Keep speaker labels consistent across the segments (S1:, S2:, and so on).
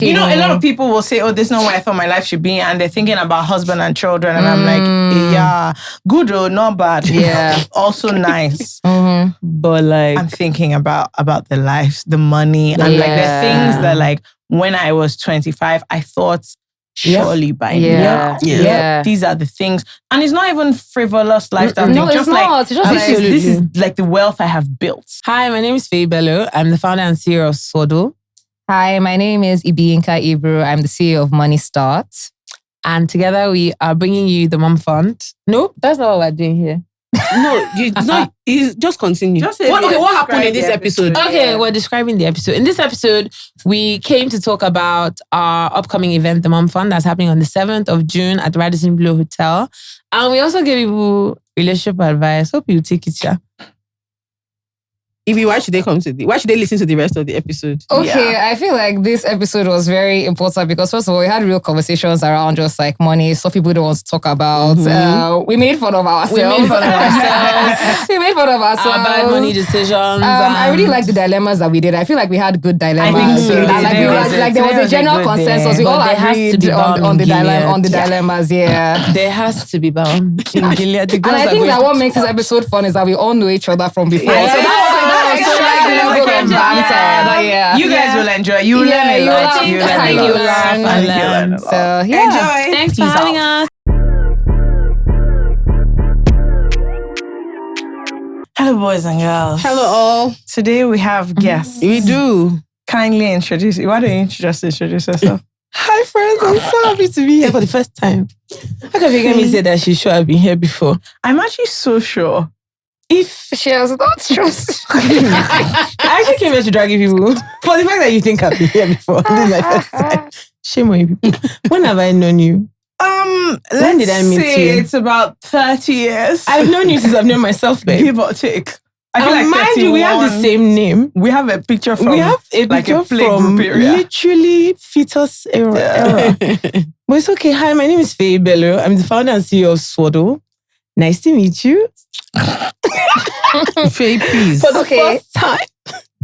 S1: You know, a lot of people will say, oh, this is not where I thought my life should be. And they're thinking about husband and children. And I'm like, yeah, good or not bad.
S2: Yeah.
S1: Also nice.
S3: But like...
S1: I'm thinking about the lives, the money. And like the things that like, when I was 25, I thought, surely by now. These are the things. And it's not even frivolous lifestyle thing.
S2: No, it's not. It's just
S1: this is like the wealth I have built.
S3: Hi, my name is Feyi. I'm the founder and CEO of Swaddle.
S2: Hi, my name is Ibiyinka and Feyi. I'm the CEO of Money Start.
S3: And together we are bringing you the Mom Fund. No, that's not what we're doing here.
S4: You just continue. What happened in this episode?
S3: Okay, we're describing the episode. In this episode, we came to talk about our upcoming event, the Mom Fund, that's happening on the 7th of June at the Radisson Blu Hotel. And we also gave people relationship advice. Hope you take it, yeah.
S4: Ivy, why should they listen to the rest of the episode?
S2: Okay, I feel like this episode was very important because first of all, we had real conversations around just like money, stuff people don't want to talk about. We made fun of ourselves. Our
S3: bad money decisions.
S2: I really like the dilemmas that we did. I feel like we had good dilemmas.
S1: I think so.
S2: There was a general consensus. We all agreed on the dilemmas. Yeah,
S3: there has to be bound.
S2: And I think that what makes this episode fun is that we all know each other from before. So that
S1: you guys will enjoy. You learn a lot. You learn.
S2: So
S1: enjoy.
S3: Thanks for having us.
S1: Hello, boys and girls.
S4: Hello, all.
S1: Today we have guests.
S4: We do.
S1: Kindly introduce. Why don't you introduce yourself?
S3: Hi, friends. I'm so happy to be here for the first time. How can you say that she's sure I've been here before?
S1: I'm actually so sure.
S2: If she has not trust.
S3: I actually came here to drag you people. For the fact that you think I've been here before. This is my first time. Shame on you people. When have I known you?
S1: When did I meet you? It's about 30 years.
S3: I've known you since I've known myself, babe.
S1: Give or take. I feel like
S3: mind you, we have the same name.
S1: We have a picture from
S3: from literally fetus era. But it's okay. Hi, my name is Feyi. I'm the founder and CEO of Swaddle. Nice to meet you.
S4: Feyi, please.
S3: For the first time.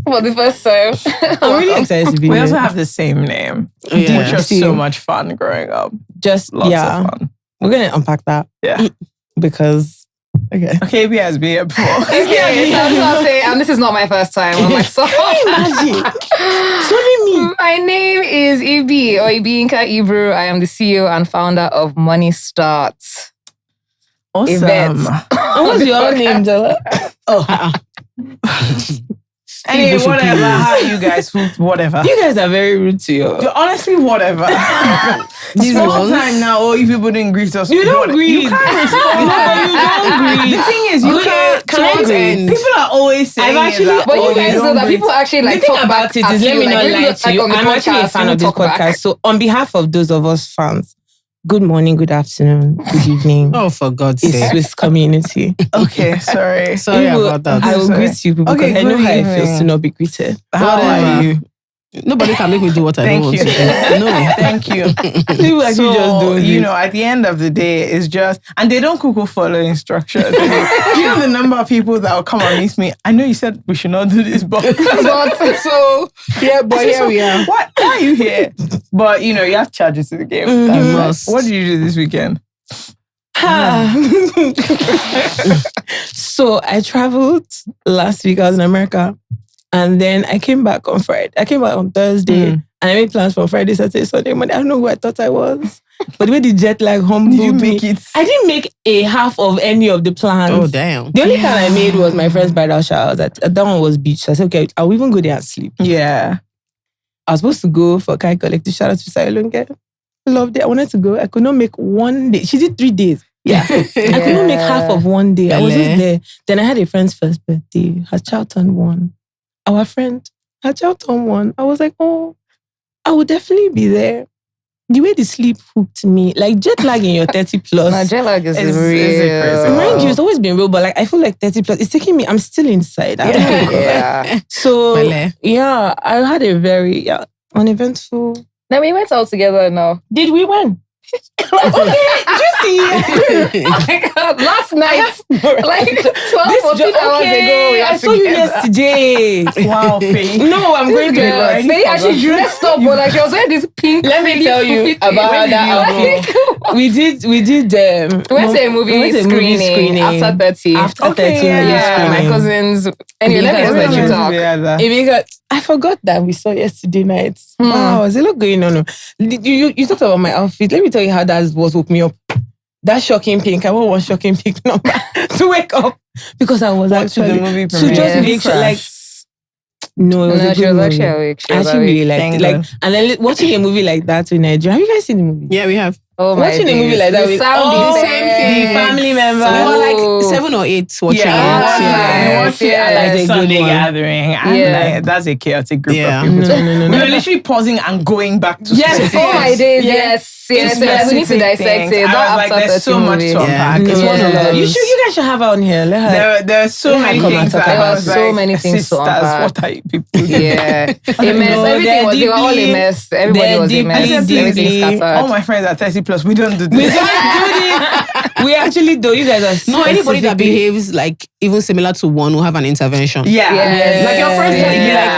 S2: For the first time.
S3: I'm really excited to be
S1: We
S3: here.
S1: also have the same name, which was so much fun growing up.
S3: Just
S1: lots of fun.
S3: We're going to unpack that.
S1: Yeah.
S3: Because,
S1: okay, we has been here before.
S2: Okay, so I'm going to say, and this is not my first time on my song.
S3: Imagine. Me.
S2: My name is Ibi, or Ibiyinka and Feyi. I am the CEO and founder of Money Start.
S1: Awesome.
S3: What's your name, Jella?
S1: Anyway, whatever. How are you guys? Whatever.
S3: You guys are very rude to you.
S1: Honestly, whatever. Small time now, or if people didn't greet us.
S3: You don't greet.
S1: You can't respond.
S3: No, you don't greet.
S1: The thing is, you can't. People are always saying
S2: but you guys know that people actually like
S3: the thing about it is, let me not lie to you. I'm actually a fan of this podcast. So on behalf of those of us fans, good morning, good afternoon, good evening.
S4: Oh, for God's sake.
S3: It's Swiss community.
S1: Okay, sorry.
S4: Sorry about that.
S3: I will greet you people because I know how it feels to not be greeted.
S1: How are you?
S4: Nobody can make me do what I don't want to do. No.
S1: Thank you.
S3: People actually just do
S1: you know, at the end of the day, it's just, and they don't follow instructions. You know the number of people that will come and meet me. I know you said we should not do this, but
S4: so yeah, but here we are.
S1: Why are you here? But you know, you have charges to the game.
S4: You must.
S1: What did you do this weekend?
S3: So I traveled last week. I was in America. And then I came back on Friday. I came back on Thursday. And I made plans for Friday, Saturday, Sunday, Monday. I don't know who I thought I was. But the way the jet lag humbled me. I didn't make a half of any of the plans.
S4: Oh, damn.
S3: The only plan I made was my friend's bridal shower. That one was beach. So I said, okay, I'll even go there and sleep.
S1: Yeah.
S3: I was supposed to go for Kai Collective. Shout out to Silonke. Loved it. I wanted to go. I could not make one day. She did 3 days. Yeah. I could not make half of one day. I was just there. Then I had a friend's first birthday. Her child turned 1. Our friend, her child turned 1. I was like, oh, I would definitely be there. The way the sleep hooked me, like jet lag in your 30 plus.
S2: No, jet lag is real.
S1: Crazy.
S3: Mind you, it's always been real, but like I feel like 30 plus, it's taking me, I'm still inside. I don't know.
S2: Yeah.
S3: So, yeah, I had a very uneventful.
S2: Then we went out together now.
S3: Did we win? Okay, juicy.
S2: Oh my God, last night, like 12, 14 hours ago.
S3: I saw you yesterday.
S1: Wow, Feyi.
S3: No, I'm going to
S2: Feyi actually dressed up, but like she was wearing this pink.
S3: Let me tell you about that. We did.
S2: We went to a movie screening after 30.
S3: After 30,
S2: yeah, my cousins. Anyway, let me just let you talk.
S3: Ibiyinka, I forgot that we saw yesterday night. Wow, there's a lot going on. You talked about my outfit. Let me tell you how that was woke me up. That shocking pink. I want one shocking pink number to wake up because I was actually
S1: to the movie
S3: to just make sure like. No, it was a good
S2: she was
S3: movie.
S2: actually awake.
S3: I actually really liked it. Like, and then watching a movie like that in Nigeria. Have you guys seen the movie?
S4: Yeah, we have.
S2: Oh my
S3: watching a movie like that with
S2: the
S3: same thing. The family members.
S4: We were like 7 or 8 watching it.
S1: Watch it at a Sunday gathering.
S2: Yeah.
S1: That's a chaotic group of people.
S3: No.
S1: We were literally pausing and going back to
S2: Yes, oh my days, yes. We need to dissect it.
S1: I was like, there's so much to unpack.
S3: It's one of those. You guys should have her on here. Let her.
S1: There are so many things.
S2: There were so many things to unpack.
S1: What are you people doing?
S2: Yeah. A mess. Everything was, they were all a mess. Everybody was a mess. Everything scattered.
S1: All my friends are 30 plus. We don't do this.
S3: We actually do. You guys are
S4: no, anybody that behaves like even similar to one will have an intervention.
S1: Yeah.
S4: Like your friends will be like,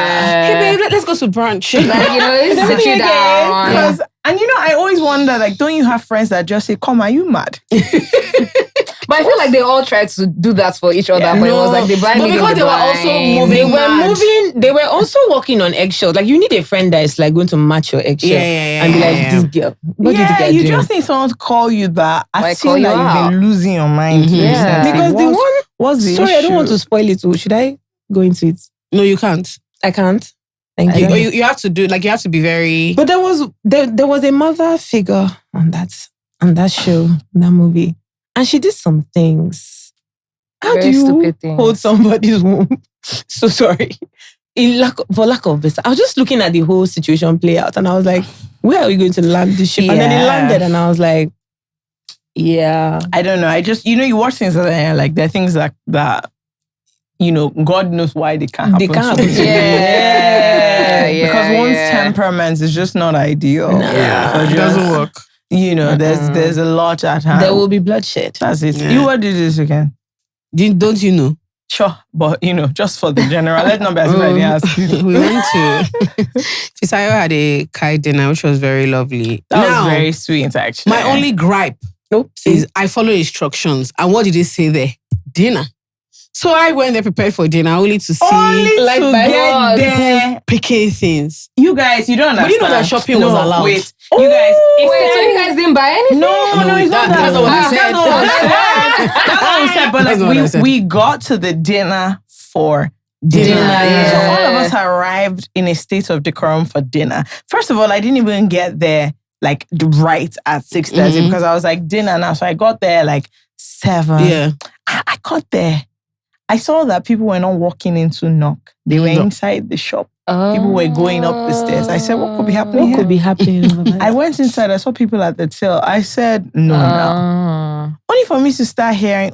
S4: hey babe, let's go to brunch.
S2: Like, you know, sit you down.
S1: And you know, I always wonder, like, don't you have friends that just say, come, are you mad?
S2: But I feel like they all tried to do that for each other, but it was like the blind.
S4: But because they were also moving,
S3: they were also walking on eggshells. Like you need a friend that is like going to match your eggshell and be like, this girl. What did the girl
S1: you
S3: do?
S1: just need someone to call you that. I've seen that
S2: out.
S1: you've been losing your mind.
S2: Yeah.
S3: Because the one
S1: what's the
S3: sorry,
S1: issue?
S3: I don't want to spoil it. Should I go into it?
S4: No, you can't.
S3: I can't. Thank you.
S4: You have to do, like, you have to be very...
S3: But there was a mother figure on that show, in that movie. And she did some things. How
S2: Very
S3: do you
S2: stupid things.
S3: hold somebody's womb? So sorry. For lack of better. I was just looking at the whole situation play out and I was like, where are we going to land this ship? And then it landed and I was like, yeah.
S1: I don't know. I just, you watch things like there are things that God knows why they can't happen.
S3: They can't happen.
S1: Yeah. Because one's temperament is just not ideal.
S3: No.
S4: It doesn't work.
S1: There's a lot at hand.
S3: There will be bloodshed.
S1: That's it.
S4: Yeah.
S1: You what did this weekend?
S4: Don't you know?
S1: Sure, but just for the general, let's not be as many ask you.
S4: We went to Fisayo had a kite dinner, which was very lovely.
S1: That was very sweet, actually.
S4: My only gripe is I follow instructions. And what did they say there? Dinner. So I went there prepared for dinner only to see
S1: get there
S4: picking things.
S1: You guys, you don't understand.
S4: But you know that shopping was allowed.
S1: Wait, you guys.
S2: So you guys didn't buy anything?
S1: No, it's not that.
S4: That's not what I said.
S1: That's what we said. But like we got to the dinner for dinner. So all of us arrived in a state of decorum for dinner. First of all, I didn't even get there like right at 6:30 because I was like dinner now. So I got there like 7.
S4: Yeah.
S1: I got there. I saw that people were not walking in to knock. They were inside the shop. People were going up the stairs. I said, what could be happening?
S3: What could be happening?
S1: I went inside. I saw people at the till. I said, no. Only for me to start hearing,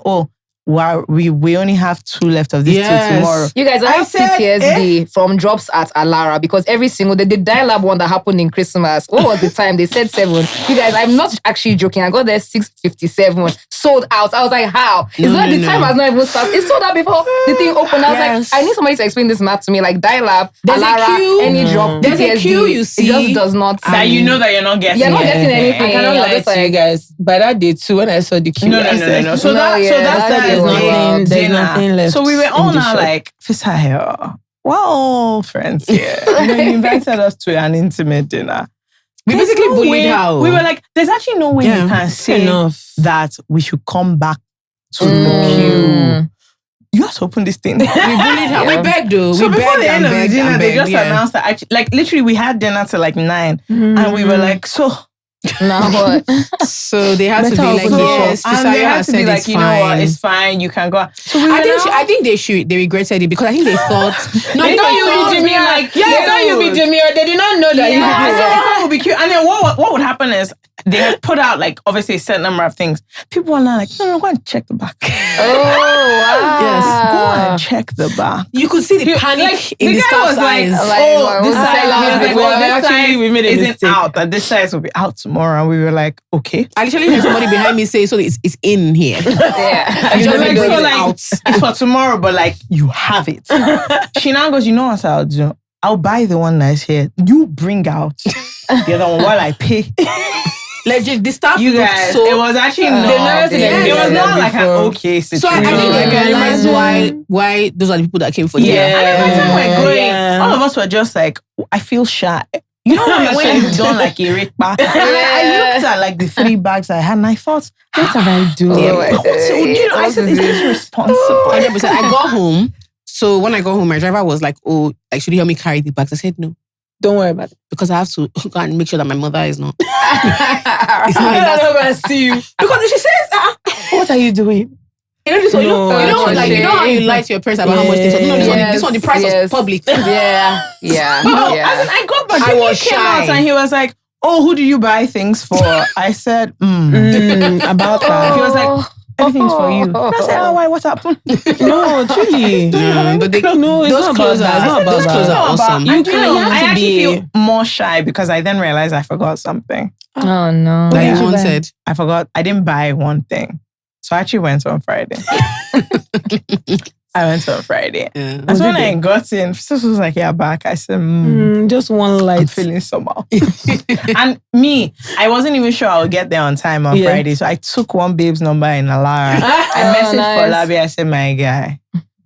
S1: wow, we only have 2 left of this till tomorrow.
S2: You guys, I have PTSD from drops at Alara because every single day, the dial-up one that happened in Christmas, what was the time? They said 7. You guys, I'm not actually joking. I got there 6:57, sold out. I was like, how? The time has not even started. It's sold out before the thing opened. I was like, I need somebody to explain this math to me. Like dial-up, Alara, any drop,
S4: there's
S2: PTSD.
S4: a queue, you see.
S2: It just does not.
S1: That you know that you're not getting.
S2: You're not getting anything.
S3: I cannot lie to you guys. By that day too, when I saw the queue,
S1: No. So
S3: there's nothing left.
S1: So we were all now like, Fisayo, we're all friends here. You invited us to an intimate dinner.
S4: We basically bullied her.
S1: We were like, there's actually no way you can say that we should come back to the queue. You have to open this thing.
S4: We bullied her. We begged though.
S1: So before the end of the dinner, they just announced that actually, like literally we had dinner till like 9 and we were like, so
S2: now what?
S4: So they had to be like, yes,
S1: and they had to be like, you know what, it's fine, you can go. So
S4: I think they regretted it because I think they thought
S3: they thought you would be Jimmy, like they thought you would be Jimmy, or they did not know that you would be.
S1: be cute. And then what would happen is they had put out like obviously a certain number of things. People are now like, no, go and check the back.
S2: Oh wow.
S4: Yes.
S1: Go and check the back.
S4: You could see the panic in the
S1: guy
S4: staff's
S1: was like,
S4: eyes.
S1: this size
S3: we made a
S1: isn't
S3: mistake.
S1: out. That this size will be out tomorrow. And we were like, okay.
S4: I literally heard somebody behind me say, so it's in here.
S2: Yeah.
S1: You know,
S4: Like,
S1: like, so
S4: it's
S1: like,
S4: out.
S1: it's for tomorrow, but like you have it. She now goes, you know what I'll do? I'll buy the one that's here. You bring out the other one while I pay.
S4: Legit, the staff
S1: You
S4: looked
S1: guys,
S4: so...
S1: it was actually not.
S2: It
S1: was not like an okay
S4: So
S1: situation.
S4: I think
S3: I
S4: they
S3: can
S4: realized
S3: imagine.
S4: why those are the people that came for dinner.
S1: And every time we're going,
S3: Yeah.
S1: all of us were just like, I feel shy. You know when you've done like a rip back? And I looked at like the 3 bags I had and I thought,
S3: What have I done?
S1: I said, is this responsible?
S4: 100%. I got home. So when I got home, my driver was like, oh, like, should you help me carry the bags? I said, no.
S3: Don't worry about it.
S4: Because I have to go and make sure that my mother is not. It's not
S3: I'm
S4: in
S3: not
S4: that.
S3: gonna see you.
S4: Because if she says,
S3: What are you doing?
S4: you know, this one,
S3: No,
S4: you know, like, you know how you lie to your parents about how much they said. No, this one, the price was public.
S2: Yeah.
S1: No, as in, I got back.
S4: I
S1: Then
S4: was
S1: he came
S4: shy.
S1: out and he was like, oh, who do you buy things for? I said,
S3: About that.
S1: He was like, everything's for you. And I said, oh, why? What happened?
S3: No, truly.
S4: But they,
S3: No, it's
S4: those
S3: not
S4: clothes
S3: about that. It's not about
S4: those clothes
S3: that.
S4: are awesome.
S1: You
S3: You
S1: know,
S3: have
S1: I
S3: to
S1: actually
S3: be-
S1: feel more shy because I then realized I forgot something.
S2: Oh no.
S4: That
S3: Yeah.
S4: you wanted.
S1: I forgot. I didn't buy one thing. So I actually went on Friday. I went on Friday.
S4: Yeah.
S1: That's when I got in. Sis was like, yeah, back. I said,
S3: Just one
S1: I'm
S3: light.
S1: feeling somehow. And me, I wasn't even sure I would get there on time on
S3: Yeah.
S1: Friday. So I took one babe's number in Alara. I messaged
S2: nice.
S1: Folabi. I said, my guy,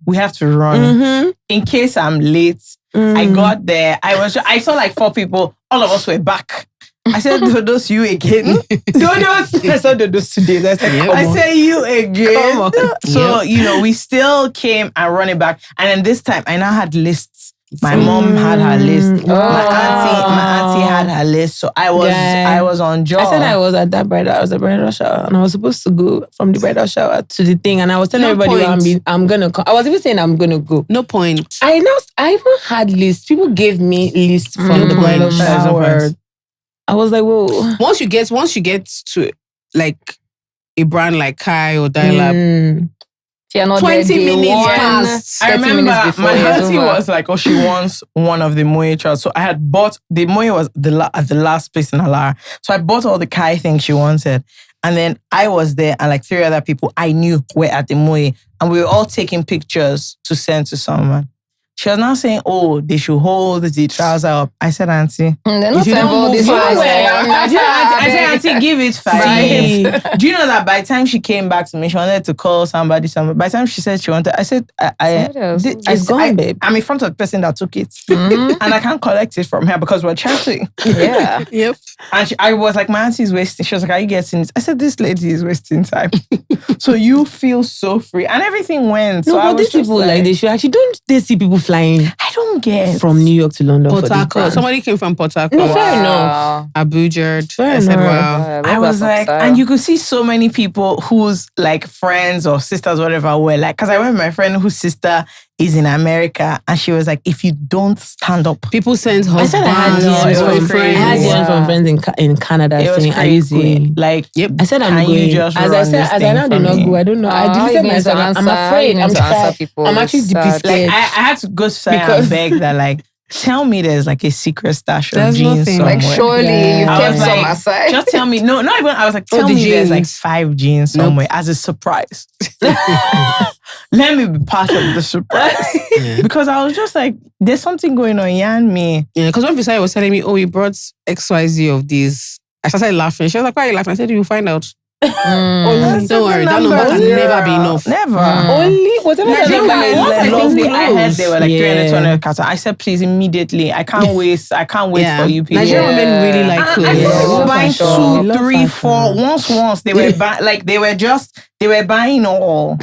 S1: we have to run.
S3: Mm-hmm.
S1: In case I'm late. I got there. I saw like 4 people. All of us were back. I said, Dodos, you again? Dodos. I said, Dodos today. I said,
S4: Yep.
S1: I said, you again.
S4: Come on.
S1: So, you know, we still came and running back. And then this time, I now had lists. My mom had her list. My auntie had her list. So I was on job.
S3: I said I was at that bridal shower, and I was supposed to go from the bridal shower to the thing, and I was telling
S4: No
S3: everybody
S4: point.
S3: I'm gonna come. I was even saying I'm gonna go.
S4: No point.
S3: I even had lists. People gave me lists from the
S4: No
S3: bridal
S4: point.
S3: shower. I was like, whoa.
S4: Once you get to like a brand like Kai or Dialab,
S2: If you're not
S4: 20
S2: there, day
S4: minutes
S2: one,
S4: past.
S2: 30
S1: I remember
S2: minutes before
S1: my
S2: it's
S1: auntie
S2: over.
S1: was like, oh, she wants one of the moe trousers. So I had bought, the moe was at the last place in Alara. So I bought all the Kai things she wanted. And then I was there and like 3 other people I knew were at the moe. And we were all taking pictures to send to someone. She was now saying, oh, they should hold the trouser up. I said, auntie.
S2: They're not
S4: If you
S2: time
S4: don't
S2: for all
S4: move
S2: this.
S4: fast,
S1: I said, auntie, give it 5.
S3: See.
S1: Do you know that by the time she came back to me, she wanted to call somebody. By the time she said she wanted, I said,
S3: It's gone, babe.
S1: I'm in front of the person that took it. And I can't collect it from her because we're chatting.
S2: Yeah.
S4: Yep.
S1: And I was like, my auntie's wasting. She was like, are you getting it? I said, this lady is wasting time. So you feel so free. And everything went.
S3: No,
S1: so I
S3: but
S1: was
S3: these people like they should actually don't they see people flying
S1: I don't get
S3: from New York to London
S4: Port
S3: for this
S4: Harcourt.
S3: brand.
S4: Somebody came from Port Harcourt.
S3: No, fair enough.
S4: Abuja.
S3: Fair
S4: I said,
S3: enough.
S4: wow.
S1: I was like, and you could see so many people whose like friends or sisters, whatever, were like, because I went with my friend whose sister is in America, and she was like, if you don't stand up,
S4: People sent
S3: I said I had
S4: husbands,
S1: it was
S3: DMs from
S1: crazy.
S3: I had DMs
S1: Wow.
S3: from friends in Canada
S1: it was
S3: saying, "Are you
S1: crazy.
S3: going?"
S1: Like,
S4: Yep.
S3: I said, "I'm
S1: Can you
S3: going."
S1: just
S3: As I
S1: run
S3: said,
S1: this
S3: as I
S1: thing
S3: now
S1: for
S3: did not
S1: me?
S3: go. I don't know. I
S2: you
S3: deleted
S2: need to
S3: myself. I'm
S2: answer.
S3: afraid.
S2: You need
S3: I'm
S2: to answer
S3: scared.
S2: people.
S3: I'm actually deeply
S2: Sad.
S3: scared.
S1: I had to go to
S3: Because-
S1: and beg that, like, tell me there's like a secret stash of
S4: There's
S1: jeans
S4: nothing.
S1: somewhere.
S2: Like, surely
S3: Yeah.
S2: you've
S1: I
S2: kept
S1: was
S2: some
S1: like,
S2: aside.
S1: just tell me. No, not even. I was like, tell
S4: the
S1: me there's like
S4: jeans.
S1: 5 jeans
S4: Nope.
S1: somewhere as a surprise. Let me be part of the surprise. Because I was just like, there's something going on, Yan me.
S4: Yeah, because when Visaya was telling me, oh, he brought XYZ of these, I started laughing. She was like, why are you laughing? I said, you'll find out.
S3: Only,
S4: Don't worry, that number can never be enough.
S1: Never.
S3: only whatever
S1: Like,
S3: the number is.
S1: once I
S3: long
S1: think I heard
S3: clothes.
S1: they were like 300,
S3: Yeah.
S1: 200 carton, I said, please, immediately. I can't wait. I can't wait for you people.
S4: Nigerian women really like
S1: I
S4: clothes.
S1: said they were buying
S3: for sure.
S1: 2,
S3: Love
S1: 3,
S3: fashion.
S1: 4. Once they were they were buying all.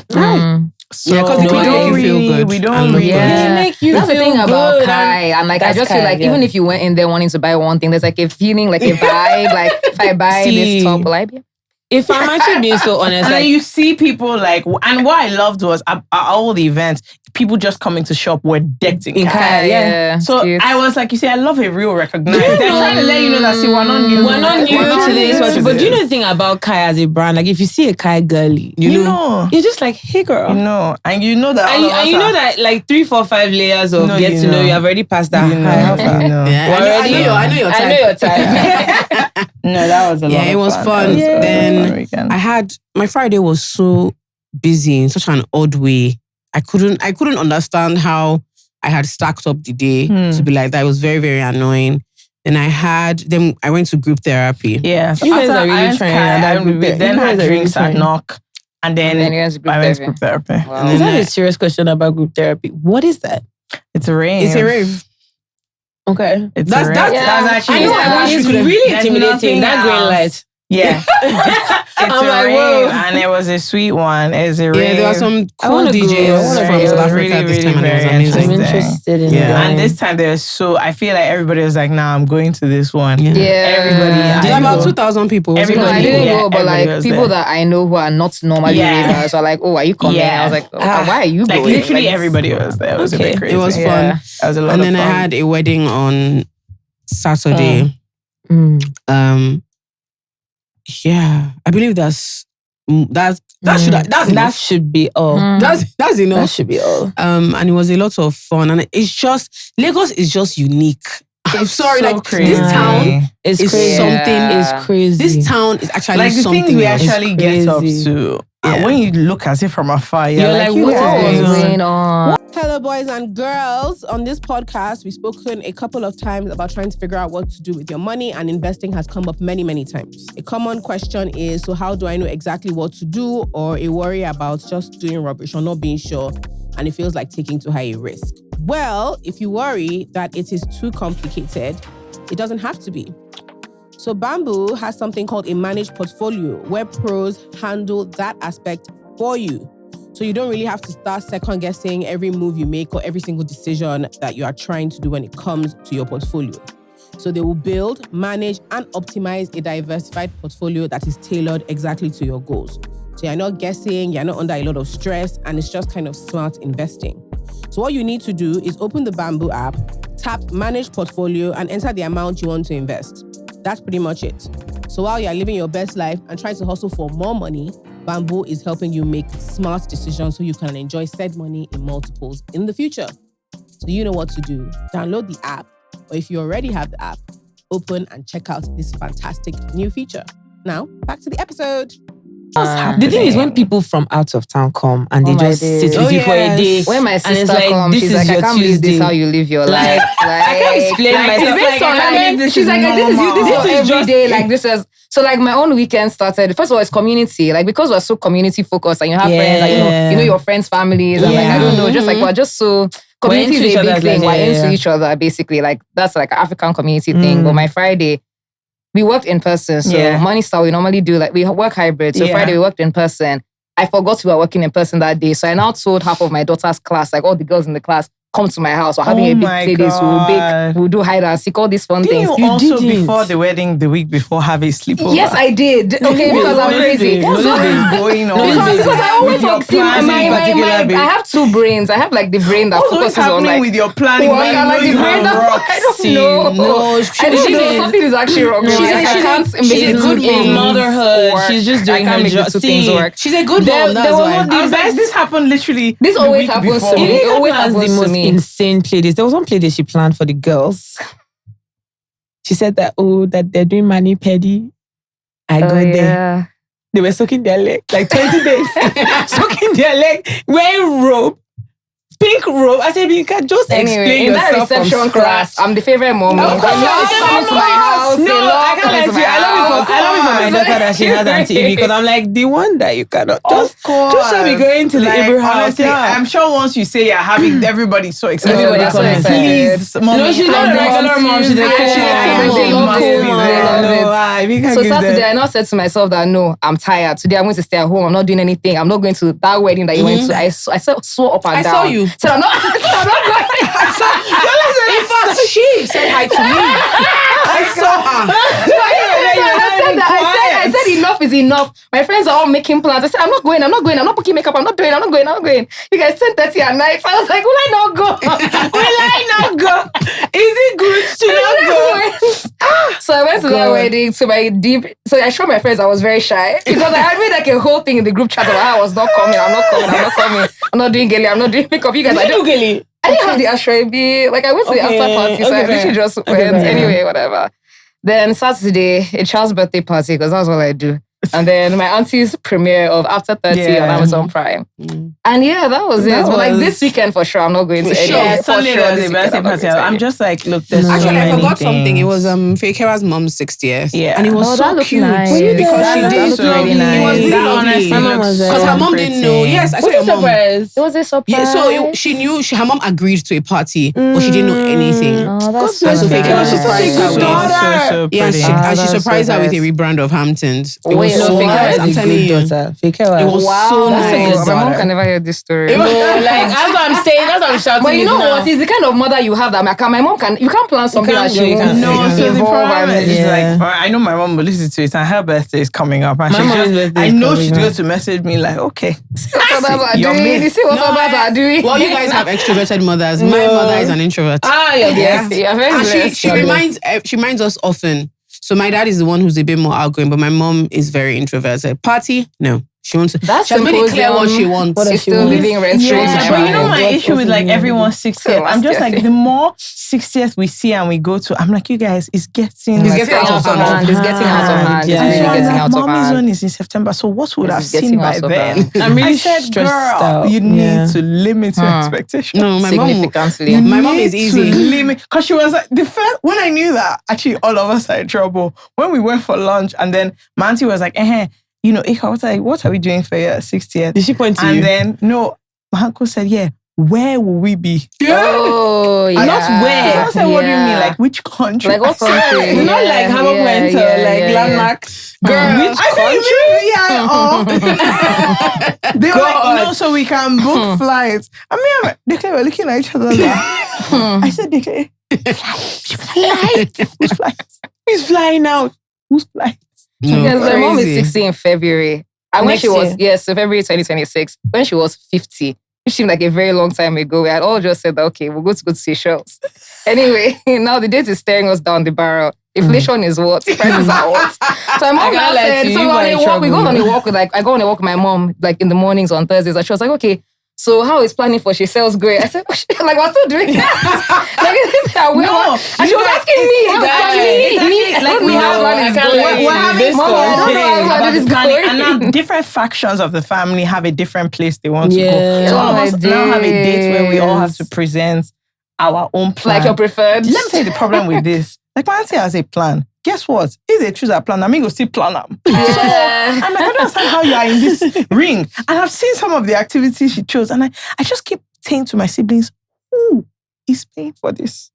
S1: So
S4: Yeah, 'cause
S1: we
S4: the clothes
S1: don't
S4: make you feel
S1: really,
S4: good
S1: we
S4: and
S1: don't
S4: look
S1: really.
S4: good.
S2: Yeah.
S3: make you
S2: That's the
S3: feel
S2: thing about
S3: good.
S2: Kai. And like, I
S3: That's
S2: just feel
S3: Kai,
S2: like
S3: yeah.
S2: even if you went in there wanting to buy one thing, there's like a feeling, like a vibe. Like, if I buy
S3: See.
S2: this top, will I be?
S3: If I'm actually being so honest,
S1: And then
S3: like
S1: you see people like, and what I loved was at all the events, people just coming to shop were decked in Kai.
S2: Yeah.
S1: So
S2: cute.
S1: I was like, you see, I love a real recognized. They're trying to let you know that, see, we're not new.
S3: We're not new to this.
S1: to
S3: But do you know the
S1: this.
S3: thing about Kai as a brand? Like, if you see a Kai girlie,
S1: You know.
S3: you're just like, hey, girl.
S1: You know. And you know that.
S3: And you know that like 3, 4, 5 layers of
S1: No,
S3: get
S1: you
S3: to know
S1: know.
S3: you have already passed that.
S1: You know.
S3: Hi, how far?
S1: You know.
S4: Yeah, I know your type.
S2: I know your type.
S1: No, that was a lot
S4: Yeah,
S1: of
S4: it was fun.
S1: It was a fun
S4: Then
S1: weekend.
S4: I had my Friday was so busy in such an odd way. I couldn't understand how I had stacked up the day to be like that. It was very, very annoying. Then I went to group therapy.
S1: Yeah, so
S3: You guys
S1: after
S3: are really
S1: I
S3: trying,
S1: Kai,
S3: and
S1: I
S3: that group
S1: we
S3: therapy.
S1: then
S3: You
S1: had
S3: guys are really
S1: drinks at
S3: trying.
S1: knock, and then
S2: And then you went to group
S1: I went to
S2: therapy.
S1: group therapy.
S2: Wow.
S3: Is that a serious question about group therapy? What is that?
S1: It's a rave.
S4: It's a rave.
S3: Okay.
S1: It's
S4: That's-
S1: a rave.
S4: that's-
S1: That's actually.
S3: I know,
S1: I wish
S3: it's
S1: we could've-
S3: really
S1: there's
S3: intimidating,
S1: nothing
S3: that green
S1: else.
S3: light.
S1: Yeah. It's
S3: I'm
S1: a
S3: like,
S1: rave,
S3: whoa.
S1: and it was a sweet one. It's a rave.
S4: Yeah, there were some
S3: I
S4: cool
S3: wanna go.
S4: DJs
S3: I wanna
S4: from
S3: go.
S4: South
S1: It was
S4: Africa at this
S1: really,
S4: time, and it was
S1: very
S4: amazing.
S3: I'm
S1: interesting.
S3: interested in
S4: Yeah.
S3: going.
S1: And this time there was I feel like everybody was like, nah, I'm going to this one.
S4: Yeah.
S1: Everybody.
S4: There
S1: I
S4: were about
S1: go.
S4: 2,000 people.
S2: No,
S1: Everybody-
S2: I didn't
S1: Yeah,
S2: go, but
S1: everybody
S2: like
S1: was
S2: people
S1: there.
S2: that I know who are not normally
S1: Yeah.
S2: ravers are like, oh, are you coming?
S1: Yeah.
S2: I was like, oh, why are you
S1: Like
S2: going?
S1: literally
S2: Like,
S1: everybody was there. It was a bit crazy.
S4: It was
S2: Yeah.
S4: fun.
S1: That was a lot
S4: And
S1: of
S4: then
S1: fun.
S4: I had a wedding on Saturday. Yeah, I believe that
S3: should be all.
S4: that's enough.
S3: That should be all.
S4: And it was a lot of fun, and it's just Lagos is just unique. I'm sorry,
S1: so
S4: like
S1: crazy.
S4: this town
S3: It's
S4: is
S3: crazy.
S4: something.
S3: It's crazy.
S4: This town is actually
S1: like the
S4: something
S1: things we
S4: else.
S1: actually get up
S3: crazy.
S1: to. When you look at it from afar,
S3: You're like,
S1: you
S3: what
S1: guys-
S3: is
S2: going on?
S5: Hello, boys and girls. On this podcast, we've spoken a couple of times about trying to figure out what to do with your money, and investing has come up many, many times. A common question is, so how do I know exactly what to do, or a worry about just doing rubbish or not being sure, and it feels like taking too high a risk? Well, if you worry that it is too complicated, it doesn't have to be. So Bamboo has something called a managed portfolio where pros handle that aspect for you. So you don't really have to start second guessing every move you make or every single decision that you are trying to do when it comes to your portfolio. So they will build, manage, and optimize a diversified portfolio that is tailored exactly to your goals. So you're not guessing, you're not under a lot of stress, and it's just kind of smart investing. So what you need to do is open the Bamboo app, tap Manage Portfolio, and enter the amount you want to invest. That's pretty much it. So while you're living your best life and trying to hustle for more money, Bamboo is helping you make smart decisions so you can enjoy said money in multiples in the future. So you know what to do. Download the app, or if you already have the app, open and check out this fantastic new feature. Now, back to the episode.
S3: The thing is, when people from out of town come and they
S2: Oh my
S3: just
S2: days.
S3: sit with you for a day,
S2: When my
S3: and
S2: sister
S3: it's like,
S2: comes,
S3: this
S2: she's
S3: is
S2: like, I
S3: your
S2: can't believe this
S3: Tuesday.
S2: how you live your life.
S3: I can't explain myself.
S2: It's based on like,
S1: this
S2: she's
S1: is
S2: like, this is you, this is
S1: normal.
S2: your everyday. Like this is so like my own weekend started. First of all, it's community. Like because we're so community focused and you have friends, like, you know your friends' families, and like I don't know, just like we're just so community
S3: into
S2: is
S3: each
S2: a big
S3: other's
S2: thing.
S3: lives,
S2: We're
S3: yeah,
S2: into
S3: yeah.
S2: each other basically. Like that's like an African community thing. But my Friday, we worked in person. So
S1: Yeah.
S2: money style, we normally do like we work hybrid. So
S1: Yeah.
S2: Friday we worked in person. I forgot we were working in person that day. So I now told half of my daughter's class, like all the girls in the class, come to my house. We're having
S1: Oh
S2: a big
S1: my
S2: play days. We'll
S1: God.
S2: bake, we'll do hide and seek, all these fun
S1: Didn't
S2: things.
S1: you also
S3: didn't.
S1: before the wedding, the week before, have a sleepover?
S2: Yes, I did. Okay, because I'm crazy.
S1: What is going on?
S2: Because I always
S1: With your
S2: talk, see, my,
S1: planning particular bit?
S2: I have two brains. I have like the brain that
S1: What's
S2: focuses
S1: happening
S2: on like
S1: with your planning?
S2: work,
S1: When you
S2: and like
S1: know
S2: the
S1: you
S2: brain
S1: have
S2: that
S1: rocks?
S2: I don't
S4: See,
S2: know.
S4: no,
S2: I don't know. Something is actually wrong. with me. Like, I can't make
S3: she's
S2: the
S3: good
S2: two
S3: in
S2: things
S3: motherhood.
S2: work.
S3: She's just
S2: I
S3: doing
S2: can't
S3: her
S2: make the
S3: job.
S2: two things work.
S4: She's a good
S3: There-
S4: mom.
S3: there
S4: That's
S3: was
S4: why.
S3: one
S1: I was like, this happened literally.
S2: This
S1: the
S2: always
S1: week
S2: happens
S1: before.
S2: to me. It always
S3: plans
S2: happens
S3: the
S2: to
S3: most
S2: me.
S3: insane play days. There was one play day she planned for the girls. She said that that they're doing mani pedi. I go there. They were soaking their leg like 20 days, soaking their leg, wearing robe, pink robe. I said, you can just
S2: Anyway,
S3: explain
S2: in that
S3: yourself from
S2: reception class,
S3: scratch.
S2: I'm the favorite mommy.
S3: Of course.
S2: They love coming to my house.
S3: No,
S2: They love
S3: I can't
S2: coming
S3: lie
S2: to
S3: to
S2: my
S3: you. I love it for my daughter that she has Auntie Ibi, because I'm like, the one that you cannot just shall be going to the Ibi house.
S1: Honestly,
S3: Yeah.
S1: I'm sure once you say you're having everybody so excited.
S2: Everybody's so
S1: about it.
S2: excited.
S1: Please, mommy,
S3: No, she's not a regular mom. She's a
S2: Yeah,
S3: cool
S2: yeah,
S3: mom.
S2: they love it. They love it.
S3: No, Ibi can
S2: So
S3: give
S2: Saturday,
S3: them.
S2: I now said to myself that no, I'm tired. Today I'm going to stay at home. I'm not doing anything. I'm not going to that wedding that you went to. I swore up and
S4: I
S2: down.
S4: saw you.
S2: So I'm not going.
S4: In fact, she said hi to me. I saw her.
S2: I said enough is enough. My friends are all making plans. I said, I'm not going. I'm not booking makeup. I'm not going. You guys 10:30 at night. So I was like, will I not go?
S3: Is it good to not go?
S2: So I went to that wedding. So I showed my friends I was very shy because I had made like a whole thing in the group chat about how I was not coming. I'm not doing gele. I'm not doing makeup. You guys, I don't do gele. I didn't have the ashrabi. Like I went to the after party, so I literally just went. Anyway, whatever. Then Saturday, a child's birthday party because that's what I do. And then my auntie's premiere of After 30 on Amazon Prime. And that was it. But like this weekend for sure, I'm not going to any.
S1: Yeah, Sunday was the birthday party. I'm just like, look, there's
S4: actually, I forgot
S1: things.
S4: something. It was Feyi mom's 60th.
S1: Yeah.
S4: And it was so cute.
S2: Nice.
S4: Because she did
S1: so
S4: really
S1: nice.
S4: It was really lovely. Because her mom didn't know. Yes, I saw her mom.
S2: It was a surprise.
S4: Yeah, so she knew her mom agreed to a party, but she didn't know anything.
S2: Oh, that's
S4: so
S2: so
S4: Feyi surprised her with.
S1: So
S4: She surprised her with a rebrand of Hamptons. It was so nice. I'm telling you.
S3: It
S4: was so nice.
S2: My mom can never hear this story.
S3: Like that's what I'm saying. That's what I'm shouting.
S2: But you know what? It's the kind of mother you have that my mom can. You can't plan something that she won't.
S1: No, so the problem is like, I know my mom will listen to it, and her birthday is coming up, and I know she's going to message me like, okay,
S2: you see what others are doing.
S4: Well, you guys have extroverted mothers. My mother is an introvert.
S2: Yes.
S4: And she reminds us often. So my dad is the one who's a bit more outgoing, but my mom is very introverted. Party? No. She wants to.
S2: That's
S4: she's really clear what she wants.
S2: She's still living rent-free.
S1: But you know my issue with like everyone's 60th? I'm just like, the more 60th we see and we go to, I'm like, you guys, it's getting
S2: out of hand. It's getting out of hand.
S1: It's really getting out of hand. Mommy's one is in September, so what would I've seen by then?
S3: I'm really stressed out.
S1: You need to limit your expectations.
S4: No, my mom is easy.
S1: Because she was like, when I knew that, actually all of us are in trouble. When we went for lunch and then my auntie was like, you know, Ika was like, what are we doing for your 60th?
S3: Did she point to you?
S1: And then, no, my uncle said, where will we be?
S2: Oh, yeah.
S1: Not where. I said, what do you mean? Like, which country?
S2: Like, what country?
S3: Not like Hamburg went to landmarks.
S1: Girl, which country? They were like, no, so we can book flights. I mean, they were looking at each other like, I said, flights? Who's flying out? Who's flying?
S2: Because my mom is 60 in February. And when she was, so February 2026, when she was 50, it seemed like a very long time ago. We had all just said, okay, we'll go to Seychelles. Anyway, now the date is staring us down the barrel. Inflation is what? Prices are what? So my mom now said, so we go on a walk with I go on a walk with my mom like in the mornings on Thursdays. And she was like, okay, so how is planning for Seychelles going? I said, like, we're still doing that. And she was asking me. Like, we have
S1: planning. And now different factions of the family have a different place they want to go. So all of us now have a date where we all have to present our own plan.
S2: Like your preferred.
S1: Let me tell you the problem with this. Like, my auntie has a plan. Guess what? If they choose a plan, I mean, go still plan them. So I'm like, I don't understand how you are in this ring. And I've seen some of the activities she chose. And I just keep saying to my siblings, who is paying for this?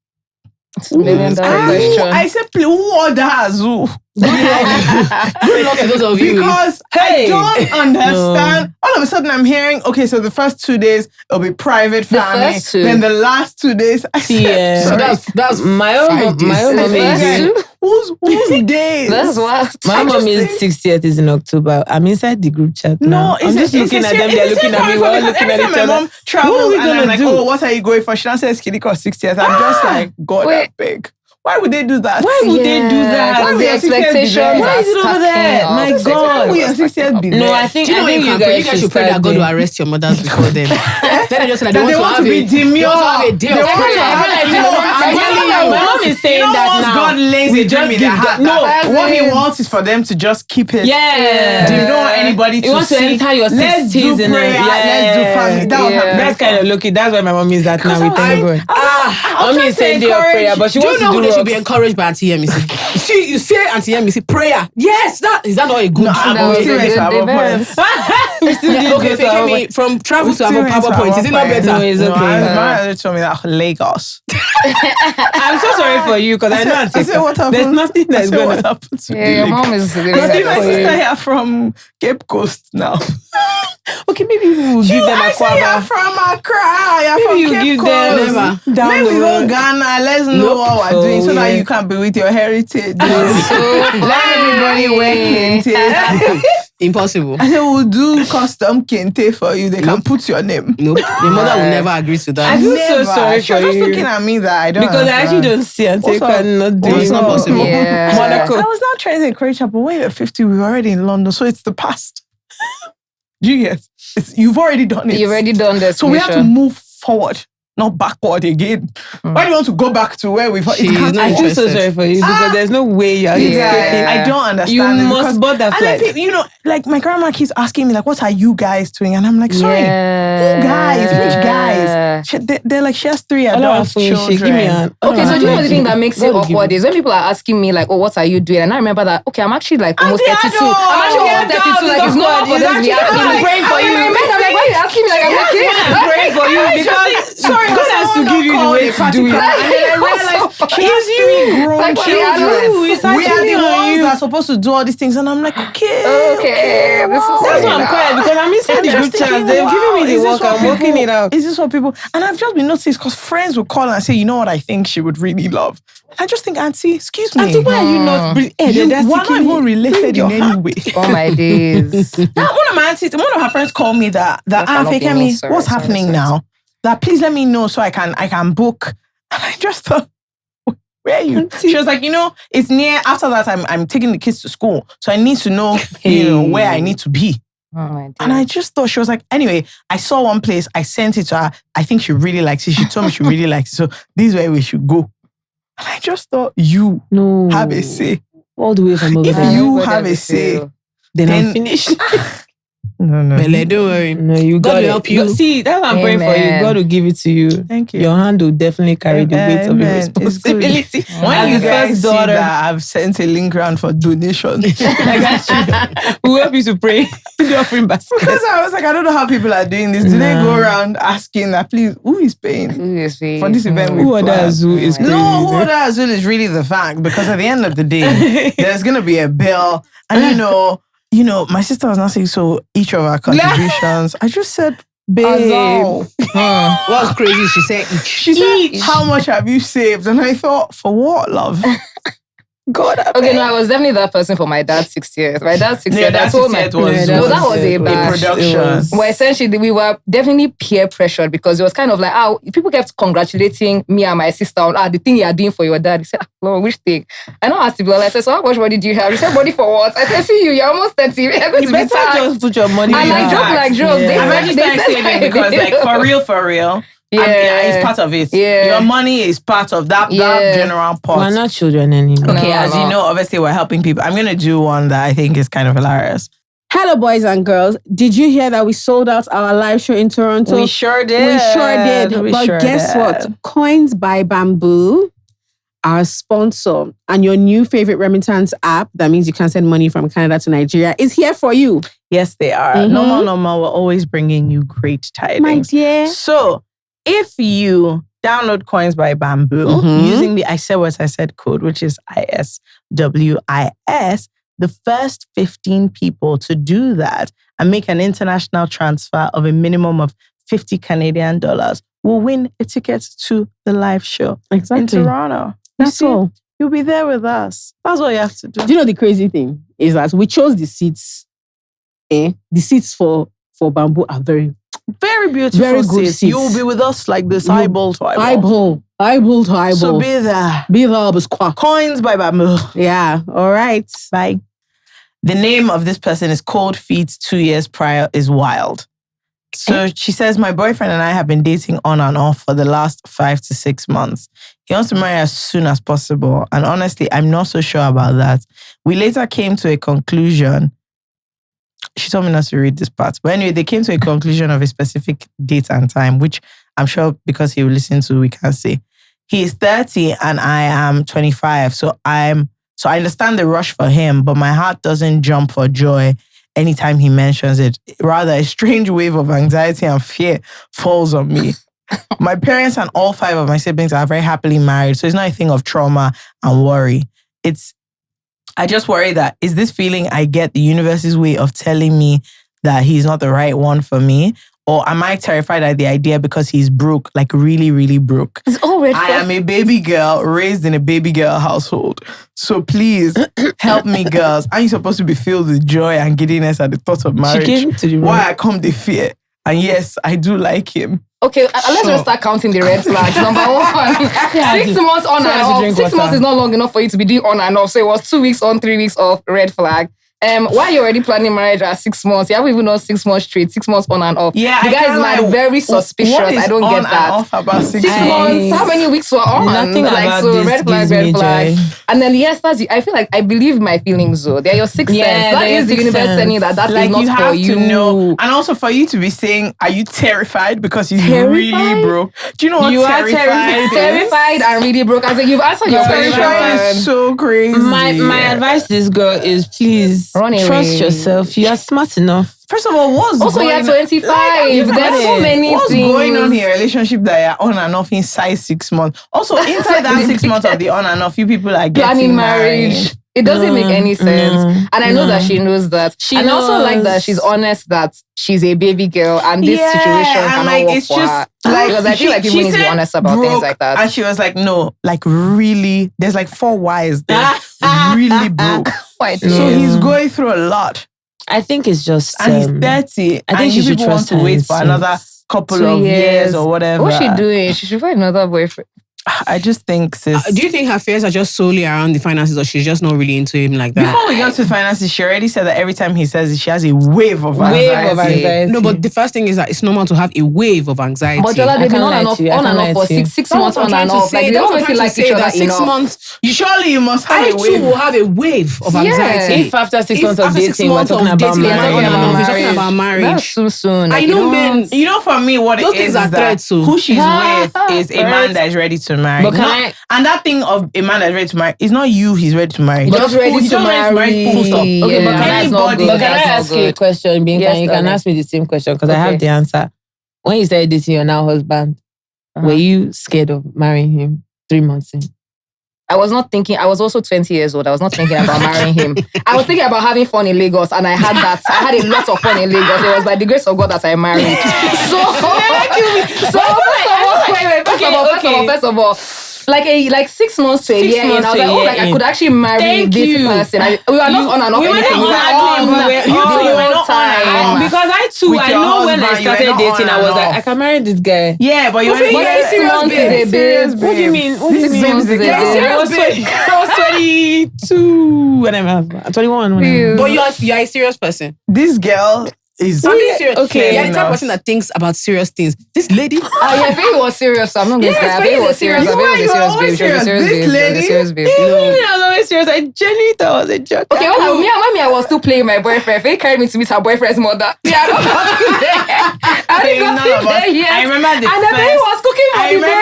S2: It's $1 million question.
S1: I said, who orders who?
S4: Good luck to those of you.
S1: Because I don't understand. All of a sudden I'm hearing, okay, so the first 2 days it'll be private family. Then the last 2 days, I said,
S4: so that's
S3: my own mommy.
S1: Whose days?
S2: That's what.
S3: My mommy's 60th is in October. I'm inside the group chat now. I'm just looking at them. They're looking at me. We're all looking at each other.
S1: My mom traveled and I'm like, oh, what are you going for? She now says Kidiko's 60th. I'm just like, God, that big. Why would they do that?
S3: Why would they do that?
S2: What's the expectation?
S3: Why is it over there? My God.
S1: Who your 60th be there?
S3: No, I think
S4: you guys should pray that God will arrest your mothers before then. Then they just like, they want to be demure. They want to have a day of prayer.
S3: My mom is saying that now.
S1: God lays a dream in their heart. No, what he wants is for them to just keep it.
S3: Yeah.
S1: You don't want anybody to see.
S3: You want to enter your 60s.
S1: Let's do prayer. Let's do family.
S3: That's kind of lucky. That's where my mom is at now. We thank God. Mommy is saying day of prayer, but she wants to do
S4: they should be encouraged by Auntie Yemisi. You say Auntie Yemisi, prayer. Yes, is that not a good Okay, Femi, from travel to our PowerPoint, is it not better?
S3: No, it's okay.
S1: My told me that Lagos.
S3: I'm so sorry for you because I know
S1: I said, what happened?
S3: There's nothing that's going to happen to
S2: you. Your mom is
S1: my sister here from Cape Coast now.
S3: Okay, maybe we will give them a
S1: You're from Accra. You're from Cape Coast. Maybe we go Ghana. Let's know what we're doing so that you can be with your heritage. Let everybody work in it.
S4: Impossible.
S1: I said, we'll do custom kente for you. They can put your name.
S4: Nope. Your mother will never agree to that.
S3: I feel so sorry
S1: She was
S3: for
S1: just
S3: you.
S1: looking at me that I don't
S3: Because I actually don't see and take cannot do
S4: It's not possible.
S2: Yeah.
S3: Monaco.
S1: I was not trying to encourage her, but when you're 50, we were already in London, so it's the past. Do you get? You've already done it.
S2: You've already done this.
S1: So we have to move forward, not backward again. Why do you want to go back to where we've...
S4: She's not
S3: I feel so
S4: interested.
S3: sorry for you because there's no way you're escaping.
S1: I don't understand.
S3: You
S1: it
S3: must
S1: because-
S3: butterfly.
S1: And then people, you know, like my grandma keeps asking me, like, what are you guys doing? And I'm like, sorry, who guys? Which guys? They're like, she has 3 adult children.
S3: Give me an.
S2: Okay, so do you know the thing that makes it awkward is when people are asking me like, oh, what are you doing? And I remember that, okay, I'm actually like almost 32. I'm actually almost 32. Like, it's normal for them to be asking me.
S3: I'm praying for you.
S2: I'm like, why are you asking me like I'm a kid?
S3: I'm praying for you because
S1: Sorry,
S3: God has to give you the way to do it.
S1: And then I realized she has 3 grown
S2: Like,
S1: children. We are
S3: actually
S1: the
S3: on
S1: ones
S3: you.
S1: that are supposed to do all these things. And I'm like, okay.
S3: That's why I'm quiet because I'm inside the group chat. They're giving me the work. I'm working it out.
S1: Is this what people... And I've just been noticing because friends will call and say, you know what I think she would really love? I just think, Auntie, excuse me.
S3: Auntie, why are you not breathing?
S1: We're not even related in any way.
S2: Oh my days.
S1: Now, one of my aunties, one of her friends called me that
S2: cannot be me.
S1: Fekemi,
S2: Sorry,
S1: what's
S2: sorry,
S1: happening
S2: sorry.
S1: now? That please let me know so I can book. And I just thought, where are you? She was like, you know, it's near. After that, I'm taking the kids to school, so I need to know, you know, where I need to be.
S2: Oh my days.
S1: And I just thought she was like, anyway, I saw one place, I sent it to her. I think she really likes it. She told me she really likes it. So this is where we should go. And I just thought you have a say.
S3: All the way from over
S1: If
S3: there.
S1: you have a say,
S3: Then I'm finished.
S1: no.
S4: Bele, don't worry.
S3: No, you
S4: God
S3: got
S4: will
S3: it.
S4: help you.
S3: See, that's what I'm praying for you.
S2: Amen.
S3: God will give it to you.
S1: Thank you.
S3: Your hand will definitely carry the weight of your
S1: Amen. It's good.
S3: responsibility.
S1: When
S3: As
S1: you
S3: the
S1: guys
S3: first
S1: see
S3: daughter,
S1: that I've sent a link round for donations.
S3: I got you. We'll help you to pray. The offering basket.
S1: Because I was like, I don't know how people are doing this. Do they go around asking that, please, who is paying for this event?
S3: Who other Azul is crazy?
S1: No, who other Azul is really the fact. Because at the end of the day, there's going to be a bill. And you know, my sister was not saying, so each of our contributions, I just said, babe.
S2: Azul.
S4: What's crazy? She said each.
S1: She said, how much have you saved? And I thought, for what, love? God,
S2: Okay, no, I was definitely that person for my dad's 60th. My dad's 60th. I told my
S1: that was
S2: that was a
S1: a
S2: bash.
S1: production.
S2: Well, essentially, we were definitely peer pressured because it was kind of like, people kept congratulating me and my sister on the thing you are doing for your dad. He said, Lord, which thing? I know asked people. I said, so how much money do you have? He said, money for what? I said, see you're almost 30. You're going
S3: You
S2: to be
S3: better
S2: taxed.
S3: just put your money
S2: And
S3: in
S2: I
S3: your
S2: joke.
S3: Yeah.
S1: I'm just like saving because, like, for real.
S2: Yeah.
S1: It's part of it.
S2: Yeah.
S1: Your money is part of that general pot.
S3: We're not children anymore.
S1: Okay,
S2: No,
S1: as
S2: no.
S1: you know, obviously we're helping people. I'm going to do one that I think is kind of hilarious.
S5: Hello, boys and girls. Did you hear that we sold out our live show in Toronto?
S1: We sure did.
S5: We sure did. But guess what? Coins by Bamboo, our sponsor, and your new favorite remittance app, that means you can send money from Canada to Nigeria, is here for you.
S1: Yes, they are.
S5: Mhm.
S1: Normal. We're always bringing you great tidings.
S5: My dear.
S1: So, if you download Coins by Bamboo using the I said code, which is ISWIS, the first 15 people to do that and make an international transfer of a minimum of 50 Canadian dollars will win a ticket to the live show in Toronto.
S5: That's all.
S1: You'll be there with us. That's all you have to do.
S5: Do you know the crazy thing is that we chose the seats. The seats for Bamboo are very
S1: Very beautiful.
S5: Very good
S1: seats.
S5: seats.
S1: You'll be with us like this, eyeball to eyeball.
S5: eyeball to eyeball.
S1: So be there.
S5: Be there, but squawk.
S1: Coins by Bamboo.
S5: Yeah. All right.
S1: Bye. The name of this person is Cold Feet 2 years prior is wild. So she says, my boyfriend and I have been dating on and off for the last 5 to 6 months. He wants to marry as soon as possible. And honestly, I'm not so sure about that. We later came to a conclusion. She told me not to read this part. But anyway, they came to a conclusion of a specific date and time, which I'm sure because he will listen to, we can say. He is 30 and I am 25. So I understand the rush for him, but my heart doesn't jump for joy anytime he mentions it. Rather, a strange wave of anxiety and fear falls on me. My parents and all 5 of my siblings are very happily married, so it's not a thing of trauma and worry. I just worry that, is this feeling I get the universe's way of telling me that he's not the right one for me? Or am I terrified at the idea because he's broke, like really, really broke?
S2: It's all red flag.
S1: I am a baby girl raised in a baby girl household. So please help me, girls. Are you supposed to be filled with joy and giddiness at the thought of marriage?
S3: She came to the room.
S1: Why I come the fear? And yes, I do like him.
S2: Okay, let's just start counting the red flags. Number 1, 6 months on and off. 6 months is not long enough for you to be doing on and off. So it was 2 weeks on, 3 weeks off, red flag. Why are you already planning marriage at 6 months? You haven't even known 6 months straight, 6 months on and off.
S1: Yeah,
S2: the guys are very suspicious. I don't get that.
S1: Off about 6
S2: months. How many weeks were on?
S3: Nothing
S2: like
S3: about
S2: so.
S3: this
S2: Red flag, red flag. And then yes, I feel like I believe my feelings. Though they're your sixth sense. That is the universe telling you that
S1: like
S2: is not for you.
S1: You have to know, and also for you to be saying, "Are you terrified because he's really broke?" Do you know what
S2: terrified and really broke? I was like, you've answered your question.
S1: Terrified is so crazy.
S3: My advice to this girl is please trust yourself. You are smart enough.
S1: First of all, what's
S2: also
S1: going
S2: you're 25. Like, there's so many
S1: what's
S2: things
S1: going on in your relationship that you're on and off inside 6 months. Also, inside that 6 months of the on and off, you people are getting
S2: planning marriage. It doesn't make any sense. And I know that she knows that. I also like that she's honest that she's a baby girl and this situation cannot work for her. Because I feel like people need to be honest about things like that.
S1: And she was like, no, like really, there's like 4 Ys there. Really broke. So he's going through a lot.
S3: I think it's just...
S1: and he's 30. I think she should want to wait for another couple of years or whatever.
S2: What's she doing? She should find another boyfriend.
S1: I just think, sis.
S4: Do you think her fears are just solely around the finances, or she's just not really into him like that?
S1: Before we got to finances, she already said that every time he says it, she has a wave of anxiety.
S4: No, but the first thing is that it's normal to have a wave of anxiety.
S2: But Jola, they've been on and off for 6 months on and off. Like, they don't really like each other
S4: 6 months.
S1: Surely you must have a wave.
S4: I too will have a wave of anxiety.
S3: If after 6 months of dating, we're talking about marriage.
S2: That's too soon.
S4: I know men.
S1: You know, for me, what it is that who she's with is a man that is ready to marry.
S3: But
S1: and that thing of a man that's ready to marry is not you he's ready to marry.
S3: Just ready to marry.
S1: Full stop.
S3: Okay, but can I ask you a question, Ibiyinka? You can ask me the same question because I have the answer. When you started dating your now husband, were you scared of marrying him 3 months in?
S2: I was not thinking. I was also 20 years old. I was not thinking about marrying him. I was thinking about having fun in Lagos, and I had that. I had a lot of fun in Lagos. It was by the grace of God that I married. First of all, like 6 months to a year, and I was like, I could actually marry this person. We were not on and off anything. We were on time.
S3: Because I know when I started dating, I was like, I can marry this guy.
S1: Yeah, but you were
S2: 6 months is a bit.
S3: What do you mean? I was 22 when I was 21.
S4: But you're a serious person.
S1: This girl is
S4: serious. Okay, you're the type of person that thinks about serious things. This lady,
S2: Feyi was serious. I'm not going to say Feyi was serious. Feyi was serious, babe.
S1: This lady,
S2: serious, babe.
S3: I was always serious. I genuinely thought I was a joke.
S2: Okay, well, me, I was still playing my boyfriend. Feyi carried me to meet her boyfriend's mother. Yeah, I didn't go there yet.
S1: I remember the
S2: and then Feyi was cooking for the baby.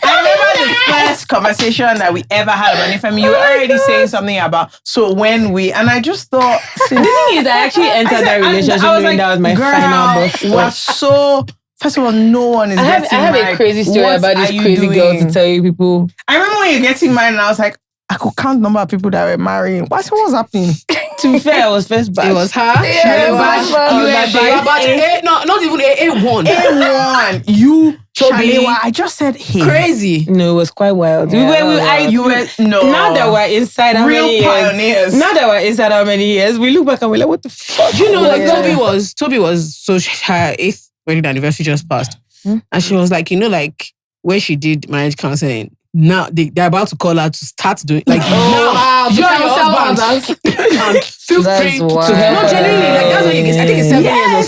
S1: I remember the first conversation that we ever had about Nifemi. You were already saying something about and I just thought
S3: the thing is, I actually entered that relationship knowing that was my final boss.
S1: Was so. First of all, no one is getting married.
S3: I have a crazy story about this crazy girl to tell you people.
S1: I remember when you're getting married and I was like, I could count the number of people that were marrying. What was happening?
S3: To be fair, I was first batch.
S4: It was her.
S1: You were
S4: batch. Not even A1.
S1: A1. You, Shalewa, I just said, hey.
S4: Crazy.
S3: No, it was quite wild.
S1: No. Now
S3: that we're inside how many years? Now that we're inside how many years? We look back and we're like, what the fuck?
S4: Do you know, like Toby was, so her 8th wedding anniversary just passed. And she was like, like where she did marriage counseling, now they're about to call her to start doing you and your husband feel free to help. No, genuinely, like that's what you get. I think it's 7 years or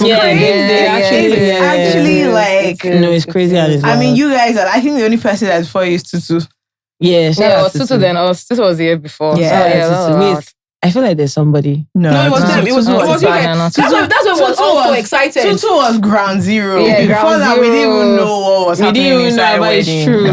S4: something.
S3: It's crazy.
S1: I mean, you guys are. I think the only person that's 4 years Tutu.
S2: Yeah, it was Tutu then. Tutu was the year before.
S3: Yeah, I feel like there's somebody.
S4: No, it was them. It was you guys. That's why we were so excited.
S1: Tutu was ground zero.
S3: Yeah,
S1: before that, we didn't even know what was happening.
S3: We didn't even know, but it's true.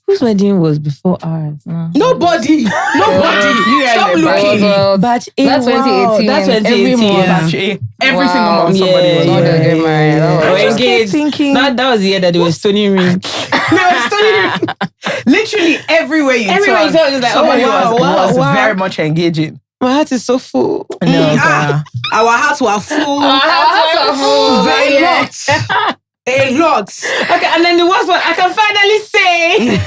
S3: Whose wedding was before ours?
S4: Nobody. Stop looking.
S3: Batch A. That's 2018.
S2: That's
S3: 2018.
S1: Batch A. Every single month somebody was
S2: getting married.
S1: I just kept thinking.
S3: That was the year that they were stoning ring.
S1: Literally everywhere you turn, somebody was very much engaging.
S3: My heart is so full.
S1: No, girl.
S4: Our hearts were full. Very lots. A lot.
S3: Okay, and then the worst one, I can finally say.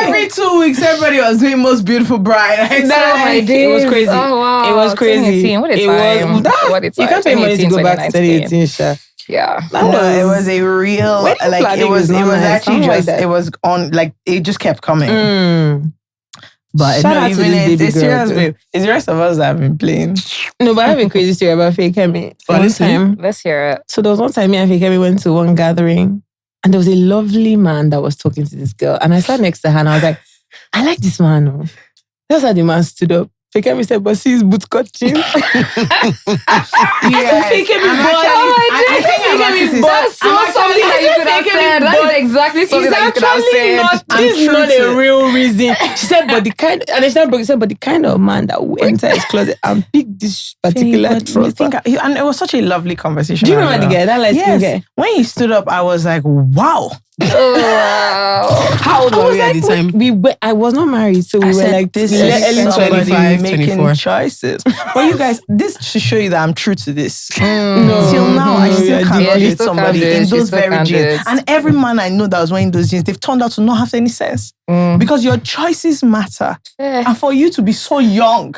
S1: Every 2 weeks, everybody was doing most beautiful bride.
S3: It was crazy.
S2: Oh, wow.
S3: It was crazy.
S2: 2018. What a time. What a time.
S3: You can't pay money to go back to 2018, Sha.
S2: Yeah.
S1: No, it was a real, like, it was actually just, it was on, like, it just kept coming. But
S3: Shout
S1: no,
S3: out to
S1: even
S3: this baby
S1: it's
S3: girl,
S1: serious,
S3: though.
S1: babe. It's the rest of us that have been playing.
S3: No, but I have a crazy story about Feyi Kemi. One time.
S2: Let's hear it.
S3: So there was one time me and Feyi Kemi went to one gathering and there was a lovely man that was talking to this girl. And I sat next to her and I was like, I like this man. Oh. That's how the man stood up. Feyi Kemi said, but see his boot cut chin.
S1: Yes.
S3: Feyi Kemi
S1: I think
S2: That's something that you could have said. That is exactly something that you could have said.
S3: This is not a real reason. She said, but the kind, and she said, but the kind of man that will enter his closet and pick this particular trouser.
S1: And it was such a lovely conversation.
S3: Do you remember the guy? That light skin guy?
S1: When he stood up, I was like, wow.
S2: Oh, wow.
S4: How old were we at the time?
S3: I was not married, so we were like
S1: this
S3: early
S1: is
S4: 25,
S1: making
S4: 24.
S1: choices. But you guys, this should show you that I'm true to this.
S3: No.
S1: Till now, I still can't date somebody in
S2: She's
S1: those
S2: still
S1: very jeans.
S2: candid.
S1: And every man I know that was wearing those jeans, they've turned out to not have any sense. Because your choices matter. And for you to be so young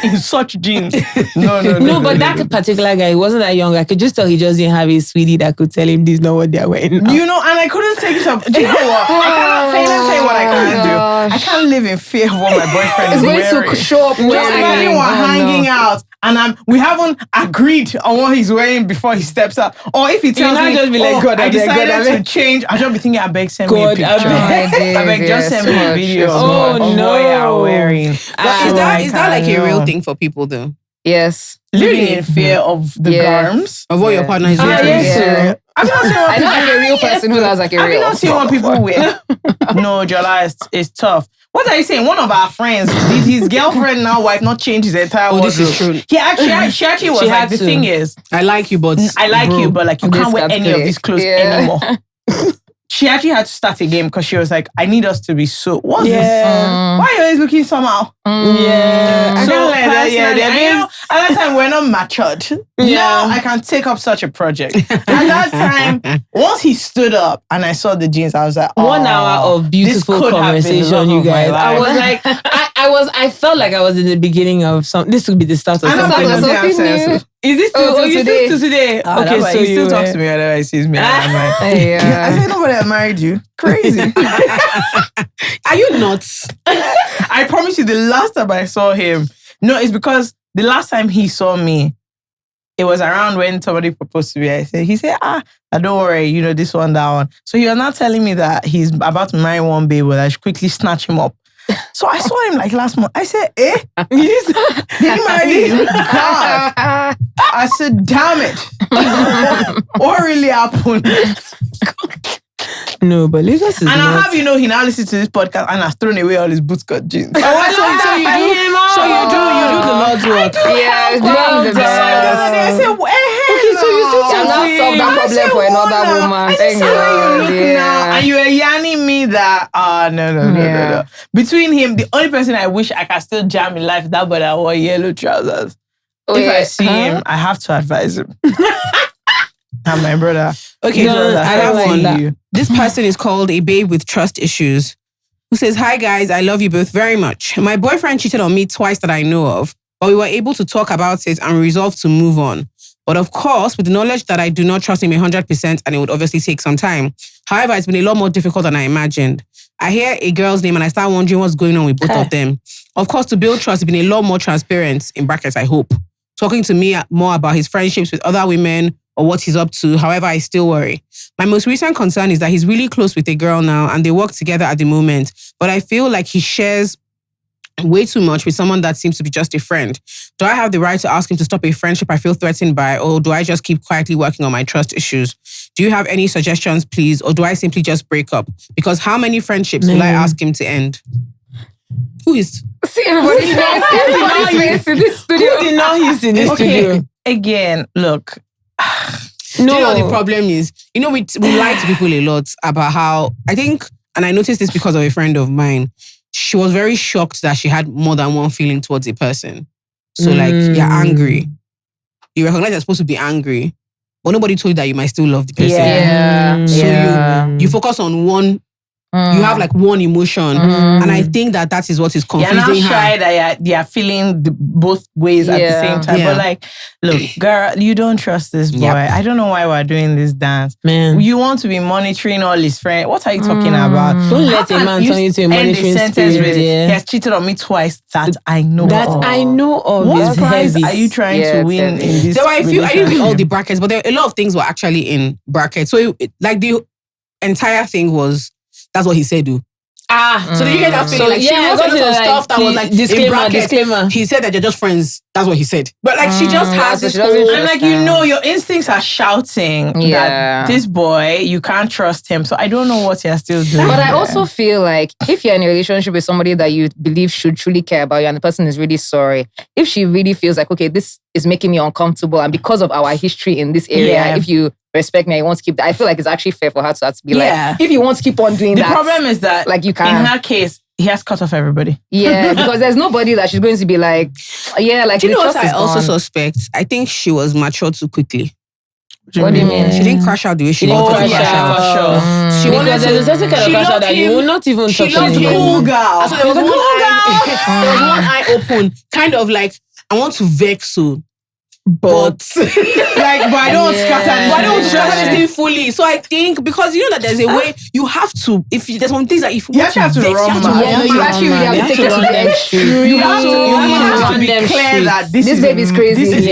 S1: in such jeans. No,
S3: but that particular guy, he wasn't that young. I could just tell he just didn't have a sweetie that could tell him this is not what they're wearing now.
S1: You know, and I couldn't take it up. Do you know what? I cannot tell you what I can't do. I can't live in fear of what my boyfriend is wearing.
S2: It's going to show up
S1: Just imagine we're hanging out and we haven't agreed on what he's wearing before he steps out. Or if he tells me,
S3: just be like, God,
S1: I decided to change, I'll just be thinking, I beg, send me a picture. I beg, just send me a video of what you're wearing.
S4: But is that like a real thing for people though?
S2: Yes.
S1: Living in fear of the garms.
S4: Of what your partner is wearing?
S1: Yes. I've not seen what
S2: I know like a real person who has like a
S1: I've
S2: real.
S1: not seen what people wear. No, Jola, it's tough. What are you saying? One of our friends, did his girlfriend, now wife, not change his entire wardrobe?
S4: This is true.
S1: She actually was like, the thing is,
S4: I like you, but
S1: like you can't wear any of these clothes anymore. She actually had to start a game because she was like, I need us to be so. What's this? Why are you always looking somehow?
S3: Yeah.
S1: I can't like that. Yeah, at that time, we're not matured. Now I can take up such a project. At that time, once he stood up and I saw the jeans, I was like,
S3: 1 hour of beautiful conversation, you guys. I was like, I felt like I was in the beginning of something. This would be the start of something. Is this today?
S1: Okay, so he still talks to me whenever he sees me. I'm like, I said nobody has married you. Crazy.
S4: Are you nuts?
S1: I promise you, the last time I saw him, no, it's because the last time he saw me, it was around when somebody proposed to me. He said, don't worry, you know, this one, that one. So he was not telling me that he's about to marry one babe, but I should quickly snatch him up. So I saw him like last month. I said, did he marry you? God. I said, damn it. What really happened?
S3: No, but Lagos is
S1: and I have, he now listens to this podcast and has thrown away all his bootcut jeans.
S4: So you do the Lord's work.
S2: Yeah, it's doing the best.
S1: I said,
S2: so you still not solve that problem for another woman. Thank God.
S1: Yeah. And you were yarning me that, no. Between him, the only person I wish I can still jam in life is that boy that wore yellow trousers. If I see him, I have to advise him. And my brother.
S4: Okay, I have one. This person is called a babe with trust issues, who says, hi guys, I love you both very much. My boyfriend cheated on me twice that I know of, but we were able to talk about it and resolve to move on. But of course, with the knowledge that I do not trust him 100% and it would obviously take some time. However, it's been a lot more difficult than I imagined. I hear a girl's name and I start wondering what's going on with both of them. Of course, to build trust, it's been a lot more transparent, in brackets, I hope. Talking to me more about his friendships with other women or what he's up to. However, I still worry. My most recent concern is that he's really close with a girl now and they work together at the moment. But I feel like he shares way too much with someone that seems to be just a friend. Do I have the right to ask him to stop a friendship I feel threatened by, or do I just keep quietly working on my trust issues? Do you have any suggestions, please? Or do I simply just break up? Because how many friendships will I ask him to end? Who is?
S2: See, everybody's face in this studio.
S3: Who did not he's in this studio?
S1: Again, look.
S4: No. Do you know what the problem is? You know, we lie to people a lot about how, I think, and I noticed this because of a friend of mine, she was very shocked that she had more than one feeling towards a person. So like, you're angry. You recognize you're supposed to be angry, but nobody told you that you might still love the person. So you focus on one. You have like one emotion, and I think that is what is confusing her.
S1: You're not shy that you're feeling both ways at the same time. But like, look, girl, you don't trust this boy. I don't know why we're doing this dance. Man, you want to be monitoring all his friends. What are you talking about?
S3: Don't let a man turn you to a monitoring spirit.
S1: He has cheated on me twice. That I know.
S3: I know of.
S1: What prize are you trying to win in this?
S4: There were I didn't read all the brackets, but a lot of things were actually in brackets. So like the entire thing was. That's what he said, dude. So then you get that feeling she wrote a lot of stuff that was like disclaimer. He said that you're just friends. That's what he said. But like she just has this whole...
S1: I'm like, your instincts are shouting that this boy, you can't trust him. So I don't know what you're still doing.
S2: But I also feel like if you're in a relationship with somebody that you believe should truly care about you and the person is really sorry, if she really feels like, okay, this is making me uncomfortable and because of our history in this area, if you respect me and you want to keep that, I feel like it's actually fair for her to be like, if you want to keep on doing that.
S1: The problem is that like you can. In her case, he has cut off everybody.
S2: Yeah, because there's nobody that she's going to be like, like.
S4: Do you know what I also suspect? I think she was matured too quickly.
S2: What do you mean?
S4: She didn't crash out the way she wanted to crash out.
S1: For sure.
S3: She wanted to. There's a kind of crash out that you will not even touch.
S1: She loves cool girl.
S4: So there was one eye open, kind of like, I want to vex you. But I don't scatter this thing fully. So I think because you know that there's a way you have to. If there's some things that if you
S1: have to run,
S2: you actually really have to take it to the extreme.
S1: You have to be clear that this
S2: baby's crazy. This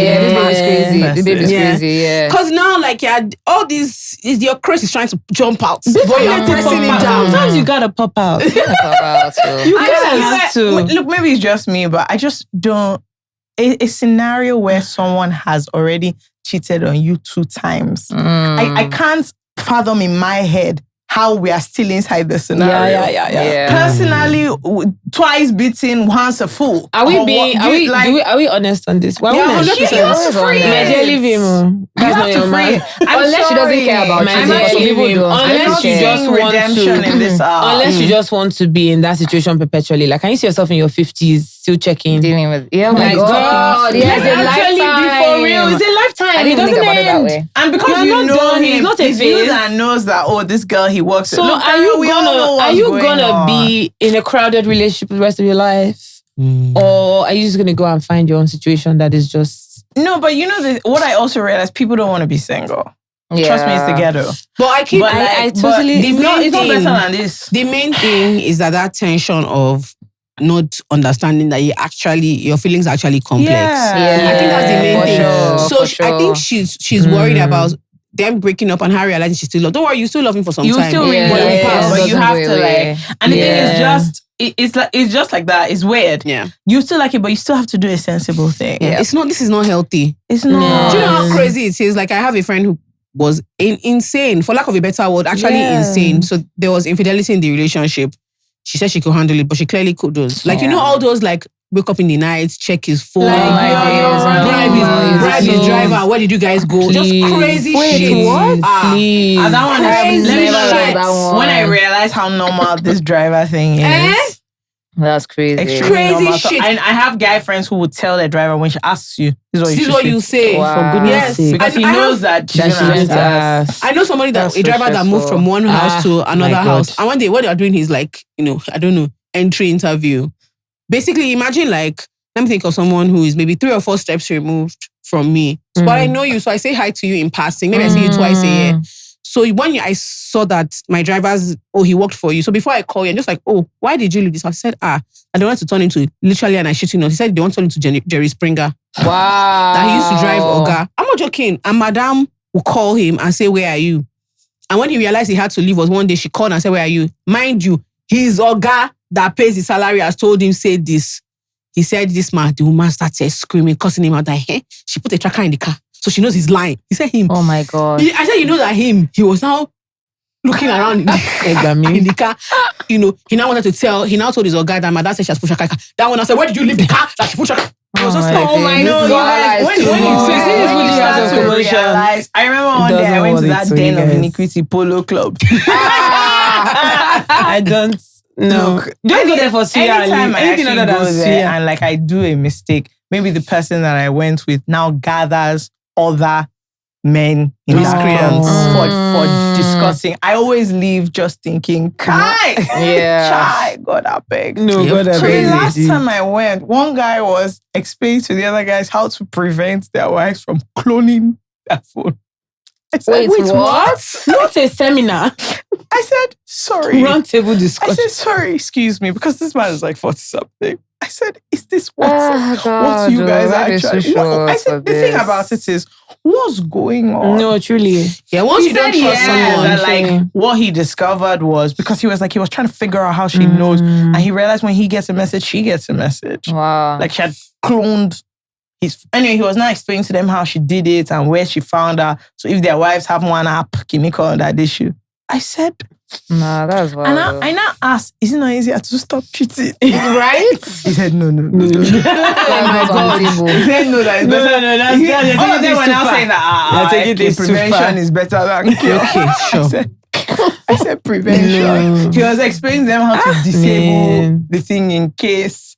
S2: baby's crazy. Yeah.
S4: Because now, like, all this is your craze is trying to jump out.
S3: But you're pressing it down. Sometimes you gotta pop out. You
S1: have to. Look, maybe it's just me, but I just don't. A scenario where someone has already cheated on you 2 times. I can't fathom in my head how we are still inside the scenario.
S3: Yeah.
S1: Personally, twice beaten, once a fool.
S3: Are we honest on this? Why
S1: you have to free
S3: him. Leave him. That's not your man.
S2: Unless she doesn't care about you.
S3: Unless you just want to.
S1: In this
S3: unless you just want to be in that situation perpetually. Like, can you see yourself in your 50s still checking?
S2: Dealing with my God.
S1: Yes, it's a lifetime. For real. It's a lifetime.
S2: I didn't think about it that way.
S1: And because you know him, not a phase that knows that, this girl he works with.
S3: So are you gonna be in a crowded relationship the rest of your life? Or are you just gonna go and find your own situation that is just...
S1: No, but you know what I also realized, people don't want to be single. Trust me, it's the ghetto.
S4: But I totally...
S1: It's not better than this.
S4: The main thing is that tension of not understanding that your feelings are actually complex.
S1: Yeah.
S4: I think that's the main thing.
S2: Sure,
S4: so I think she's worried about them breaking up and her realizing she still loves. Don't worry, you still love him for some time.
S1: You still really but you have to like. And the thing is just. It's just like that. It's weird.
S4: Yeah.
S1: You still like it, but you still have to do a sensible thing.
S4: Yeah. This is not healthy.
S1: It's not.
S4: Do you know how crazy it is? Like, I have a friend who was insane, for lack of a better word, actually insane. So there was infidelity in the relationship. She said she could handle it, but she clearly couldn't. Like, you know, all those like wake up in the night, check his phone, bribe his driver. Where did you guys go? Just crazy shit.
S3: What?
S1: Please. And that one
S2: Crazy
S1: shit.
S2: shit.
S1: When I realized how normal this driver thing is.
S2: That's crazy.
S1: Extremely
S4: crazy
S1: normal.
S4: shit.
S1: And I have guy friends who would tell their driver when she asks you, this is what you
S4: say.
S2: Wow.
S3: For goodness sake.
S1: Because he knows that she's going to ask.
S4: I know somebody a driver that moved from one house to another house. And one day what they are doing is like, I don't know, entry interview. Basically, imagine like, let me think of someone who is maybe 3 or 4 steps removed from me. But I know you, so I say hi to you in passing. Maybe I see you twice a year. So when I saw that my driver's, he worked for you. So before I call you, I'm just like, why did you leave this? I said, I don't want to turn into literally, and I shit He said they want to turn into Jerry Springer.
S2: Wow.
S4: That he used to drive Oga. I'm not joking. And Madame will call him and say, where are you? And when he realized he had to leave was one day she called and said, where are you? Mind you, his Oga that pays his salary has told him, say this. He said, this man, the woman started screaming, cussing him out that, she put a tracker in the car. So she knows he's lying. He said him.
S2: Oh my God.
S4: I said, you know that him, he was now looking around in the car. He now wanted to he now told his guy that my dad said she has pushed her car. That one I said, where did you leave the car? That she pushed her car. I was just like, oh my God. When you start to realize,
S1: I remember one day I went to that den of iniquity polo club.
S3: I don't. No. Don't go there for Suya.
S1: Anytime I
S3: Anything
S1: actually
S3: other than
S1: go there
S3: Suya.
S1: and like I do a mistake, maybe the person that I went with now gathers other men in
S4: Miscreants.
S1: for discussing. I always leave just thinking, Kai! Chai, God, I beg.
S3: No, God, I
S1: So the
S3: beg.
S1: last time I went, one guy was explaining to the other guys how to prevent their wives from cloning their phone. I said,
S2: Wait, what?
S3: Not a seminar.
S1: I said, sorry.
S3: Round table
S1: I
S3: discussion.
S1: said, sorry, excuse me, because this man is like 40 something. I said, is this what
S2: God,
S1: you guys are
S2: life is so
S1: actually...
S2: short
S1: I
S2: for
S1: said, the thing
S2: this.
S1: about it is, what's going on?
S3: No, truly.
S4: Yeah, once
S1: He
S4: you don't
S1: said,
S4: trust someone,
S1: that, like, what he discovered was, because he was trying to figure out how she knows, and he realized when he gets a message, she gets a message.
S2: Wow.
S1: Like, she had cloned anyway, he was now explaining to them how she did it and where she found her. So if their wives have one app, can you call that issue? I said,
S2: nah, that's wild.
S1: and I now asked, is it not easier to stop cheating?
S2: Right?
S1: He said, no.
S2: Oh my God.
S1: He said, no, that is better.
S3: that's
S1: All of them were now saying that prevention is better than cure.
S4: okay, sure.
S1: I said prevention. He was explaining to them how to disable the thing in case.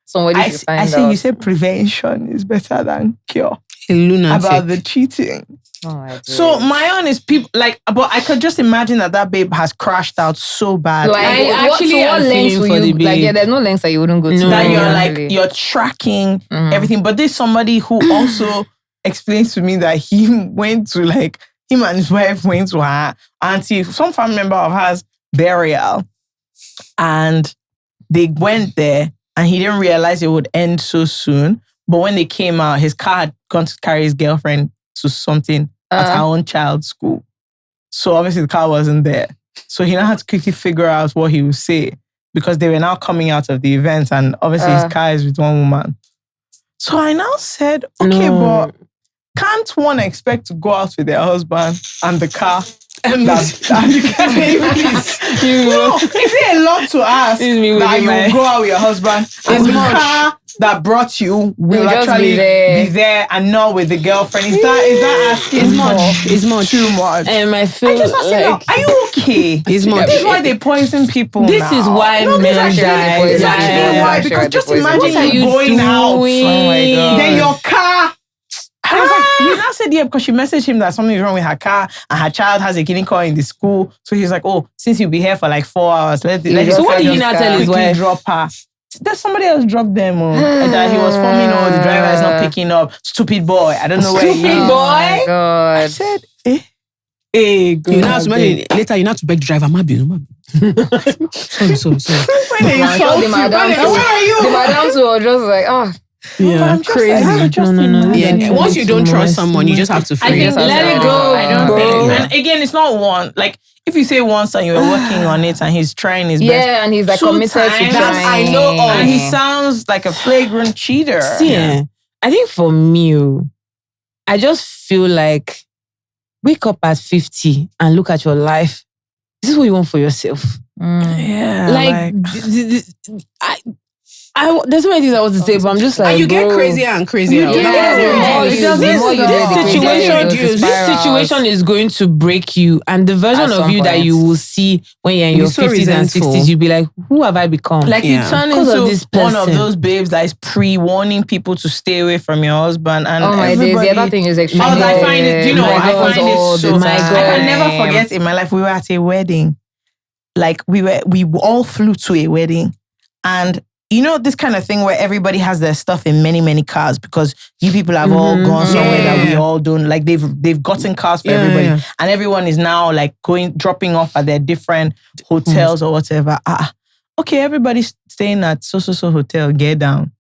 S2: Somebody
S1: I said,
S2: out.
S1: you said prevention is better than cure.
S4: A lunatic.
S1: About the cheating.
S2: Oh my God.
S1: So my own is people but I could just imagine that babe has crashed out so bad.
S2: Like, what lengths will you, like, there's no lengths that you wouldn't go to.
S1: That you're you're tracking everything. But there's somebody who also explains to me that he went to him and his wife went to her auntie, some family member of hers, burial. And they went there and he didn't realize it would end so soon. But when they came out, his car had gone to carry his girlfriend to something at her own child's school. So obviously the car wasn't there. So he now had to quickly figure out what he would say because they were now coming out of the event and obviously his car is with one woman. So I now said, okay, but can't one expect to go out with their husband and the car? Is it a lot to ask that you go out with your husband and the car that brought you will actually be there and not with the girlfriend? Is that asking much?
S3: It's much.
S1: Too much.
S3: I feel
S1: like, are you okay?
S4: It's much.
S1: This is why they poison people
S3: This is why men die.
S1: This is actually why. Because just imagine you going out.
S2: Oh my God.
S1: Then your car. I was like, he now said, yeah, because she messaged him that something is wrong with her car and her child has a guinea call in the school. So he's like, oh, since you'll be here for like 4 hours, let
S3: so what did he now tell his wife?
S1: Drop her. There's somebody else dropped them. That he was forming, the driver is not picking up. Stupid boy. I don't know where he is.
S3: Stupid boy?
S2: Oh my God.
S1: I said,
S3: Hey, God.
S4: You know, later you have to beg the driver. Sorry.
S1: When they insult you, where are you?
S2: The madam too was just like,
S3: Yeah, crazy. No.
S4: Yeah, once you don't trust someone, you just have to
S1: I
S4: free
S1: think
S4: yourself.
S1: let it go. I don't think. And again, it's not one. Like, if you say once and you're working on it and he's trying his best.
S2: yeah, and he's like
S1: 2
S2: committed to
S1: times,
S2: trying.
S1: I know. And he sounds like a flagrant cheater.
S3: Yeah. I think for me, I just feel like wake up at 50 and look at your life. This is what you want for yourself.
S1: Yeah.
S3: There's so many things I want to say, but I'm just like,
S4: And you get crazier and crazier.
S3: This situation is going to break you, and the version of you that you will see when you're in your 50s and 60s, you'll be like, who have I become?
S1: Like you turn
S3: Because of
S1: into
S3: this
S1: one of
S3: person.
S1: those babes that is pre-warning people to stay away from your husband. And
S2: Oh my days, the other thing is extremely.
S1: I find it, I find it so
S2: my God.
S1: I can never forget in my life, we were at a wedding. Like we all flew to a wedding. And you know, this kind of thing where everybody has their stuff in many, many cars because you people have all gone somewhere that we all don't. Like they've gotten cars for everybody. Yeah. And everyone is now like dropping off at their different hotels or whatever. Okay, everybody's staying at so hotel, get down.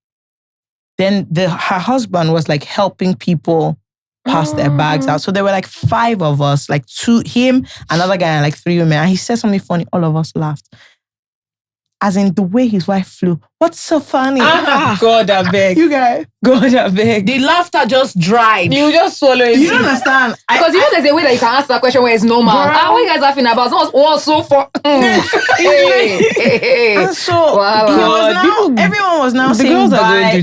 S1: Then her husband was like helping people pass their bags out. So there were like 5 of us, like 2, him, another guy, and like 3 women. And he said something funny. All of us laughed. As in the way his wife flew. What's so funny?
S3: God, I beg.
S1: You guys.
S3: God, I beg.
S4: The laughter just dried.
S3: You just swallow it.
S1: You don't understand.
S2: Because there's a way that you can answer that question where it's normal. What are you guys laughing about? What's so for?
S1: And so everyone was now saying bye,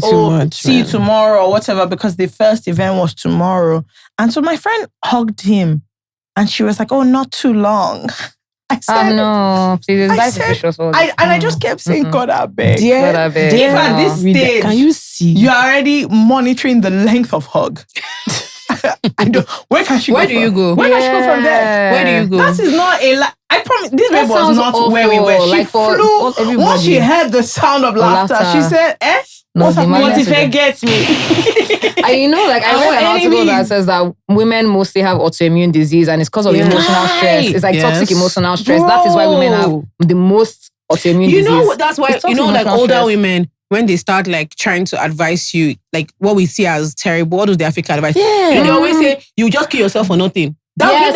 S1: see you tomorrow or whatever, because the first event was tomorrow. And so my friend hugged him and she was like, oh, not too long. I said,
S2: no, please, life is precious.
S1: and I just kept saying, God, I beg.
S2: God, I beg.
S1: If at this stage,
S3: can you see?
S1: You're already monitoring the length of hug. I don't. Where can she?
S4: Where do you go?
S1: Where can she go from there?
S4: Where do you go?
S1: That is not a. I promise. This babe was
S2: sounds
S1: not
S2: awful.
S1: where we were. She
S2: Like for
S1: flew.
S2: everybody.
S1: Once she heard the sound of laughter, she said, "Eh."
S2: No,
S1: What's happening?
S2: the man
S1: What if
S2: has to
S1: it gets me?
S2: And you know, like I read an article that says that women mostly have autoimmune disease, and it's because of emotional stress. It's like toxic emotional stress. That is why women have the most autoimmune disease.
S4: You know, that's why,
S2: you know,
S4: like older women, when they start like trying to advise you, like what we see as terrible, what does the African advice?
S3: Yeah.
S4: They always say, you just kill yourself for nothing.
S2: Listen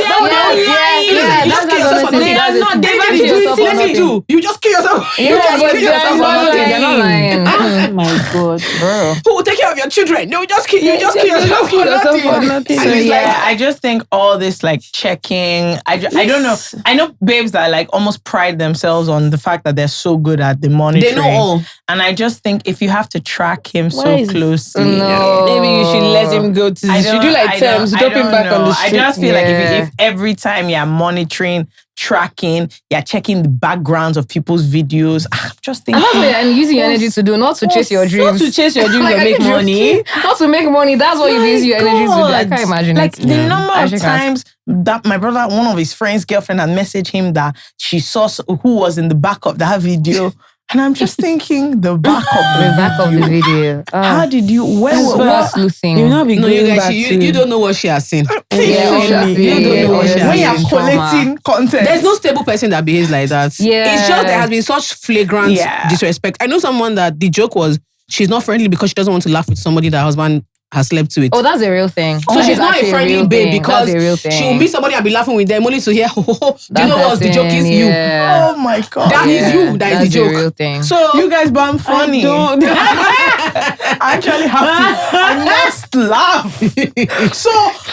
S4: to you just kill yourself.
S2: They're not lying.
S3: Oh my God, bro.
S4: Who will take care of your children? No, just kill yourself for nothing.
S1: So I just think all this like checking. I don't know. I know babes that like almost pride themselves on the fact that they're so good at the monitoring.
S4: They know all.
S1: And I just think if you have to track him so closely,
S3: Maybe you should let him go to. You should do like terms, drop him back on the street.
S1: I just feel like if every time you're monitoring, tracking, you're checking the backgrounds of people's videos. I'm just thinking.
S2: And using your energy to do, not to chase your dreams.
S3: Not to chase your dreams or make money.
S2: Not to make money. That's what you use your energy to do. I can't imagine
S1: like
S2: it.
S1: the number of times that my brother, one of his friends' girlfriend had messaged him that she saw who was in the back of that video. And I'm just thinking the back of the
S2: video.
S1: How did you? Where was
S2: sleuthing?
S3: You not be going back to.
S4: You don't know what she has seen.
S2: You don't know what she has
S1: when
S2: seen.
S1: you're collecting content.
S4: There's no stable person that behaves like that.
S2: Yeah.
S4: It's just there has been such flagrant disrespect. I know someone that the joke was she's not friendly because she doesn't want to laugh with somebody that her husband has slept with.
S2: Oh, that's a real thing.
S4: So she's not a friendly babe because she will meet somebody and be laughing with them only to hear, do you know what the joke is? You.
S1: Oh my God.
S4: That is you. That is the joke.
S2: A real thing.
S1: So you guys, but I'm funny. I actually have to. I must laugh. So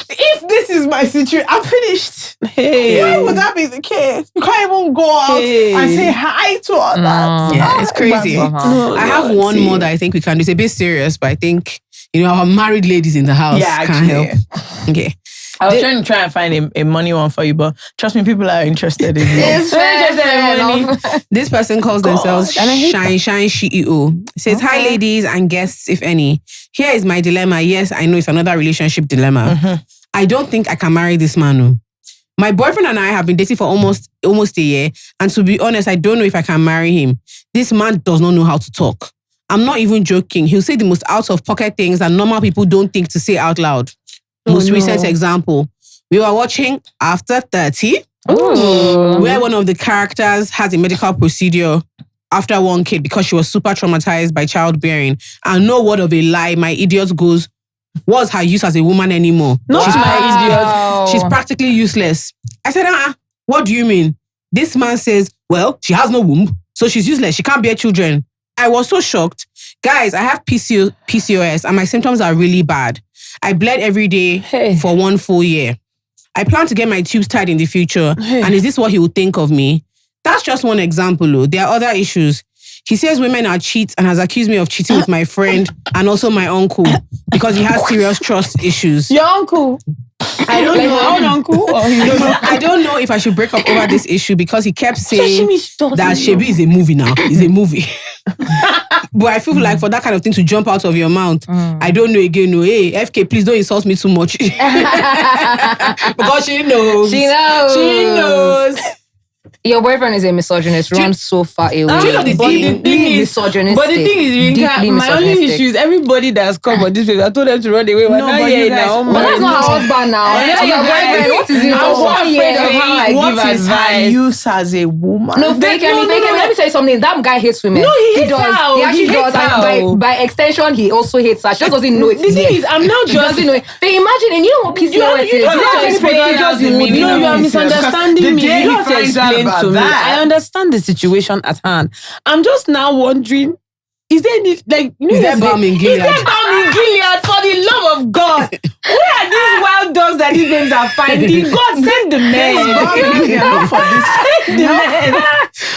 S1: if this is my situation, I'm finished.
S3: Hey.
S1: Why would that be the case? You can't even go out and say hi to others.
S4: Yeah, it's crazy. I have one more that I think we can do. It's a bit serious, but I think our married ladies in the house can help. Okay.
S1: I was trying to find a money one for you, but trust me, people are interested in
S2: It's
S1: money.
S4: This person calls themselves Shine CEO. It says, hi ladies and guests, if any. Here is my dilemma. Yes, I know it's another relationship dilemma. Mm-hmm. I don't think I can marry this man. My boyfriend and I have been dating for almost a year. And to be honest, I don't know if I can marry him. This man does not know how to talk. I'm not even joking. He'll say the most out-of-pocket things that normal people don't think to say out loud. Most recent example, we were watching After 30, where one of the characters has a medical procedure after one kid because she was super traumatized by childbearing. And no word of a lie, my idiot goes, what's her use as a woman anymore?
S3: She's my idiot.
S4: She's practically useless. I said, what do you mean? This man says, well, she has no womb, so she's useless. She can't bear children. I was so shocked. Guys, I have PCOS and my symptoms are really bad. I bled every day for 1 full year. I plan to get my tubes tied in the future. And is this what he would think of me? That's just one example. There are other issues. He says women are cheats and has accused me of cheating with my friend and also my uncle because he has serious trust issues.
S3: Your uncle?
S4: I don't know.
S3: My own uncle? Or
S4: I don't know if I should break up over this issue because he kept saying that Shebi is a movie now. It's a movie. But I feel like for that kind of thing to jump out of your mouth, I don't know again. No, hey, FK, please don't insult me too much. Because she knows.
S2: She knows. Your boyfriend is a misogynist. Run so far away.
S3: You know the thing is,
S2: misogynistic.
S3: But the thing is, my only issue is everybody that's come on this place, I told them to run away. But now you're now.
S2: But that's not her husband now. Your boyfriend, what is it?
S3: I'm so afraid of how I give advice.
S1: What is her use as a woman?
S2: No, fake him. Let me tell you something. That guy hates women.
S3: No, he hates
S2: does.
S3: her.
S2: He actually does. And by extension, he also hates her. She just doesn't know it.
S3: The thing is, I'm not just...
S2: doesn't know it. But imagine, and you know what PCOS is.
S3: No, you are misunderstanding me. You don't have to explain to me. I understand the situation at hand. I'm just now wondering, is there any, like,
S4: is there balm in Gilead?
S3: Is there balm in Gilead, for the love of God? Where are these wild dogs that these names are finding? God, send the men. Send the men.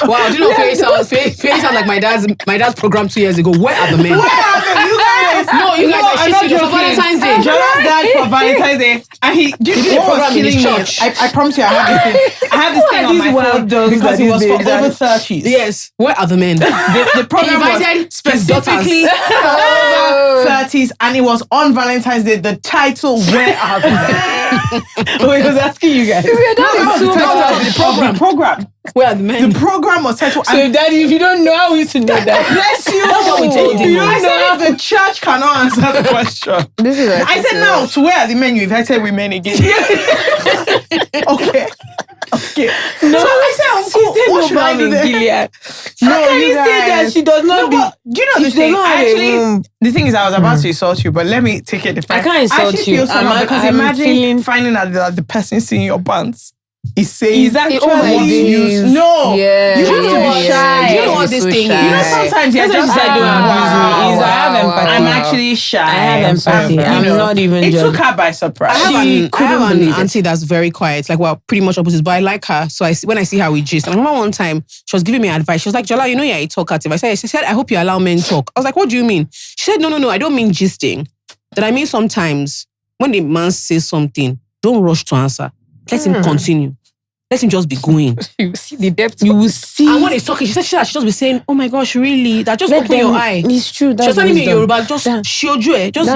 S4: Wow, do you know Feyi sounds like my dad's program 2 years ago. Where are the men?
S1: Where are the you guys?
S4: No, you guys are shitting for Valentine's Day.
S1: Jonas died for Valentine's Day, and he did what was killing me. I promise you, I have this thing. I have this thing on my phone because it was for over 30s.
S4: Yes. Where are the men?
S1: The program was specifically over 30s, and it was on Valentine's Day. The title, Where Are the Men?
S3: He was asking you guys.
S1: The program.
S4: Where are the men?
S1: The program was titled.
S3: So, Daddy, if you don't know, how you to know that?
S1: Bless you.
S4: That's what we tell you.
S1: I said if the church cannot answer the question. I said now, so where are the men you invited women again? Okay. No, so I said, Uncle, what should I do there?
S3: How can you say that she does not be?
S1: Do you know the thing? Actually, the thing is, I was about to insult you, but let me take it.
S3: I can't insult you.
S1: Because imagine finding out that the person seeing your pants is saying,
S3: is actually
S1: no, you have to be shy.
S4: You know what this thing is?
S1: You know, sometimes you're just like,
S3: I have empathy.
S1: I'm actually shy.
S3: I have empathy. I'm not even.
S1: It took her by surprise.
S4: I have an auntie that's very quiet, like pretty much opposites, but I like her. So when I see her, we gist. And I remember one time she was giving me advice. She was like, Jola, you know you're a talkative. She said, I hope you allow men talk. I was like, what do you mean? She said, no, I don't mean gisting. That I mean sometimes when the man says something, don't rush to answer. Let him continue. Let him just be going.
S2: You see the depth.
S3: You will see.
S4: And when he's talking, she said she just be saying, oh my gosh, really? That just open your eye.
S3: It's true.
S4: She was telling me in Yoruba, just shioju. Just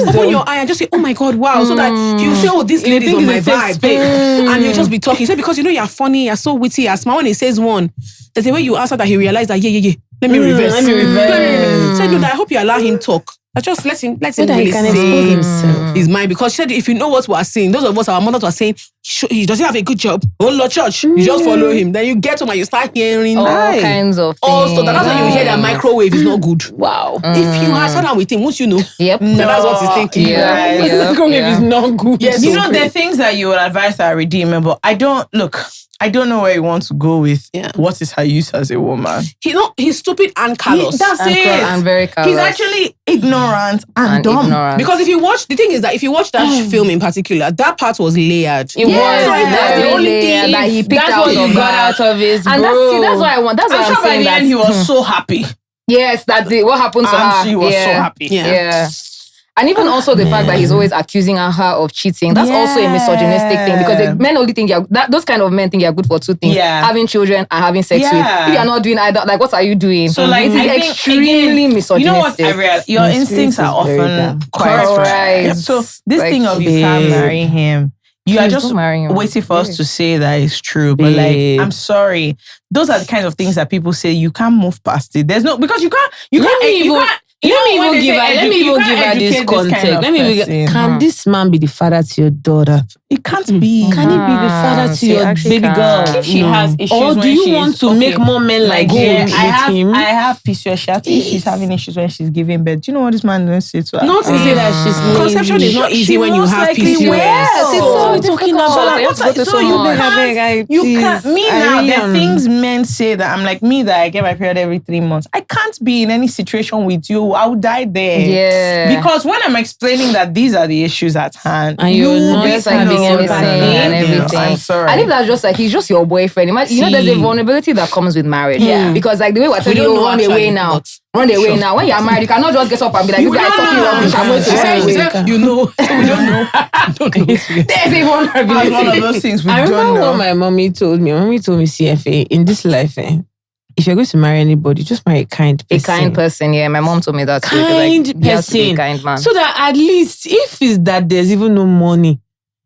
S4: open your eye and just say, oh my God, wow. So that you say, oh, this lady is on my vibe. And you just be talking. So because you know you're funny, you're so witty, you're smart. When he says one, there's a way you answer that he realized that, yeah. Let me reverse. So no, I hope you allow him talk. I just let him really say
S3: himself.
S4: His mind. Because she said, if you know what we are saying, those of us, our mothers were saying, does he have a good job? Oh, Lord Church. You just follow him. Then you get home and you start hearing
S2: all kinds of things.
S4: Also, that's when you hear that microwave is not good.
S3: Wow.
S4: If you had sat down with him, won't you know?
S2: Yep.
S4: No, that's what he's thinking.
S3: Microwave is not good.
S1: Yes, you know, there are things that you will advise that are redeemable. I don't know where you want to go with what is her use as a woman.
S4: He's stupid and callous.
S1: That's it.
S2: And very callous.
S1: He's actually ignorant and dumb.
S2: Ignorant.
S4: Because the thing is that if you watch that film in particular, that part was layered.
S2: It was. That's the only thing that he picked out of
S3: got out of his
S2: and that's what I want. That's what I'm
S1: sure
S2: saying.
S1: By the end, he was so happy.
S2: Yes, what happened to her.
S1: She was so happy.
S2: Yeah. And even also the fact that he's always accusing her of cheating. That's also a misogynistic thing because men only think those kind of men think you're good for two things. Yeah. Having children and having sex with. If you're not doing either, like what are you doing?
S1: So like
S2: it is extremely misogynistic.
S1: You know what I realized? Your instincts are often quite right. Yeah. So this thing of you can't marry him. You are just waiting for us to say that it's true. But like, I'm sorry. Those are the kinds of things that people say you can't move past it. There's no, because you can't.
S3: Let me even give her this context. Can this man be the father to your daughter?
S1: It can't be.
S3: Can he be the father to your baby girl?
S1: If she has issues,
S3: or do you want to make more men like him with him?
S1: I have PCOS. She's having issues when she's giving birth. Do you know what this man going to say to her?
S3: Not easy that she's lazy.
S4: Conception is not easy when you have PCOS.
S2: Yes, it's so talking about.
S1: So you can't. Me now, there are things men say that I'm like, me that I get my period every 3 months. I can't be in any situation with you. I would die there.
S2: Yeah.
S1: Because when I'm explaining that these are the issues at hand,
S3: and you're not
S2: just like being and everything.
S1: I'm sorry.
S2: And if that's just like he's just your boyfriend, you know, there's a vulnerability that comes with marriage. Yeah. Because like the way we're telling you, run away now. Run away now. When you're married, you cannot just get up and be like, this guy is talking rubbish. I'm going to say,
S4: you know, we don't know.
S2: There's a vulnerability.
S1: One of those things we don't know.
S3: I remember what my mommy told me. Mommy told me, CFA, in this life, if you're going to marry anybody, just marry a kind person.
S2: A kind person, yeah. My mom told me that too.
S3: Kind person.
S2: Kind man.
S3: So that at least, if it's that there's even no money,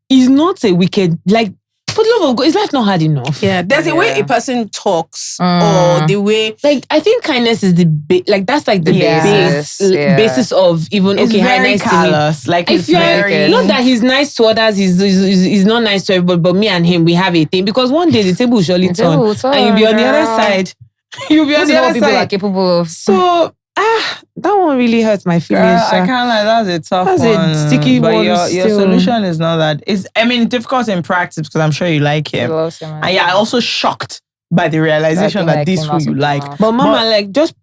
S3: it's not a wicked, like, for the love of God, is life not hard enough?
S4: Yeah, there's a way a person talks or the way...
S3: Like, I think kindness is that's like the basis of even,
S1: it's very
S3: nice
S1: callous.
S3: to me.
S1: Like, it's very...
S3: Not that he's nice to others, he's not nice to everybody, but me and him, we have a thing. Because one day the table will surely turn. And you'll be on the other side. You'll be on the other
S2: people
S3: side.
S2: Are capable of.
S3: So, that one really hurts my feelings.
S1: I can't lie, that's a tough
S3: one. That's a sticky
S1: but
S3: one.
S1: Your solution is not that. It's, difficult in practice because I'm sure you like him. And I'm also shocked by the realization that this is who you like.
S3: But Mama, like, just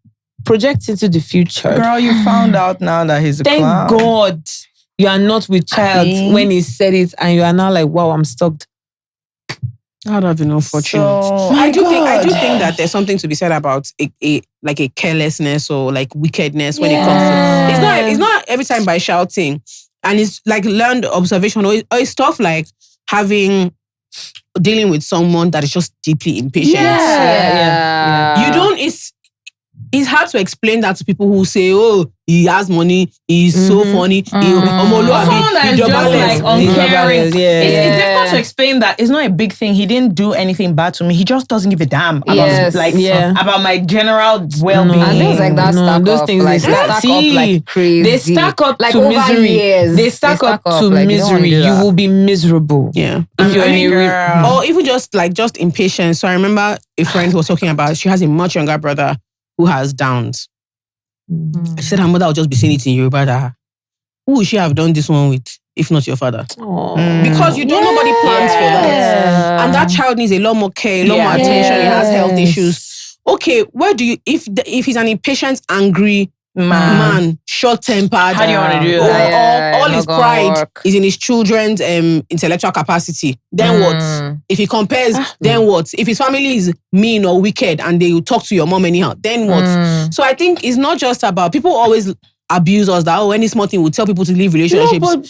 S3: project into the future.
S1: Girl, you found out now that he's a clown.
S3: Thank God you are not with child when he said it and you are now like, wow, I'm stuck.
S4: That would have been unfortunate. I do think that there's something to be said about a carelessness or like wickedness when it comes to it's not every time by shouting. And it's like learned observation or it's stuff like dealing with someone that is just deeply impatient.
S2: Yeah.
S4: You don't, it's hard to explain that to people who say, oh, he has money, he's so funny.
S1: Someone that is just like uncaring. It's difficult to explain that. It's not a big thing. He didn't do anything bad to me. He just doesn't give a damn about my general well-being.
S2: And things like that stack
S3: those
S2: up.
S3: things
S2: Like, stack up like crazy.
S3: They stack up
S2: like
S3: to
S2: over
S3: misery.
S2: years.
S3: They stack up to
S2: like,
S3: misery. You will be miserable.
S4: Yeah.
S3: If you're in a
S4: or even just impatient. So I remember a friend who was talking about, she has a much younger brother who has Downs. I said her mother would just be saying it in Yoruba that who would she have done this one with if not your father? Because you don't nobody plans for that. And that child needs a lot more care, a lot more attention. He has health issues. Okay, where do you if he's an impatient, angry man, short-tempered,
S1: how do you want to do that?
S4: All his pride is in his children's intellectual capacity. Then what? If he compares, then what? If his family is mean or wicked and they will talk to your mom anyhow, then what? So I think it's not just about people always abuse us that any small thing will tell people to leave relationships. No,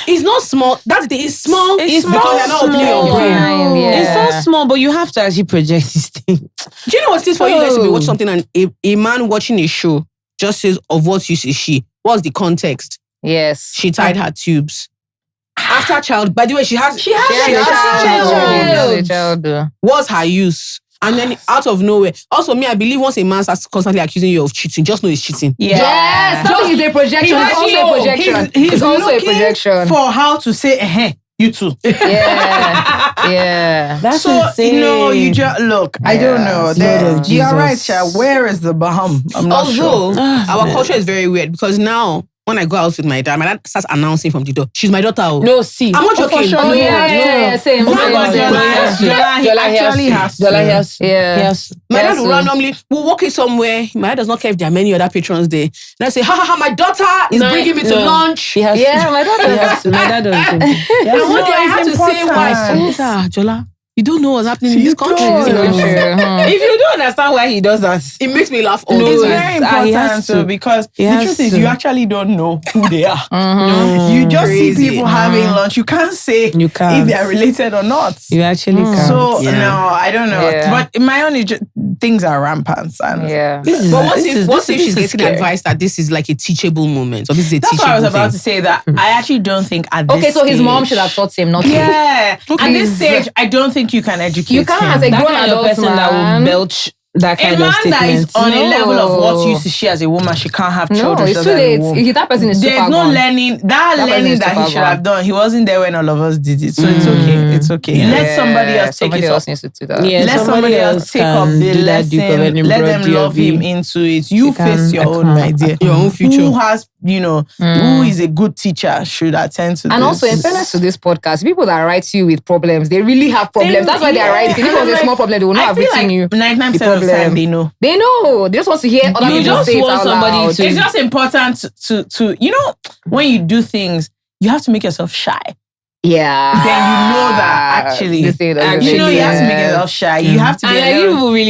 S4: it's not small. That's the thing. It's small. It's because they're not opening your brain.
S3: It's so small, but you have to actually project this thing.
S4: Do you know what's this for you guys to be watching something and a man watching a show just says, of what use is she? What's the context?
S2: Yes.
S4: She tied her tubes. After child, by the way, she has a child. What's her use? And then out of nowhere. Also, I believe once a man starts constantly accusing you of cheating, just know he's cheating.
S2: Yes. Something is a projection. It's also a projection.
S1: He's also a projection. For how to say, you too.
S2: Yeah.
S3: That's insane.
S1: You just look. I don't know. You're right, Cha. Where is the Baham? I'm not sure.
S4: Our culture is very weird because now when I go out with my dad starts announcing from the door, she's my daughter.
S3: No, see.
S4: I'm not joking.
S2: Sure. Same.
S3: Yes.
S4: My dad will randomly, we'll walk in somewhere. My dad does not care if there are many other patrons there. And I say, my daughter is bringing me to lunch.
S2: My daughter.
S3: My dad doesn't.
S4: And one day I had to say, why? Jola, you don't know what's happening in this country.
S1: If you don't understand why he does that,
S4: it makes me laugh.
S1: It's very important because the truth is you actually don't know who they are. You just see people having lunch. You can't say if they are related or not.
S3: You actually can't.
S1: So no, I don't know. But in my own things are rampant. And
S4: but what if she's getting advice that this is like a teachable moment or this is a teachable thing?
S1: That's what I was about to say. That I actually don't think at this
S2: stage. So his mom should have taught him not to.
S1: At this stage, I don't think you can educate him.
S2: You can't as a grown adult
S3: person that will belch that kind of statement.
S1: A man that is on a level of what use is she as a woman, she can't have children.
S2: It's too late. That person is
S1: There's no learning. That learning that he should have done, he wasn't there when all of us did it. So it's okay. It's okay. Let somebody else take it up.
S2: Needs to do that.
S1: Let somebody else take up the lesson. Let them love him into it. You face your own, my dear.
S4: Your own future.
S1: Who has, who is a good teacher should attend to this.
S2: And also, in fairness to this podcast, people that write to you with problems, they really have problems. That's why they are writing. If it was a small problem, they would not have written you.
S1: 99% of the time, they know.
S2: They know. They just want to hear other people say it out loud.
S1: It's just important to when you do things, you have to make yourself shy.
S2: Yeah.
S1: Then you know that actually, you have to make yourself shy. You have to be
S3: you'll be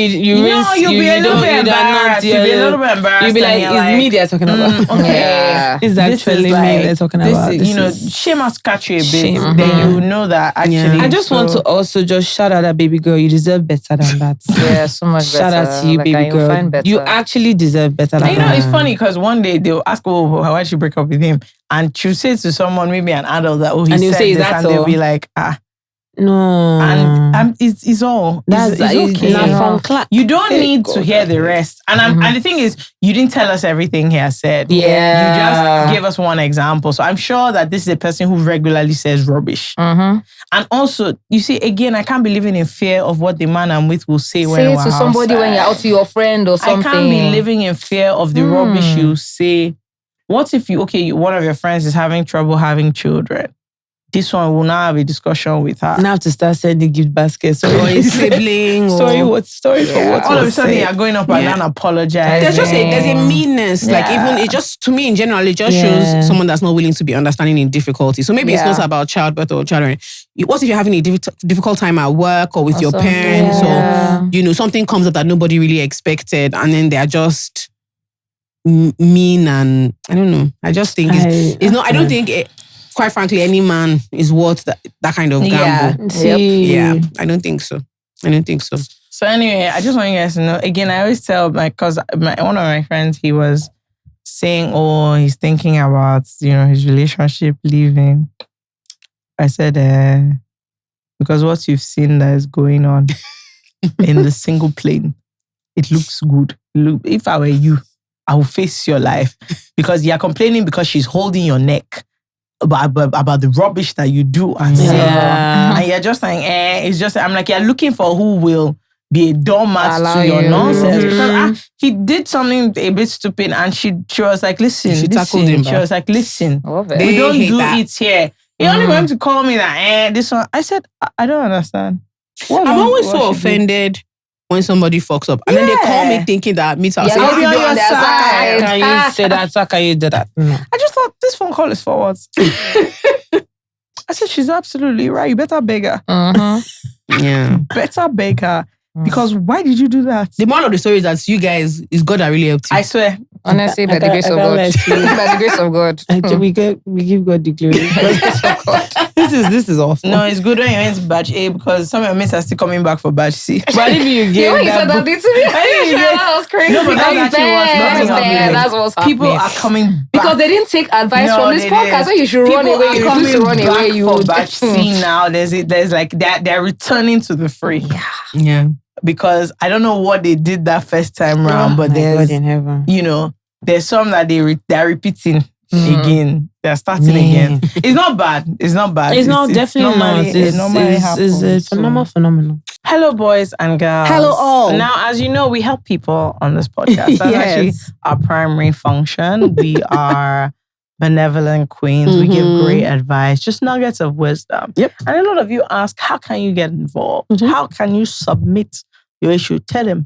S3: a little bit embarrassed. You'll be a little bit embarrassed. You'll be like, it's me they're talking about.
S1: Okay.
S3: It's actually me they're talking about.
S1: Shame has catch you a bit. Then you know that actually.
S3: I just want to also just shout out that baby girl. You deserve better than that.
S2: Yeah, so much better.
S3: Shout out to you, baby girl. You actually deserve better than that.
S1: It's funny because one day they'll ask, why did she break up with him? And she'll say to someone, maybe an adult, that, he said this, and they'll be like,
S3: no.
S1: And it's all. It's okay. You don't need to hear the rest. And the thing is, you didn't tell us everything he has said.
S3: Yeah.
S1: You just gave us one example. So I'm sure that this is a person who regularly says rubbish. And also, you see, again, I can't be living in fear of what the man I'm with will say when we're outside.
S2: Say it to somebody when you're out to your friend or something.
S1: I can't be living in fear of the rubbish you say. What if one of your friends is having trouble having children? This one will now have a discussion with her.
S3: Now have to start sending gift baskets.
S4: Or a sibling.
S3: Sorry for what?
S1: All of a sudden you're going up and down apologizing.
S4: There's a meanness. Like even it just, to me in general, it just shows someone that's not willing to be understanding in difficulty. So maybe it's not about childbirth or children. What if you're having a difficult time at work or with your parents or something comes up that nobody really expected and then they're just mean, and I don't know. I just think it's not. I don't think, quite frankly, any man is worth that kind of gamble. Yeah, I don't think so.
S1: So anyway, I just want you guys to know. Again, I always tell because one of my friends, he was saying, he's thinking about his relationship leaving. I said, because what you've seen that is going on in the single plane, it looks good. If I were you, I would face your life because you're complaining because she's holding your neck about the rubbish that you do and say. And you're just like, it's just, I'm like, you're looking for who will be a doormat to your nonsense. Because he did something a bit stupid and she was like, listen. She tackled him. She was like, listen, we don't do it here. You're only going to call me that, this one. I said, I don't understand.
S4: I'm always so offended when somebody fucks up. And then they call me thinking that me too.
S1: I'll be on your side.
S3: Can you say that? So can you do that? No.
S1: I just thought this phone call is for what? I said, she's absolutely right. You better beg her.
S4: Yeah.
S1: Better beg her. Because why did you do that?
S4: The moral of the story is that you guys, it's God that really helped you.
S1: I swear.
S2: Honestly, by the grace of God. By the grace of God.
S3: We give God the glory. This is awful.
S1: No, it's good when you went to batch A because some of your mates are still coming back for batch C.
S3: But if you gave
S2: that was crazy.
S1: No, but that's what's happening. People are coming back.
S2: Because they didn't take advice from this podcast. So you should run away. You refuse to run away. You
S1: for batch C now. There's like they're returning to the free.
S4: Yeah.
S1: Because I don't know what they did that first time round, but there's, there's some that they're repeating again. They're starting again. It's not bad. It's definitely not.
S3: It's a phenomenal.
S1: Hello, boys and girls.
S3: Hello, all.
S1: Now, as you know, we help people on this podcast. That's actually our primary function. We are benevolent queens. We give great advice, just nuggets of wisdom.
S3: Yep.
S1: And a lot of you ask, how can you get involved? How can you submit your issue? Tell them.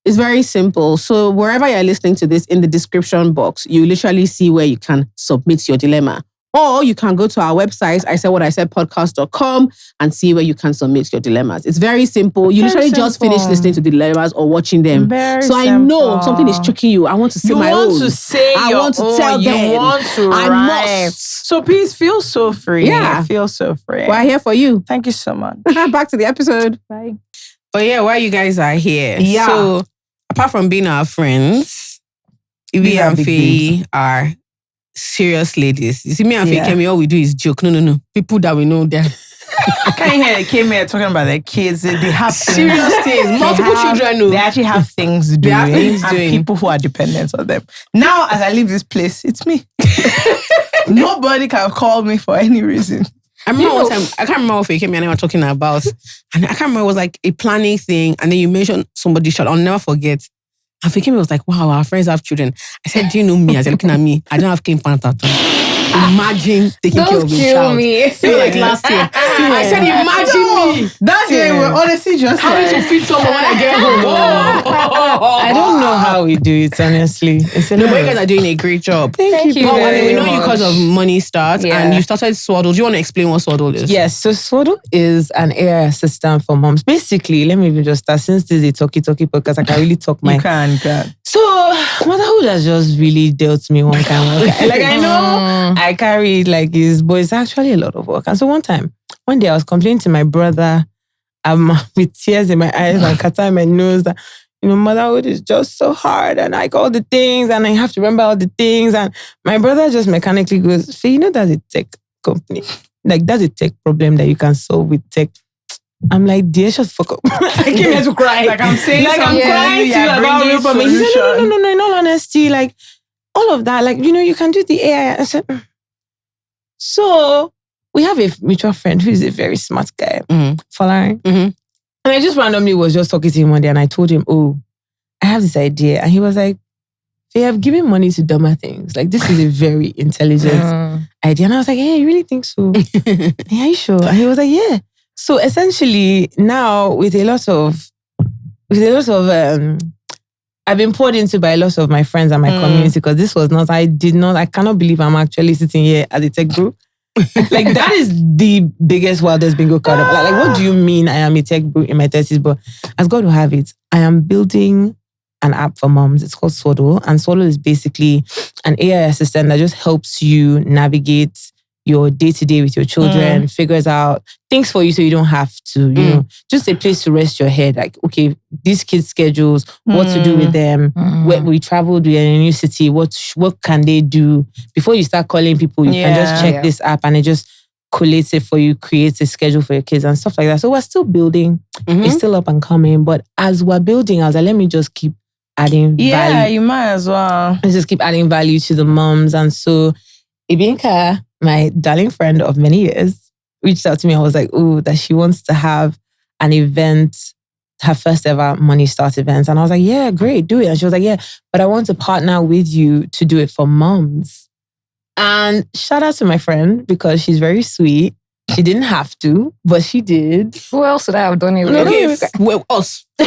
S4: It's very simple. So wherever you're listening to this, in the description box, you literally see where you can submit your dilemma. Or you can go to our website, podcast.com, and see where you can submit your dilemmas. It's very simple. You literally just finish listening to the dilemmas or watching them. I know something is choking you. I want to say my own.
S1: You want to say
S4: I want to tell them.
S1: You want to
S4: I
S1: write.
S4: must.
S1: So please feel so free.
S4: Yeah.
S1: Feel so free.
S4: We're here for you.
S1: Thank you so much.
S4: Back to the episode.
S1: Bye.
S4: But yeah, while you guys are here.
S1: Yeah.
S4: So apart from being our friends, Ibiyinka and Feyi are serious ladies. You see, me and Feyi, all we do is joke. No. People that we know, they're...
S1: I can't hear they came here talking about their kids. They have
S4: serious things. Multiple children.
S1: They actually have things doing. And people who are dependent on them. Now, as I leave this place, it's me. Nobody can call me for any reason.
S4: I remember one time, I can't remember what Feyi came here and they were talking about. And I can't remember, it was like a planning thing. And then you mentioned somebody's child. I'll never forget. And Feyi was like, wow, our friends have children. I said, do you know me? As you're looking at me, I don't have clean pants at all. Imagine taking care of a child.
S2: Me.
S4: So like last year. I said, imagine me.
S1: That year, we're honestly just
S4: having to feed someone when I get home.
S3: I don't know how we do it, honestly.
S4: No, but you guys are doing a great job.
S2: Thank you.
S4: We know you because of Money Start and you started Swaddle. Do you want to explain what Swaddle is?
S3: Yes, so Swaddle is an AI assistant for moms. Basically, let me even just start, since this is a talky podcast, I can really talk my...
S1: You can.
S3: So, motherhood has just really dealt me one kind. Like, I know I carry it like this, but it's actually a lot of work. And so one day I was complaining to my brother, with tears in my eyes and kata in my nose, that, motherhood is just so hard, and like all the things, and I have to remember all the things. And my brother just mechanically goes, "Feyi, that's a tech company. Like, that's a tech problem that you can solve with tech." I'm like, dear, shut the fuck up. I came here to cry.
S1: Like, I'm saying,
S3: like, I'm crying to you about real problem. He said, no, in all honesty, like, all of that, like, you can do the AI. I said, So we have a mutual friend who is a very smart guy, Following. And I just randomly was just talking to him one day, and I told him, I have this idea. And he was like, they have given money to dumber things. Like, this is a very intelligent idea. And I was like, hey, you really think so? Yeah, are you sure? And he was like, yeah. So essentially now with a lot of I've been poured into by a lot of my friends and my community, because this was not, I cannot believe I'm actually sitting here at the tech group. Like, that is the biggest wildest bingo card. Like, what do you mean I am a tech group in my 30s? But as God will have it, I am building an app for moms. It's called Swaddle. And Swaddle is basically an AI assistant that just helps you navigate your day-to-day with your children, figures out things for you so you don't have to, you know, just a place to rest your head. Like, okay, these kids' schedules, what to do with them, where we traveled, we're in a new city, what can they do? Before you start calling people, you can just check this app and it just collates it for you, creates a schedule for your kids and stuff like that. So we're still building. It's still up and coming. But as we're building, I was like, let me just keep adding value.
S1: Yeah, you might as well.
S3: Let's just keep adding value to the moms. And so Ibiyinka, my darling friend of many years, reached out to me. I was like, oh, that she wants to have an event, her first ever Money Start event. And I was like, yeah, great, do it. And she was like, yeah, but I want to partner with you to do it for moms. And shout out to my friend because she's very sweet. She didn't have to, but she did.
S2: Who else would I have done it with?
S4: Well, us.
S1: I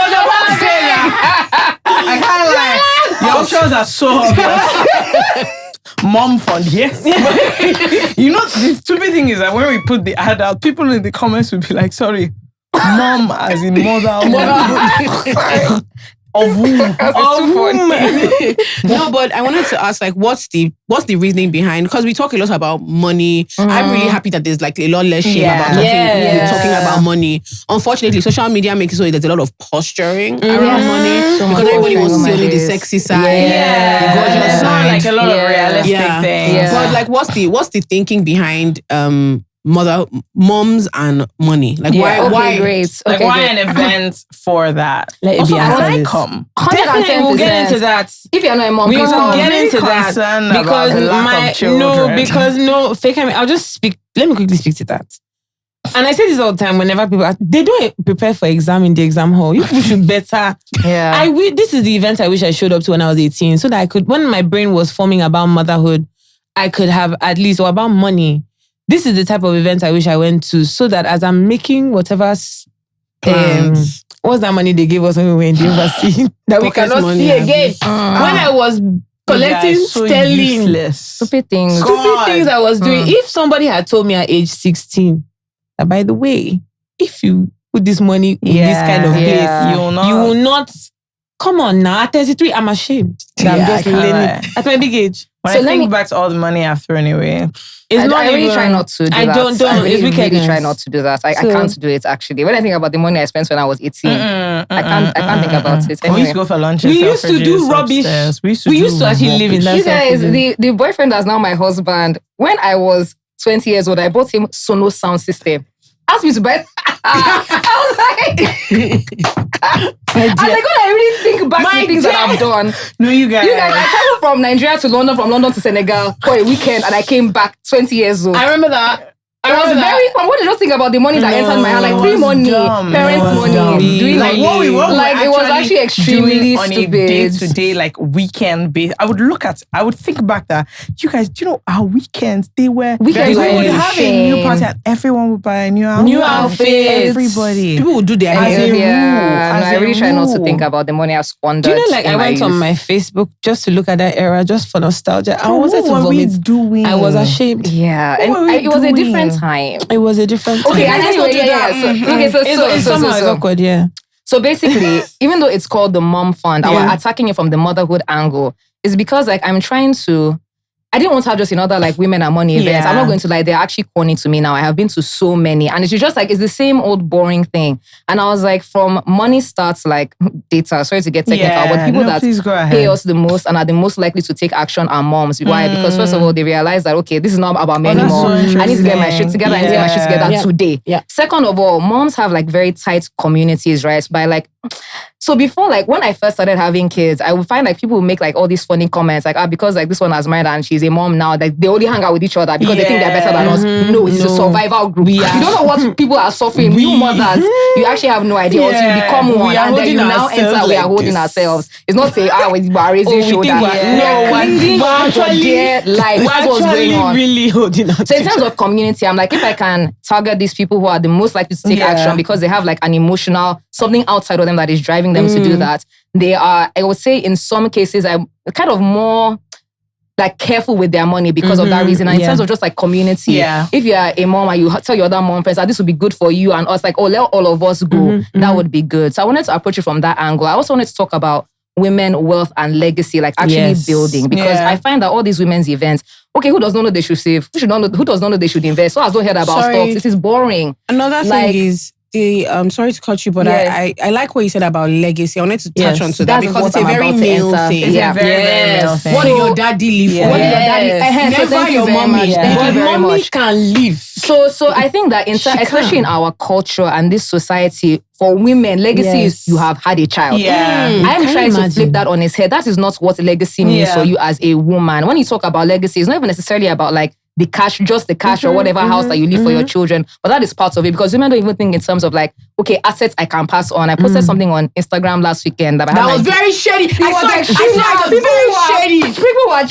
S1: was about to say that. I can't lie. Your options are so obvious. Mom fund, yes. You know, the stupid thing is that when we put the ad out, people in the comments will be like, sorry, mom as in mother. Of whom?
S4: No, but I wanted to ask, like, what's the reasoning behind? Because we talk a lot about money. I'm really happy that there's like a lot less shame about talking about money. Unfortunately, social media makes it so there's a lot of posturing around money because everybody wants to see only the sexy side, the gorgeous
S1: It's not
S4: side.
S1: like a lot of realistic things.
S4: But like, what's the thinking behind moms and money? Like why
S2: Great.
S1: Like why an event for that?
S3: Let
S1: Also,
S3: it be
S1: can I
S3: as
S1: come?
S2: 110%.
S3: We'll get into that.
S2: If you're not a mom,
S3: We
S2: please
S3: will
S2: come.
S3: get into that
S1: concerned about
S3: because
S1: the lack of children.
S3: fake. I'll just speak. Let me quickly speak to that. And I say this all the time. Whenever people they don't prepare for exam in the exam hall. You people should better.
S2: Yeah.
S3: This is the event I wish I showed up to when I was 18, so that I could, when my brain was forming about motherhood, I could have at least, or about money. This is the type of event I wish I went to, so that as I'm making whatever
S4: plans.
S3: What's that money they gave us when we were in the embassy that we
S4: Pocket
S3: cannot
S4: money,
S3: see
S4: yeah.
S3: again? When I was collecting
S1: so
S3: sterling,
S1: useless.
S2: Stupid things.
S3: stupid things I was doing. If somebody had told me at age 16 that, by the way, if you put this money in this kind of place, you will not. Come on now, at 33, I'm ashamed. That I'm just learning at my big age.
S1: When I think back to all the money I've thrown away,
S2: I really try not to do that.
S3: I don't.
S2: I really
S3: wickedness.
S2: try not to do that. I can't do it, actually. When I think about the money I spent when I was 18, I can't think about it.
S1: we
S2: Anyway.
S1: used to go for lunch.
S3: We used to do rubbish. We used to actually live in that.
S2: You guys, the boyfriend that's now my husband, when I was 20 years old, I bought him Sonos sound system. Asked me to buy it. I was like, when I really think back to things that I've done.
S1: No, you guys,
S2: I traveled from Nigeria to London, from London to Senegal for a weekend, and I came back 20 years old.
S3: I remember that.
S2: I was very. What did you just think about the money that entered my hand? Like free money, parents' money, doing
S1: like what we
S2: it was actually extremely
S1: on
S2: stupid.
S1: a day-to-day, like weekend base. I would think back that you guys, do you know our weekends? They were
S2: Weekends
S1: we
S2: were
S1: would have a new party and everyone would buy a new outfit. Everybody,
S4: People would do their
S1: As
S4: hair.
S1: a
S2: I really try not to
S1: rule.
S2: think about the money I've squandered.
S3: Do you know, like I went on my Facebook just to look at that era, just for nostalgia. I wanted to
S1: what were we
S3: vomit.
S1: doing?
S3: I was ashamed.
S2: Yeah,
S1: What
S2: and
S1: were we
S2: it was a
S1: doing?
S2: different time.
S3: It was a different time.
S2: Okay, and anyway,
S3: It's awkward, yeah.
S2: So basically, even though it's called the mom fund, and we're attacking it from the motherhood angle, it's because like I'm trying to. I didn't want to have just another like women and money events. I'm not going to lie, they're actually corny to me now. I have been to so many, and it's just like it's the same old boring thing. And I was like, from money starts like data. Sorry to get technical, but people that pay us the most and are the most likely to take action are moms. Why? Because first of all, they realize that okay, this is not about me anymore. I need to get my shit together. I need to get my shit together today.
S3: Yeah.
S2: Second of all, moms have like very tight communities, right? By like. So before, like when I first started having kids, I would find like people would make like all these funny comments, like because like this one has married and she's a mom now, like they only hang out with each other because they think they're better than us. No, it's a survival group. You don't know what people are suffering. You mothers, you actually have no idea until you become one, and then you now enter. We are holding ourselves. It's not say we are raising shoulder. No, we're clinging on for dear life. That's what's going on.
S3: Really holding on.
S2: So in terms of community, I'm like, if I can target these people who are the most likely to take action because they have like an emotional something outside of them that is driving them to do that. They are, I would say in some cases, I'm kind of more like careful with their money because of that reason. And in terms of just like community, if you are a mom and you tell your other mom friends that this would be good for you and us, like, oh, let all of us go, that would be good. So I wanted to approach it from that angle. I also wanted to talk about women, wealth, and legacy, like actually building, because I find that all these women's events, okay, who does not know they should save? Who does not know they should invest? Who has not heard about stocks? This is boring.
S4: Another thing is sorry to cut you, but I like what you said about legacy. I wanted to touch on to that because it's a very male thing.
S1: It's a very male thing.
S4: What did your daddy live for?
S2: What did your daddy?
S4: Never your mommy.
S3: Your mommy can live.
S2: So I think that especially in our culture and this society, for women, legacy is you have had a child. I'm trying to flip that on his head. That is not what legacy means for you as a woman. When you talk about legacy, it's not even necessarily about like the cash or whatever house that you leave for your children. But that is part of it because women don't even think in terms of like, okay, assets I can pass on. I posted something on Instagram last weekend that
S4: was very shady.
S2: People were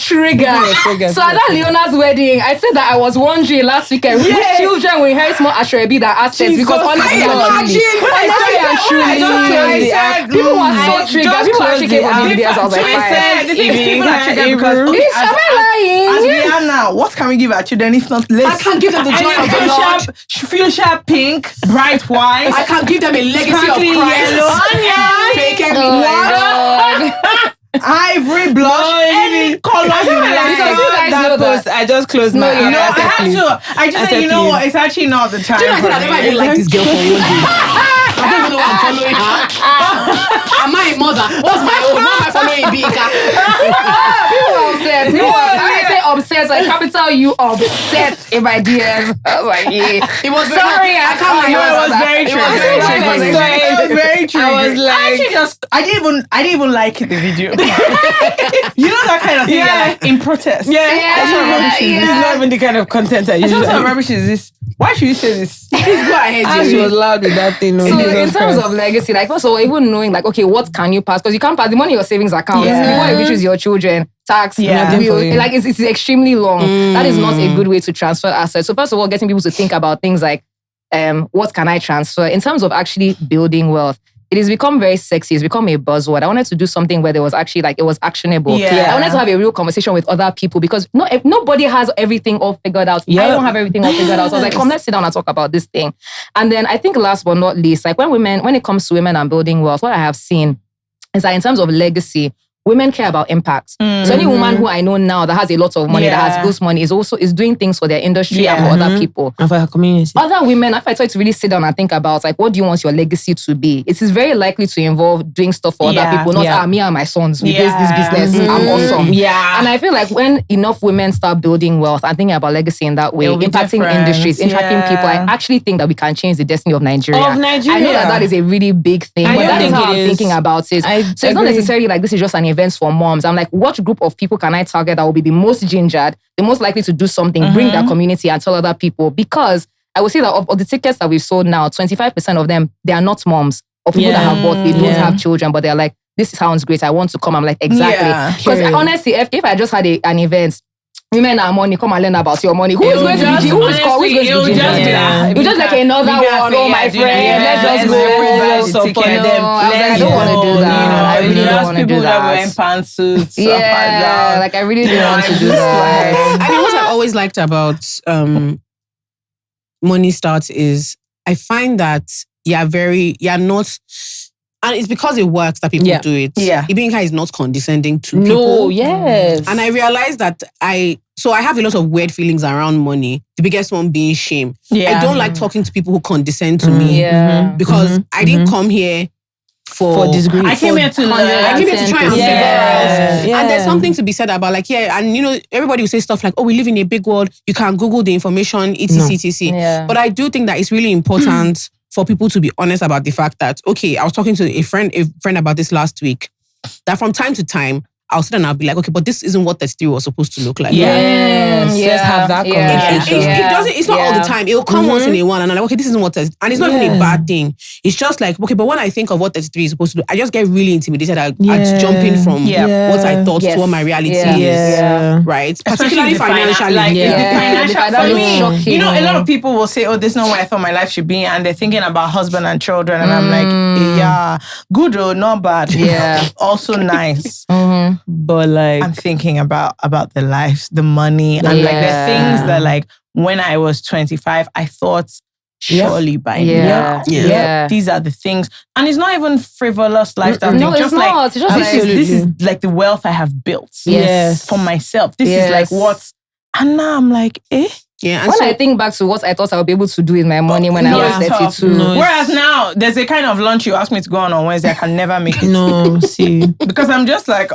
S2: triggered. So at that Leona's wedding, I said that I was wondering last weekend which children will inherit more Ashrebi than assets because honestly people were so triggered. People were shaking on the videos. I was like,
S1: people are triggered because as we are now, what can we give our children if not less?
S4: I can't give them the joy of the Lord.
S1: Fuchsia pink, bright white.
S4: I can't give them a legacy of Christ.
S1: Ivory blush, any colors you like.
S3: I just closed my eyes.
S1: No, I had to. I just said, you know what? It's actually not the time.
S4: Do you know I never even like this girl for 1 day? I don't even know why I'm following her. Am I a mother? What's my own? Why am I following Ibiyinka?
S2: People are obsessed. I say obsessed, like capital U obsessed in my DMs. I was like,
S4: It was
S2: sorry.
S1: It was very true. It was very true. I was like, I didn't even like the video. You know that kind of thing, like in protest.
S3: It's not even the kind of content I usually.
S1: What rubbish is this? Why should you say this?
S4: Please go ahead.
S3: She was loud with that thing.
S2: So in terms of legacy, like first of all, even knowing like, okay, what can you pass? Because you can't pass the money in your savings account before it reaches your children. Tax, like it's extremely long. That is not a good way to transfer assets. So first of all, getting people to think about things like, what can I transfer? In terms of actually building wealth, it has become very sexy. It's become a buzzword. I wanted to do something where there was actually like, it was actionable. I wanted to have a real conversation with other people because nobody has everything all figured out. I don't have everything all figured out. So I was like, come, let's sit down and talk about this thing. And then I think last but not least, like when it comes to women and building wealth, what I have seen is that in terms of legacy, women care about impact. So any woman who I know now that has a lot of money, that has good money, is doing things for their industry and for other people.
S3: And for her community.
S2: Other women, if I try to really sit down and think about like, what do you want your legacy to be? It is very likely to involve doing stuff for other people, not me and my sons, we base this business, I'm awesome. And I feel like when enough women start building wealth and thinking about legacy in that way, impacting industries, impacting people, I actually think that we can change the destiny of Nigeria. I know that is a really big thing, but that is how I'm thinking about it. So it's not necessarily like this is just an event for moms. I'm like, what group of people can I target that will be the most gingered, the most likely to do something, bring their community and tell other people? Because I will say that of the tickets that we've sold now, 25% of them, they are not moms or people that have bought, they don't have children, but they're like, this sounds great, I want to come. I'm like, exactly. Because honestly, if I just had an event, women are money, come and learn about your money. Who is going to be who's going to be You're just like another one, oh my friend, let's just go support them. I don't want to do that. I really don't want to do that.
S1: Wearing pantsuits.
S2: Like I really don't want to do that.
S4: I mean, what I've always liked about Money Start is I find that you're not. And it's because it works that people do it. Ibiyinka is not condescending to people. And I realized that I have a lot of weird feelings around money. The biggest one being shame. I don't like talking to people who condescend to me because I didn't come here for
S3: disgrace.
S1: I came here to learn.
S4: I came here to try and figure out. And there's something to be said about like, and you know, everybody will say stuff like, oh, we live in a big world. You can Google the information, etc. But I do think that it's really important for people to be honest about the fact that, okay, I was talking to a friend about this last week, that from time to time, I'll sit and I'll be like, okay, but this isn't what 33 was supposed to look like.
S3: Let's have that conversation.
S4: It's not all the time. It'll come once in a while and I'm like, okay, this isn't what, and it's not even a bad thing. It's just like, okay, but when I think of what 33 is supposed to do, I just get really intimidated at jumping from what I thought to what my reality is. Right? Particularly financially.
S1: For me, you know, a lot of people will say, oh, this is not where I thought my life should be. And they're thinking about husband and children. And I'm like, good or not bad. Also nice.
S3: But like,
S1: I'm thinking about the lives, the money, and like the things that like when I was 25, I thought surely by now. These are the things. And it's not even frivolous lifestyle.
S2: No, it's
S1: just
S2: not.
S1: like,
S2: It's just
S1: this is like the wealth I have built for myself. This is like what, and now I'm like,
S4: Yeah, and
S2: when I think back to what I thought I would be able to do with my money when I was 32.
S1: Whereas now, there's a kind of lunch you ask me to go on Wednesday, I can never make it.
S3: No, see.
S1: Because I'm just like,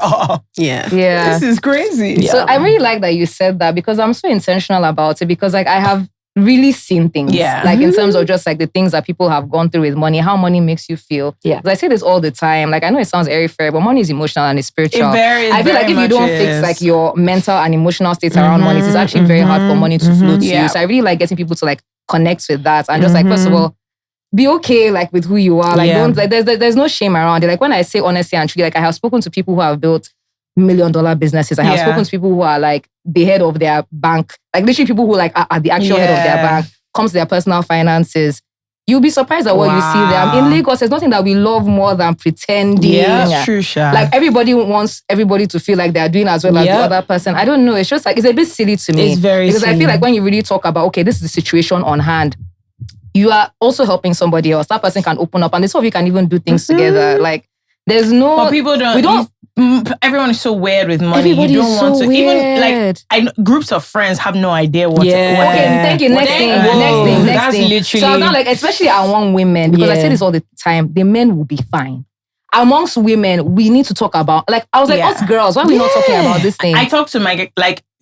S1: this is crazy.
S2: So I really like that you said that because I'm so intentional about it because like I have really seen things. Like in terms of just like the things that people have gone through with money, how money makes you feel. I say this all the time. Like I know it sounds very fair, but money is emotional and it's spiritual. I feel like if you don't fix like your mental and emotional states around money, it's actually very hard for money to flow to you. So I really like getting people to like connect with that and just like first of all, be okay like with who you are. Like don't like there's no shame around it. Like when I say honestly and truly, like I have spoken to people who have built $1 million businesses. I have spoken to people who are like the head of their bank, like literally people who like are the actual head of their bank, comes to their personal finances. You'll be surprised at what you see them. In Lagos, there's nothing that we love more than pretending.
S1: Yeah, that's true, Sha.
S2: Like everybody wants everybody to feel like they're doing as well as the other person. I don't know. It's just like, it's a bit silly to me.
S3: It's very
S2: because
S3: silly.
S2: I feel like when you really talk about, okay, this is the situation on hand, you are also helping somebody else. That person can open up and the two of you can even do things together. Like there's no...
S1: But people don't... Everyone is so weird with money.
S2: Everybody
S1: you don't
S2: is
S1: want
S2: so
S1: to
S2: weird.
S1: Even like groups of friends have no idea what.
S2: Okay, thank you. Next thing.
S1: That's literally.
S2: So I'm not like, especially among women, because I say this all the time. The men will be fine. Amongst women, we need to talk about. Like I was like, us girls, why are we not talking about this thing?
S1: I talk to my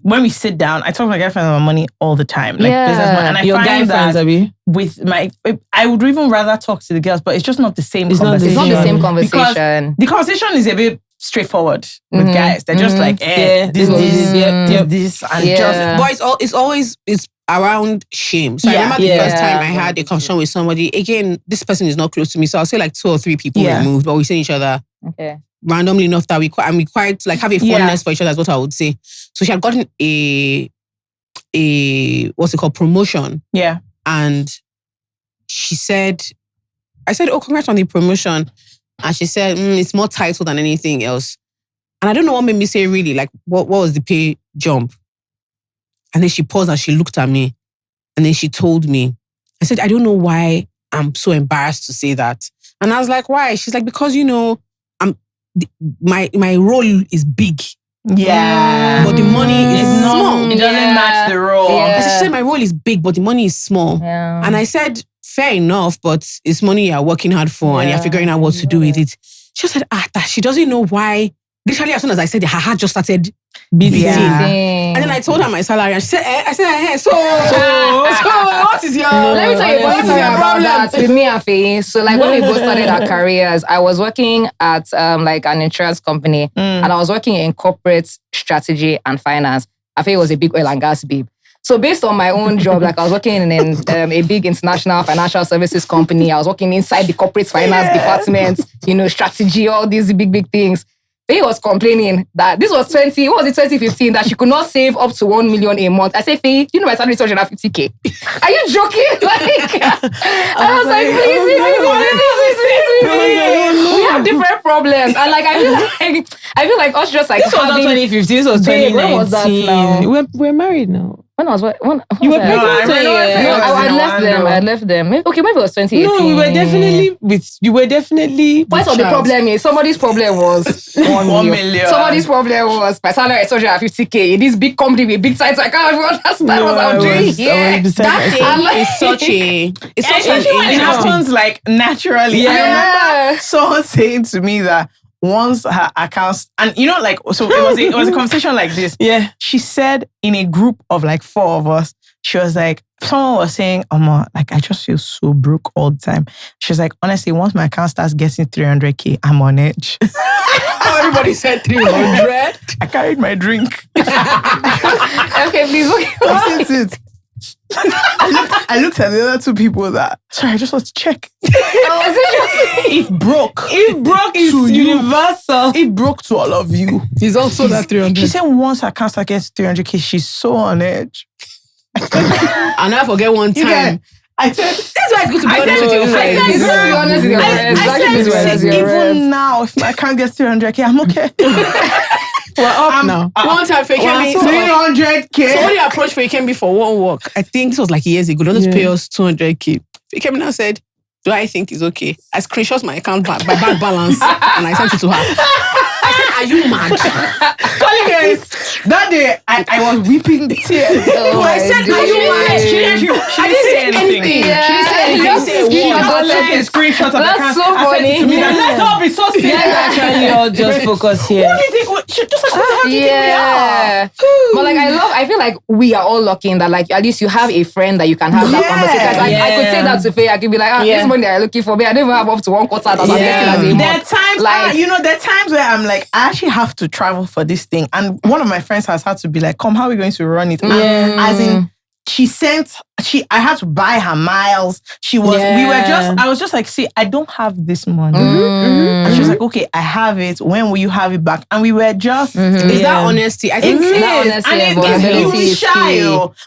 S1: when we sit down, I talk to my girlfriends about money all the time. Like business money. And I
S3: your
S1: find
S3: guy friends, Abi?
S1: With my, I would even rather talk to the girls, but it's just not the same conversation.
S2: It's not the same conversation.
S1: Because the conversation is a bit straightforward with guys. They're just like, this, and just.
S4: But it's around shame. So I remember the first time I had a conversation with somebody. Again, this person is not close to me, so I'll say like 2 or 3 people removed, but we see each other randomly enough that we quite like have a fondness for each other. Is what I would say. So she had gotten a what's it called, promotion.
S1: Yeah,
S4: and she said, I said, "Oh, congrats on the promotion." And she said, it's more title than anything else. And I don't know what made me say really, like, what was the pay jump? And then she paused and she looked at me. And then she told me, I said, I don't know why I'm so embarrassed to say that. And I was like, why? She's like, because, my role is big.
S1: Yeah.
S4: But the money is small.
S1: It doesn't match the role.
S4: Yeah. She said, my role is big, but the money is small.
S2: Yeah.
S4: And I said, fair enough, but it's money you're working hard for and you're figuring out what to do with it. She said, that she doesn't know why. Literally, as soon as I said it, her heart just started beating. And then I told her my salary and she said, so what is your...
S2: Let me tell you what is your problem that with me and Feyi. So like when we both started our careers, I was working at like an insurance company and I was working in corporate strategy and finance. Feyi was a big oil and gas babe. So based on my own job, like I was working in a big international financial services company. I was working inside the corporate finance department, strategy, all these big things. Feyi was complaining that this was 2015, that she could not save up to 1 million a month. I said, Feyi, my salary is 250K. Are you joking? I was like, please. We have different problems. And like, I feel like us just like
S3: this was not 2015, this was 2019.
S2: When was that now?
S3: We're married now.
S2: When I was
S3: you were pregnant.
S2: I left them. Okay, maybe it was 2018.
S3: No, you were definitely.
S2: Part of the problem is somebody's problem was 1 million. Somebody's problem was my salary is 250K. This big company with big sites, I can't even understand what I'm doing here.
S4: That thing is such an
S1: it happens like naturally. I remember someone saying to me that once her accounts, and so it was a conversation like this.
S3: Yeah.
S1: She said in a group of like 4 of us, she was like, someone was saying, like I just feel so broke all the time. She was like, honestly, once my account starts getting 300K, I'm on edge.
S4: Everybody said 300.
S1: I carried my drink.
S2: Okay, please.
S1: Okay. I looked at the other 2 people sorry, I just want to check. If broke
S3: is universal.
S1: If broke to all of you.
S3: It's also that 300.
S1: She said once her cancer gets 300K, she's so on edge.
S4: I'll never forget one time.
S1: I said,
S4: that's why it's good to be honest with your friends.
S1: Even now, if my account gets 300K, I'm okay.
S3: We're up now.
S4: One time, Feyi came me
S1: 300K.
S4: Somebody approached Feyi came me for one work. I think this was like years ago. Don't just pay us 200K. Feyi came in and said, "Do I think it's okay?" I screenshot my account by bank balance and I sent it to her. I said, "Are you mad?"
S1: Guys, that day I was weeping tears. I said, "Are you mad?" She didn't say anything.
S2: Yeah.
S1: She didn't say anything. She just sent a screenshot of the
S2: That's
S1: account.
S2: so
S1: I sent it to me.
S2: funny.
S1: Let's all be so serious.
S3: Actually, all just focus here.
S1: Who do you think? Just like, how do you think we are?
S2: But like I feel like we are all lucky in that like at least you have a friend that you can have that conversation. Like, I could say that to Feyi. I could be like, this money they're looking for me. I don't even have up to 1 quarter that I'm getting as a month.
S1: There are times,
S2: like,
S1: there are times where I'm like, I actually have to travel for this thing. And one of my friends has had to be like, come, how are we going to run it? And as in, I had to buy her miles. I was just like, see, I don't have this money. And she was like, okay, I have it. When will you have it back? And we were just,
S4: is that honesty? I think
S2: that honesty
S1: and it's shy.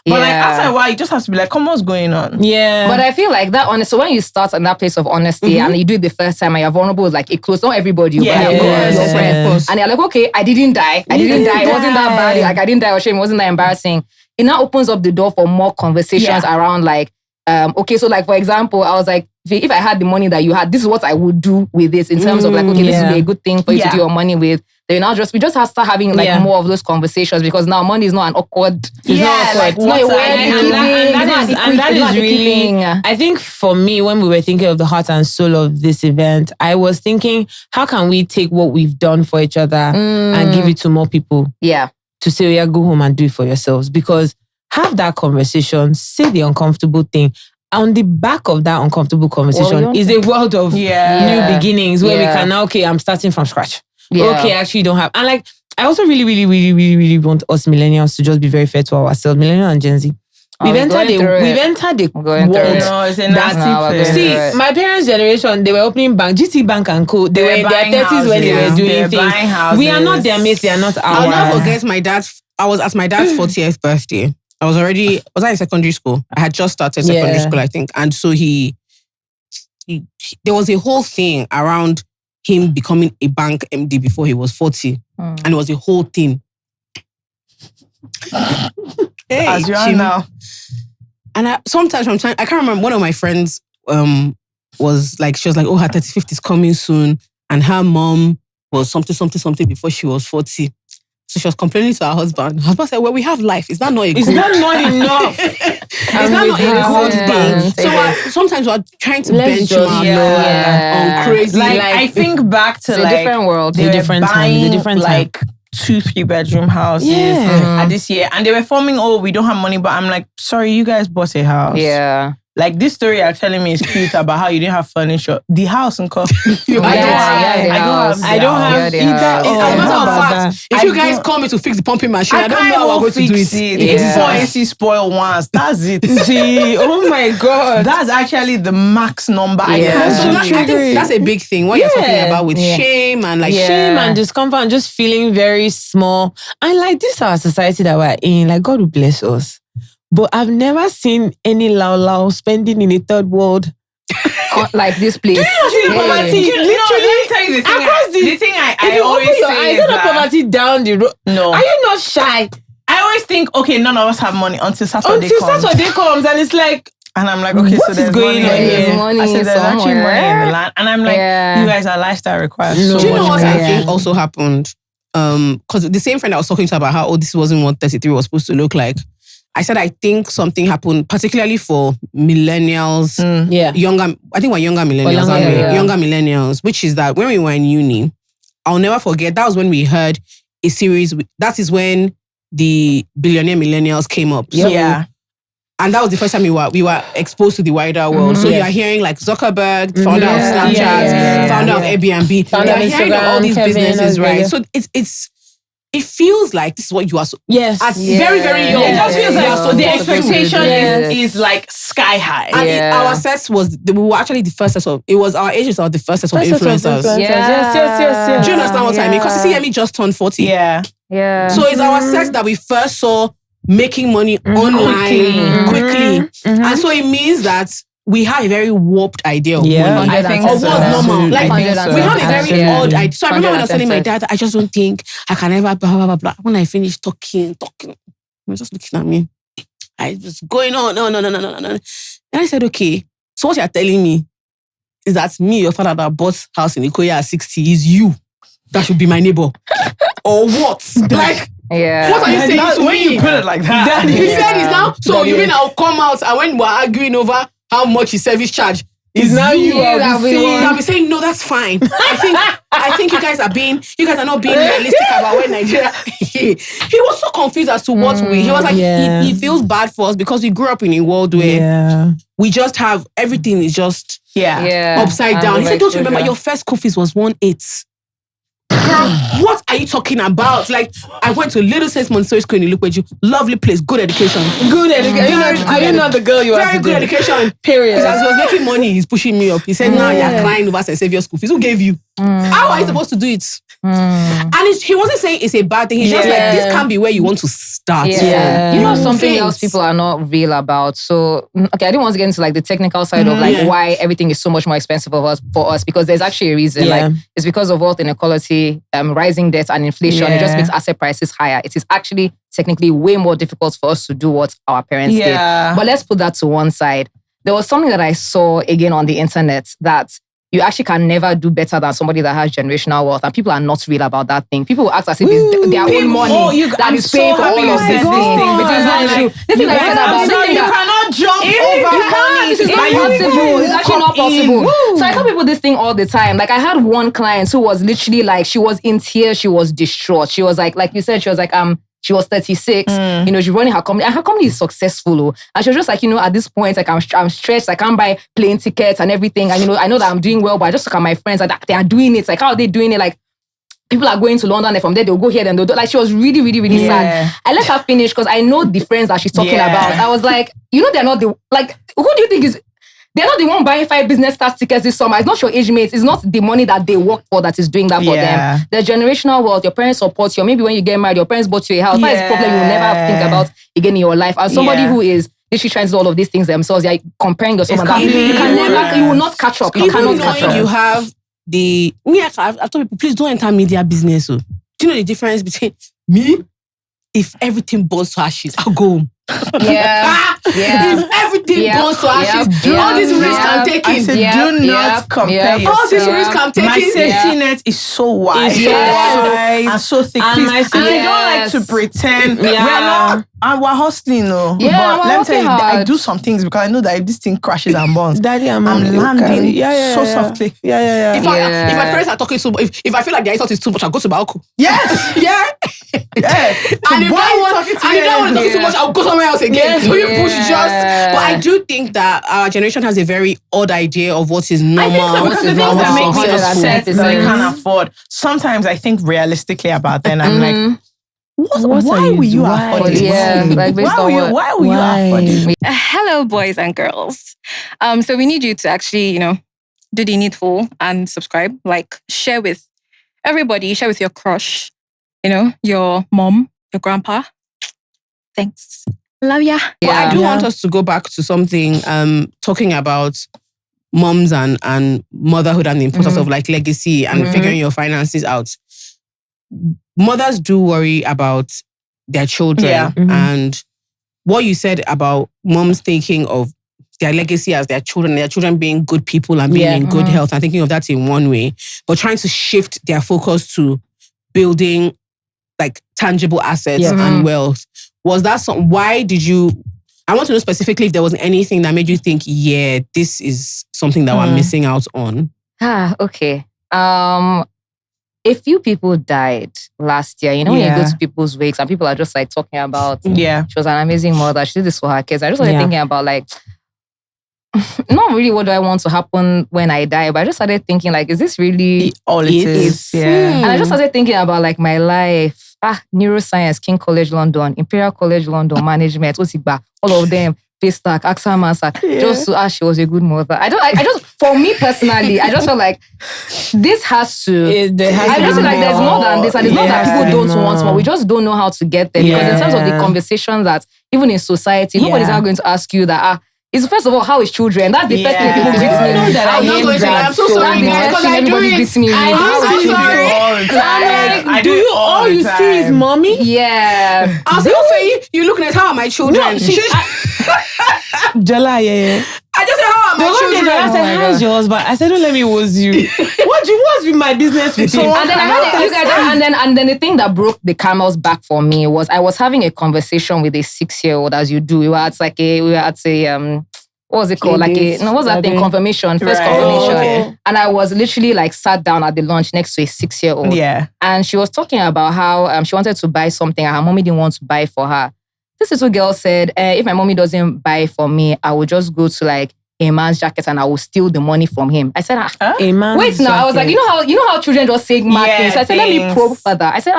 S1: But like after a while, you just have to be like, come, what's going on?
S3: Yeah.
S2: But I feel like that honest. So when you start in that place of honesty and you do it the first time and you're vulnerable with like a close, not everybody, but like your friend. And you're like, okay, I didn't die. It wasn't that bad. Like I didn't die or shame. It wasn't that embarrassing. It now opens up the door for more conversations around like, okay, so like for example, I was like, if I had the money that you had, this is what I would do with this in terms of like, okay, this would be a good thing for you to do your money with. Then now we just have to start having like more of those conversations because now money is not an awkward. It's not a
S3: that is really. I think for me, when we were thinking of the heart and soul of this event, I was thinking, how can we take what we've done for each other and give it to more people?
S2: Yeah.
S3: To say, go home and do it for yourselves. Because have that conversation, say the uncomfortable thing. On the back of that uncomfortable conversation is a world of new beginnings where we can now, okay, I'm starting from scratch. Okay, I actually don't have. And like, I also really, really, really, really, really want us millennials to just be very fair to ourselves, millennials and Gen Z. We've entered a world.
S1: No, it's a nasty place.
S3: See, my parents' generation, they were opening bank, GT Bank and Co. They were in their 30s when they were doing things. We are not their mates, they are not ours.
S4: I'll never forget I was at my dad's 40th birthday. I was I in secondary school? I had just started secondary school, I think. And so there was a whole thing around him becoming a bank MD before he was 40. And it was a whole thing. Hey,
S1: as you are now.
S4: And sometimes from time, I can't remember, one of my friends was like, she was like, oh, her 35th is coming soon. And her mom was something before she was 40. So she was complaining to her husband. Her husband said, well, we have life. Is that not a good?
S3: Is that not enough?
S4: Is that not a good thing? So sometimes we're trying to benchmark on crazy.
S1: Like, I think back to
S2: it's a different world.
S1: They were buying like 2-3 bedroom houses this year. And they were forming, we don't have money. But I'm like, sorry, you guys bought a house.
S2: Yeah.
S1: Like this story you're telling me is cute about how you didn't have furniture. The house and cost.
S3: I don't have either.
S4: As a matter of fact, if you guys call me to fix the pumping machine, I don't know how we're going to do it.
S1: It's 4 AC spoil once. That's it.
S3: See, oh my God.
S1: That's actually the max number.
S4: I think that's a big thing. What you're talking about with shame and like
S3: shame and discomfort and just feeling very small. And like this is our society that we're in. Like God will bless us. But I've never seen any lao spending in a third world
S2: like this place.
S3: Do you not see the poverty?
S1: Literally, let me tell you the thing I always say is that
S3: poverty down the road.
S1: No.
S3: Are you not shy?
S1: I always think, okay, none of us have money until Saturday
S3: comes. And it's like,
S1: and I'm like, okay,
S3: what
S1: so there's
S3: going
S1: money
S3: on
S1: here.
S2: I
S1: said, there's actually money in the land. And I'm like, you guys, our lifestyle requires so much.
S4: Do you know what I think also happened? Because the same friend I was talking to about how, this wasn't what 33 was supposed to look like. I said, I think something happened, particularly for millennials, younger, I think we're younger millennials, aren't we? Younger millennials, which is that when we were in uni, I'll never forget, that was when we heard a series, that is when the billionaire millennials came up. So, and that was the first time we were exposed to the wider world. So you're hearing like Zuckerberg, founder of Snapchat, founder of Airbnb,
S3: founder of
S4: hearing of all these businesses, right? So it feels like this is what you are very, very young.
S1: It just feels like so the expectation is like sky high.
S4: And our sets we were actually the first set of, it was our ages of the first set of influencers.
S3: Yes.
S4: Do you understand what I mean? Because CME just turned 40.
S2: Yeah.
S4: So it's our set that we first saw making money online quickly. And so it means that we have a very warped idea of money.
S1: I think
S4: of what's normal. Like, we have a very odd idea. So I remember when I was telling my dad, I just don't think I can ever blah, blah, blah, blah. When I finished talking, he was just looking at me. I was going on, no. And I said, okay, so what you're telling me is that me, your father that bought house in Ikoya at 60 is you that should be my neighbor. Or what? Like, what are you saying to
S1: when
S4: me?
S1: you put it like that?
S4: He said it's now, so you mean I'll come out and when we're arguing over how much is service charge,
S3: it's now you
S4: I'll be saying, no, that's fine. I think you guys are not being realistic about when Nigeria. He was so confused as to what he was like, he feels bad for us because we grew up in a world where we just have, everything is just upside down. He said, don't you remember your first school fees was 1/8? Girl, what are you talking about? Like, I went to Little Saints Montessori School in Ilupeju. Lovely place, good education.
S3: Good education. Are you not the girl you are
S4: Very good education.
S3: Period.
S4: Because as he was making money, he's pushing me up. He said, now you're crying over St. Saviour's school fees. Who gave you? How are you supposed to do it? And he wasn't saying it's a bad thing. He's just like, this can't be where you want to start.
S2: You know something else people are not real about. So, okay, I didn't want to get into like the technical side of like why everything is so much more expensive for us because there's actually a reason. Like, it's because of wealth inequality, rising debt and inflation. It just makes asset prices higher. It is actually technically way more difficult for us to do what our parents did. But let's put that to one side. There was something that I saw again on the internet that you actually can never do better than somebody that has generational wealth. And people are not real about that thing. People act as if it's their own money that is paying for all of this thing. Which is not true. This thing I said about
S1: you cannot jump over money.
S2: It's not possible. It's actually not possible. So I tell people this thing all the time. Like I had one client who was literally like, she was in tears. She was distraught. She was like you said, she was like, she was 36, you know, she's running her company and her company is successful. And she was just like, you know, at this point, like I'm stressed, I can't buy plane tickets and everything. And, you know, I know that I'm doing well, but I just look at my friends and they are doing it. Like, how are they doing it? Like, people are going to London and from there they'll go here, then they'll do, like, she was really, really, really sad. I let her finish because I know the friends that she's talking about. I was like, you know, they're not the, like, who do you think is, they're not the one buying 5 business class tickets this summer. It's not your age mates. It's not the money that they work for that is doing that for them. The generational wealth, your parents support you. Maybe when you get married, your parents bought you a house. That is a problem you will never have to think about again in your life. And somebody who is literally trying to do all of these things themselves, you're comparing yourself. You will not catch up. You cannot catch up.
S4: You have I've told people, please don't enter media business. Do you know the difference between me? If everything burns to ashes, I'll go home. If everything burns to ashes, all these risks I'm taking.
S1: I said, do not compare yourself.
S4: All these risks I'm taking.
S1: My safety net is so wide. And so thick. And I don't like to pretend. We're not. And we're hustling, but let me tell you, I do some things because I know that if this thing crashes and burns,
S3: Daddy, I'm
S1: landing so softly.
S4: If my parents are talking so much, if I feel like their insult is too much, I'll go to my uncle.
S1: Yes.
S4: And if I want to talk too much, I'll go somewhere else again. So you push just. But I do think that our generation has a very odd idea of what is normal.
S1: I think so, because the things that make me upset is that I can't afford. Sometimes I think realistically about them. I'm like, why will you afford it? Why will you afford it?
S6: Hello, boys and girls. So we need you to actually, you know, do the needful and subscribe. Like, share with everybody. Share with your crush. You know, your mom, your grandpa. Thanks. Love ya.
S4: But I do want us to go back to something talking about moms and motherhood and the importance of like legacy and figuring your finances out. Mothers do worry about their children and what you said about moms thinking of their legacy as their children being good people and being in good health and thinking of that in one way, but trying to shift their focus to building like tangible assets and wealth. Was that something? Why did you? I want to know specifically if there was anything that made you think, this is something that we're missing out on.
S2: Okay. A few people died last year. You know, when you go to people's wakes and people are just like talking about, she was an amazing mother. She did this for her kids. I just started thinking about like, not really what do I want to happen when I die, but I just started thinking like, is this really
S1: all it is?
S2: And I just started thinking about like my life. Neuroscience, King College London, Imperial College London, Management, Osigba, all of them. Paystack, AXA Massa, just to ask she was a good mother. I just, for me personally, I just felt like this has to. I just feel like there's more than this, and it's not that people don't want more. We just don't know how to get there. Because in terms of the conversation that even in society, nobody's ever going to ask you that. is first of all, how is children? That's the first thing people greet me.
S5: I'm so sorry, guys, because I do it.
S1: I do it all
S3: you see is mommy?
S2: Yeah.
S5: I'll say, Feyi, you looking at how are my children?
S3: Jala, yeah.
S5: I just said, how are my children?
S3: I said, how's your husband? I said, don't let me woz you. What's with my business with him?
S2: And then the thing that broke the camel's back for me was I was having a conversation with a 6-year-old, as you do. We were at a what was it called? What's that thing? Confirmation, first confirmation. Okay. And I was literally like sat down at the lunch next to a 6-year-old.
S1: Yeah.
S2: And she was talking about how she wanted to buy something and her mommy didn't want to buy for her. This little girl said, if my mommy doesn't buy for me, I will just go to like a man's jacket and I will steal the money from him. I said,
S3: a man's
S2: wait now. Jacket. I was like, you know how children just say mad things. So I said, let me probe further. I said,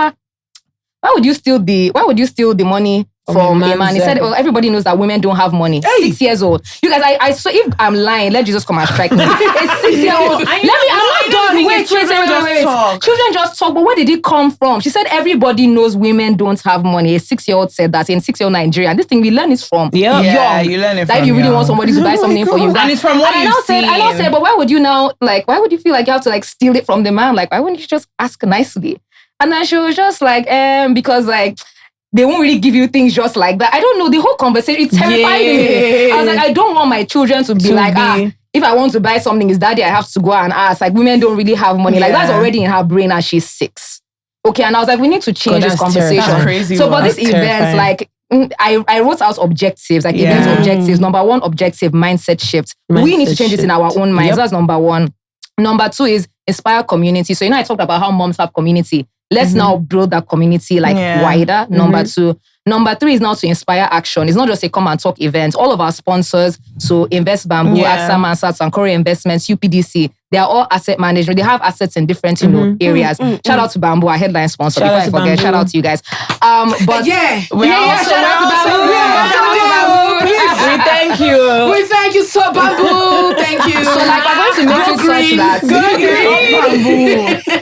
S2: why would you steal the money from a man? He said, well, everybody knows that women don't have money. 6 years old. You guys, I so if I'm lying, let Jesus come and strike me. A 6-year-old. I'm not done. Wait. Children just talk, but where did it come from? She said everybody knows women don't have money. A 6-year-old said that in 6-year-old Nigeria. And this thing we learn is from young.
S1: You learn it from
S2: that if you really want somebody to buy something for you.
S1: And it's from what you see.
S2: I now said, but why would you feel like you have to like steal it from the man? Like, why wouldn't you just ask nicely? And then she was just like, because like, they won't really give you things just like that. I don't know. The whole conversation, it terrified me. I was like, I don't want my children to be like, if I want to buy something, it's daddy, I have to go and ask. Like, women don't really have money. Like, that's already in her brain and she's 6. Okay, and I was like, we need to change this conversation.
S1: That's crazy.
S2: So, but this event, like, I wrote out objectives, like event objectives. Number 1, objective, mindset shift. We need to change this in our own minds. That's number 1. Number 2 is inspire community. So, I talked about how moms have community. Let's now build that community wider. Number 2. Number 3 is now to inspire action. It's not just a come and talk event. All of our sponsors, so Invest Bamboo, AXA, Mansat, Sankore Investments, UPDC, they are all asset management. They have assets in different areas. Shout out to Bamboo, our headline sponsor. Before I forget, shout out to you guys. Shout out to Bamboo.
S3: We thank you.
S5: We thank you so Bamboo. Thank you.
S2: So like we're going to make it such that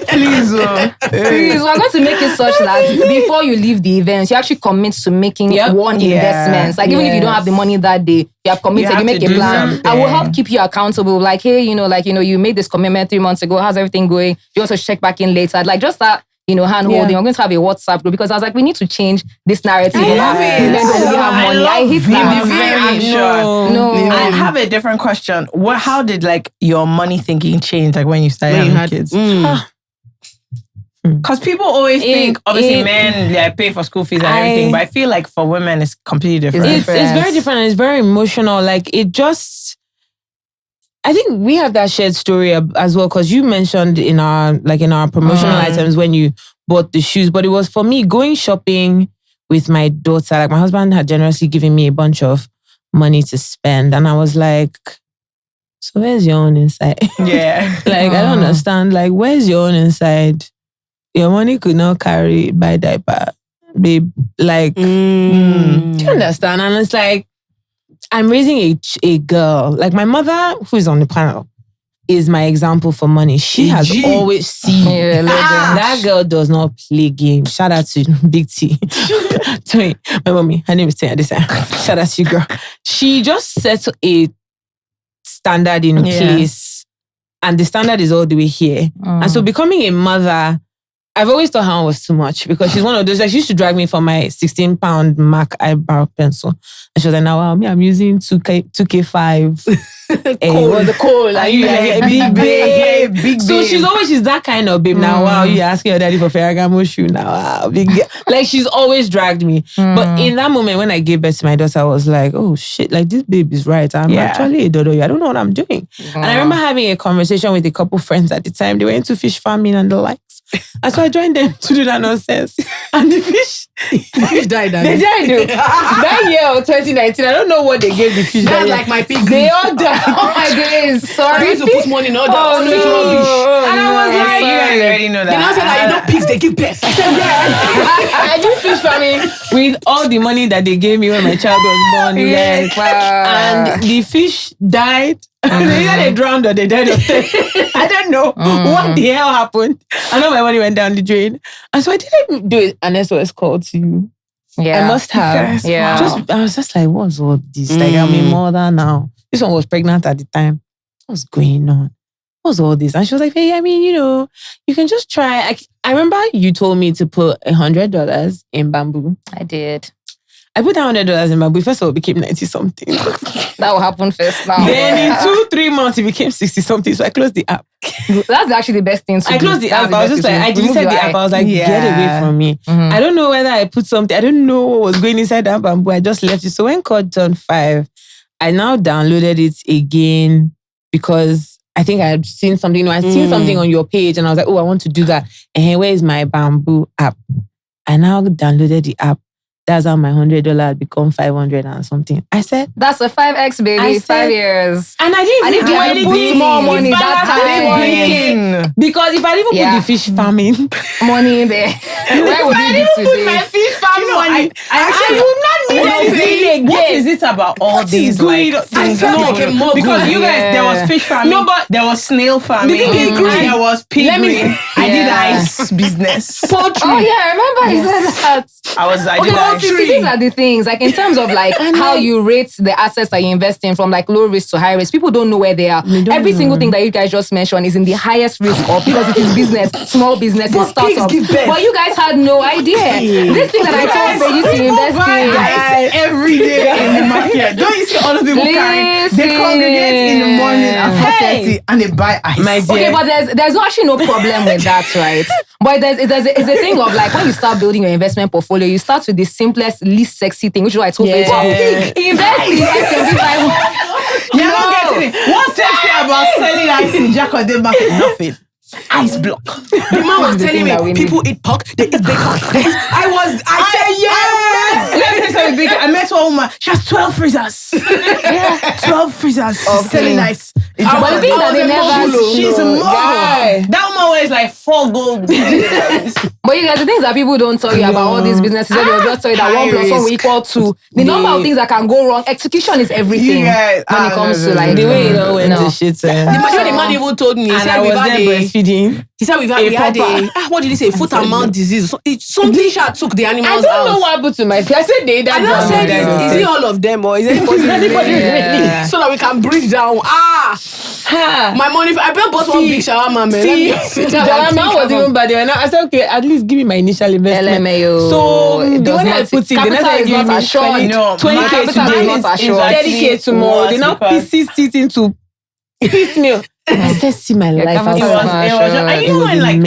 S2: Please, we're going to make it such that before you leave the event, you actually commit to making one investment. Like even if you don't have the money that day, you have committed, you make a plan. I will help keep you accountable. Like, hey, you made this commitment 3 months ago. How's everything going? You also check back in later. Like just that. Hand holding. I'm going to have a WhatsApp group because I was like, we need to change this narrative.
S5: I love it.
S2: Women don't really have money. I hate that.
S1: No. I have a different question. How did like your money thinking change like when you started having kids? Because people always think, obviously, men pay for school fees and everything, but I feel like for women it's completely different.
S3: It's very different and it's very emotional. Like it just. I think we have that shared story as well because you mentioned in our promotional items when you bought the shoes, but it was for me going shopping with my daughter. Like my husband had generously given me a bunch of money to spend, and I was like, "So where's your own inside?"
S1: Yeah,
S3: like I don't understand. Like where's your own inside? Your money could not buy diaper, babe. Like, do you understand? And it's like. I'm raising a girl. Like my mother, who is on the panel, is my example for money. She has always seen that girl does not play games. Shout out to Big T. My mommy, her name is Tia Adisa. Shout out to you, girl. She just set a standard in place, and the standard is all the way here. And so becoming a mother, I've always thought her was too much because she's one of those, like she used to drag me for my 16-pound MAC eyebrow pencil. And she was like, now, I'm using 2K5. The coal. Like, big babe. So she's that kind of babe. Now, wow, you're asking your daddy for Ferragamo shoe now. Wow, big. Like she's always dragged me. But in that moment when I gave birth to my daughter, I was like, oh shit, like this babe is right. I'm actually a dodo. I don't know what I'm doing. And I remember having a conversation with a couple friends at the time. They were into fish farming and the likes. And so I joined them to do that nonsense. And the fish died. They died. That year of 2019, I don't know what they gave the fish.
S5: That's like my pig.
S3: They all died.
S2: Oh my days. Sorry.
S5: I used to put money in order.
S3: Oh, no.
S5: It's rubbish.
S3: And I was like,
S1: you guys already know that.
S5: They now said that pigs, they give birth. I said,
S3: I do fish farming with all the money that they gave me when my child was born.
S2: Yes.
S3: And the fish died. Either they drowned or they died of thirst. I don't know what the hell happened. I know my money went down the drain. And so I didn't do it an SOS call to you.
S2: Yeah.
S3: I must have.
S2: Yeah.
S3: I was just like, what's all this? Like, I'm a mother now. This one was pregnant at the time. What's going on? What's all this? And she was like, hey, I mean, you can just try. I remember you told me to put $100 in bamboo.
S2: I did.
S3: I put $100 in bamboo. First of all, it became 90 something.
S2: That will happen first now.
S3: Then in 2-3 months, it became 60 something. So I closed the app.
S2: That's actually the best thing to do.
S3: I closed the app. I was just like, I deleted the app. I was like, get away from me.
S2: Mm-hmm.
S3: I don't know whether I put something. I don't know what was going inside that bamboo. I just left it. So when COD turned 5, I now downloaded it again because I think I had seen something. I seen something on your page and I was like, oh, I want to do that. And where is my bamboo app? I now downloaded the app. That's how my $100 had become 500 and something. I said,
S2: that's a 5x, baby.
S3: I said,
S2: 5 years.
S3: And I didn't do anything.
S2: Put more money that time.
S3: Because if I didn't put the fish farming
S2: money in there, where would you be today?
S3: Put my fish farming money,
S1: I
S3: would not need anything again.
S1: What is it about all these things? Because you guys, there was fish farming, there was snail farming, there was piggery. I did ice business.
S2: Poultry. Oh yeah, I remember you said that.
S1: I did ice.
S2: These are the things, like in terms of like how you rate the assets that you invest in from like low risk to high risk. People don't know where they are. Every single thing that you guys just mentioned is in the highest risk of because it is business, small business, it's startup. But you guys had no idea. This thing that I told you to invest in
S1: every day in the market. Don't you see all the people carrying? They congregate in the morning at 4:30 and they buy ice.
S2: Okay, but there's actually no problem with that, right? But it's a thing of like when you start building your investment portfolio, you start with the simplest, least sexy thing, which is what I told you. Invest in S&P 500.
S1: You're not getting it. What's sexy about selling ice in Jack or market? Nothing. Ice block.
S4: The man was telling me people eat pork, they eat bacon. I said, yeah.
S1: Let me tell you bacon. I met one woman. She has 12 freezers. 12 freezers. She's selling ice.
S2: But the thing that they never
S1: she's a guy. That woman wears like 4 gold.
S2: But you guys, the things that people don't tell you about all these businesses, they'll just tell you that 1 + 1 will equal 2. The number of things that can go wrong, execution is everything when it comes to like
S3: the way it all went to shit.
S4: The man even told me, he said we've had breastfeeding. He said we had a what did he say? Foot and mouth disease. Something took the animals out.
S3: I don't know what happened to my face. I said they died.
S4: I said, is it all of them or is anybody really? So that we can breathe down. My money. I bought one big shawarma, man.
S3: Shawarma was even bad. I said, okay, at least give me my initial investment.
S2: LMAO.
S3: So the one I put in,
S2: capital is not assured.
S3: 20K today, 30K tomorrow. They now pieces it into piecemeal. I said, see my life.
S1: It was and you know when like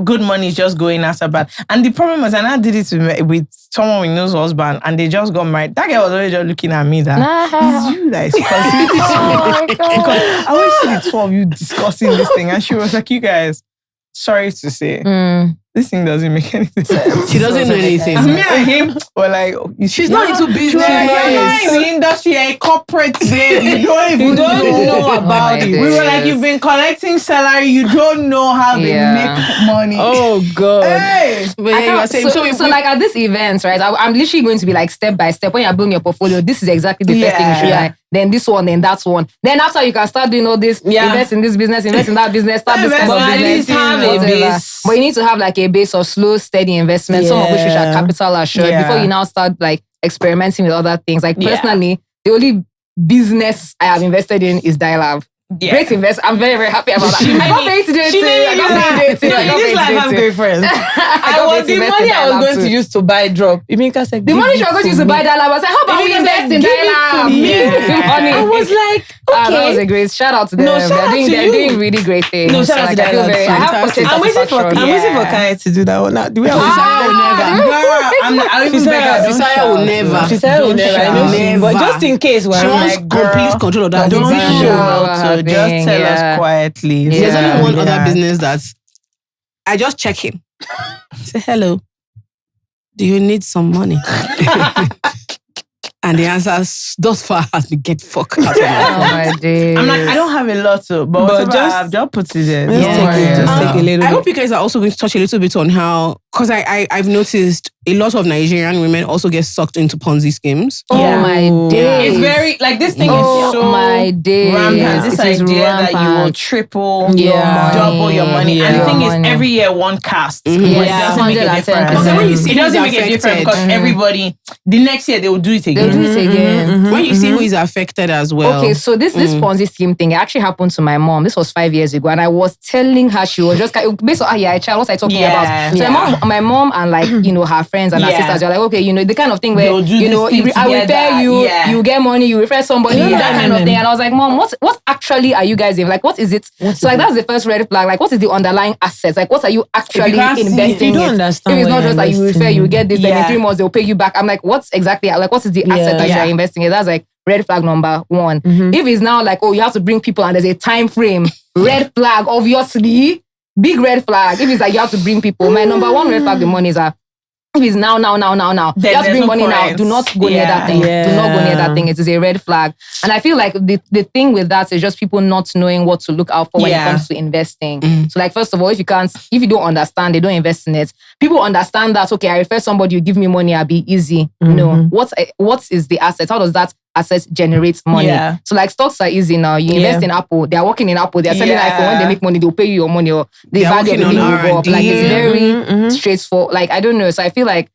S1: good money is just going after bad. And the problem was, and I did it with someone we know's husband, and they just got married. That guy was always just looking at me that it's you that is discussing because I always see the 2 of you discussing this thing, and she was like, you guys, sorry to say, this thing doesn't make any sense.
S4: She doesn't know anything.
S1: Me and him were like,
S4: she's not into business.
S1: You're not in the industry, you're a corporate babe. You don't even know about it. We were like, you've been collecting salary, you don't know how they make money.
S3: Oh God.
S1: Hey.
S2: So like at this event, right? I'm literally going to be like step by step. When you're building your portfolio, this is exactly the first thing you should buy. Then this one, then that one. Then after you can start doing all this, invest in this business, invest in that business, start this kind of business.
S3: Have a base.
S2: But you need to have like a base of slow, steady investment, some of which are capital assured before you now start like experimenting with other things. Like personally, the only business I have invested in is Dialab. Great invest. I'm very, very happy about that. I got paid to do it too. I got paid to do it too.
S3: In this life, I'm great friends. The money I was going to use to buy drop. Ibiyinka said,
S2: the money she was going to use to buy Dialab. I was like, how about we invest in Dialab?
S3: I was like, okay.
S2: That was a great shout out to them. They're doing really great things.
S3: No, shout out to them. I'm waiting for Kaya to do that one. Do we have
S4: Fisaya will never.
S3: Fisaya will never. But just in case,
S4: she wants complete control of that.
S1: Don't show. Just tell us quietly.
S4: There's only one other business that I just check in. Say, hello, do you need some money? And the answer thus far has been get fuck out of my
S2: phone.
S1: I'm like, I don't have a lot to, but just put it there.
S3: Just take a little bit.
S4: I hope you guys are also going to touch a little bit on how because I've noticed a lot of Nigerian women also get sucked into Ponzi schemes.
S2: Oh my days.
S1: It's very, like, this thing is so
S2: my days.
S1: rampant. This idea that you will triple your money, double your money. And the thing is, every year one cast. It doesn't make a difference.
S4: When you see
S1: it doesn't make a difference because everybody, the next year they will do it again.
S2: They'll do it again.
S4: When you see who is affected as well.
S2: Okay, so this Ponzi scheme thing, it actually happened to my mom. This was 5 years ago. And I was telling her, she was just, based on, child, what was I talking about? So my mom and like, her friends and her sisters, they're like, okay, the kind of thing where, I refer you, you get money, you refer somebody, that kind of thing. And I was like, Mom, what actually are you guys in? Like, what is it? So like, that's the first red flag. Like, what is the underlying assets? Like, what are you actually investing in? If it's not just like you refer, you get this, then in 3 months they'll pay you back. I'm like, what's exactly, like, what is the asset that you're investing in? That's like red flag number 1. If it's now like, oh, you have to bring people and there's a time frame, red flag, obviously. Big red flag. If it's like you have to bring people, my number 1 red flag, the money is if it's now. You have to bring money now. Do not go near that thing. Do not go near that thing. It is a red flag. And I feel like the thing with that is just people not knowing what to look out for when it comes to investing. So like, first of all, if you don't understand, they don't invest in it. People understand that, okay, I refer somebody, you give me money, I'll be easy. No. What is the asset? How does that asset generate money? So like, stocks are easy now. You invest in Apple, they're working in Apple, they're selling iPhone. When they make money, they'll pay you your money, or the value of the thing will go up. Like, it's very straightforward. Like, I don't know. So I feel like,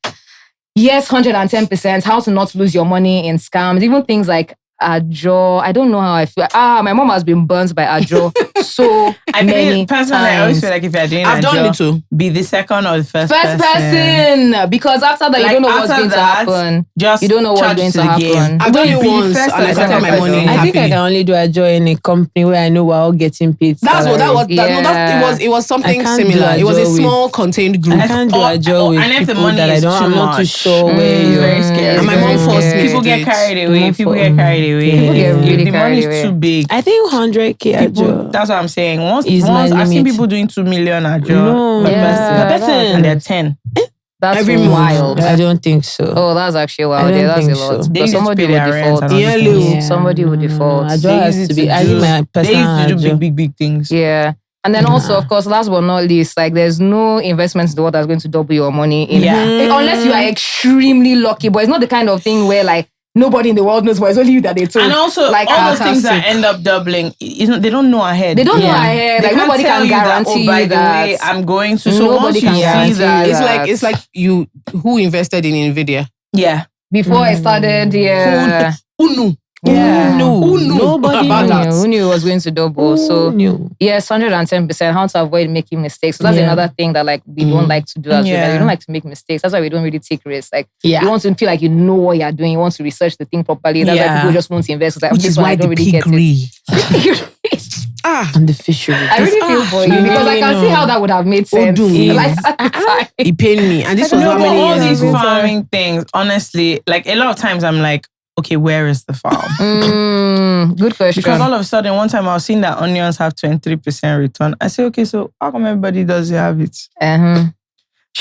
S2: yes, 110%, how to not lose your money in scams. Even things like Ajo. I don't know how I feel. My mom has been burnt by Ajo so many
S1: personally,
S2: times.
S1: I always feel like if you're doing
S4: I've done it too.
S1: Be the second or the first
S2: person. Because after that, you don't know what's going to happen.
S1: You
S2: don't know what's going to happen.
S4: I've done it once and I got my money.
S3: I think I can only do Ajo in a company where I know we're all getting paid.
S4: It was something similar. It was a small contained group.
S3: I can't do Ajo with people that I'm not too sure where you're.
S1: Very scary.
S4: And my mom forced me.
S1: People get carried away. People get carried away.
S2: Really
S1: the money is too big.
S3: I think 100K Ajo.
S1: That's what I'm saying. Once I've seen people doing 2 million Ajo per person, and they're 10.
S2: That's
S4: every
S2: wild.
S3: I don't think so.
S2: Oh, that's actually wild. That's a lot.
S3: So.
S2: But somebody would default. Somebody would default.
S3: Ajo has to be. I think my personal
S1: They used to do big things.
S2: Yeah. And then also, of course, last but not least, like, there's no investment in the world that's going to double your money in. Unless you are extremely lucky. But it's not the kind of thing where, like, nobody in the world knows, but it's only you that they told.
S1: And also, like, all those things that end up doubling, they don't know ahead.
S2: They don't know ahead. Like, nobody can guarantee
S1: by the way, I'm going to. So
S2: nobody can see
S1: that.
S4: It's like you who invested in Nvidia.
S1: Yeah.
S2: Before I started,
S4: Who knew?
S3: Yeah.
S4: Who knew?
S3: Nobody
S2: who knew it was going to double. So yes, 110%. How to avoid making mistakes. So that's another thing that, like, we don't like to do as well. We don't like to make mistakes. That's why we don't really take risks. Like, you want to feel like you know what you're doing. You want to research the thing properly. That's why people just want to invest. Like,
S4: which is why I don't really get it.
S3: And the fishery.
S2: I really feel for you because I can see how that would have made sense. Like, at the time.
S4: It pained me. And this was how many
S1: all
S4: years
S1: these farming things, honestly, like, a lot of times I'm like, okay, where is the farm?
S2: Good question.
S1: Because all of a sudden, one time I was seeing that onions have 23% return. I say, okay, so how come everybody doesn't have it?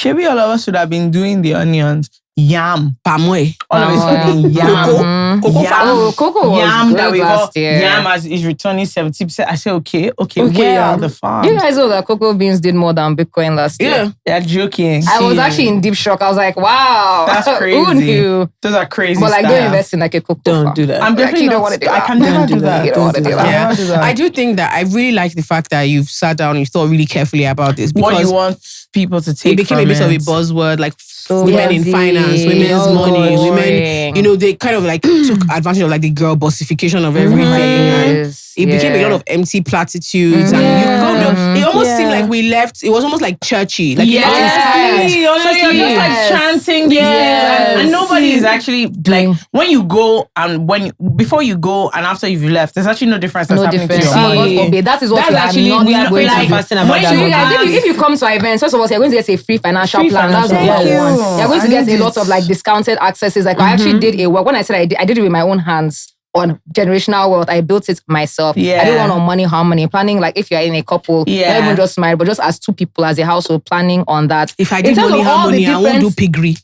S1: Maybe all of us should have been doing the onions. Yam.
S4: Pamwe.
S1: All of a sudden, yam.
S2: Cocoa was
S1: yam
S2: good
S1: that we
S2: last year.
S1: Yam is returning 70%. I say, okay, where are the farms?
S2: You guys know that cocoa beans did more than Bitcoin last year.
S1: They're joking.
S2: I was actually in deep shock. I was like, wow.
S1: That's crazy.
S2: Who knew?
S1: Those are crazy.
S2: But like, don't invest in like a cocoa farm.
S3: Don't do that.
S1: I'm definitely
S2: don't want to do that.
S1: I can never do that.
S2: You don't want to do that.
S4: I do think that I really like the fact that you've sat down and you thought really carefully about this. Because
S1: what you want people to take
S4: it became
S1: from
S4: a bit of a buzzword, like
S2: So
S4: women in finance, women's money,
S2: boring.
S4: women, they kind of like took advantage of like the girl bossification of everything. And it became a lot of empty platitudes. And it almost seemed like we left, it was almost like churchy. Like
S1: you're just like chanting these things. And nobody is actually like, when you go and before you go and after you've left, there's actually no difference that's happening to you.
S2: That is what we are not going to fasting about. If you come to our events, first of all, you're going to get a free financial plan. That's number one. You're going to get a lot of like discounted accesses. Like, I actually did a work. When I said I did it with my own hands on generational wealth. I built it myself. I did one on money harmony, planning, like if you're in a couple, not even just married, but just as 2 people as a household, planning on that.
S4: If I did money harmony, I won't do piggery.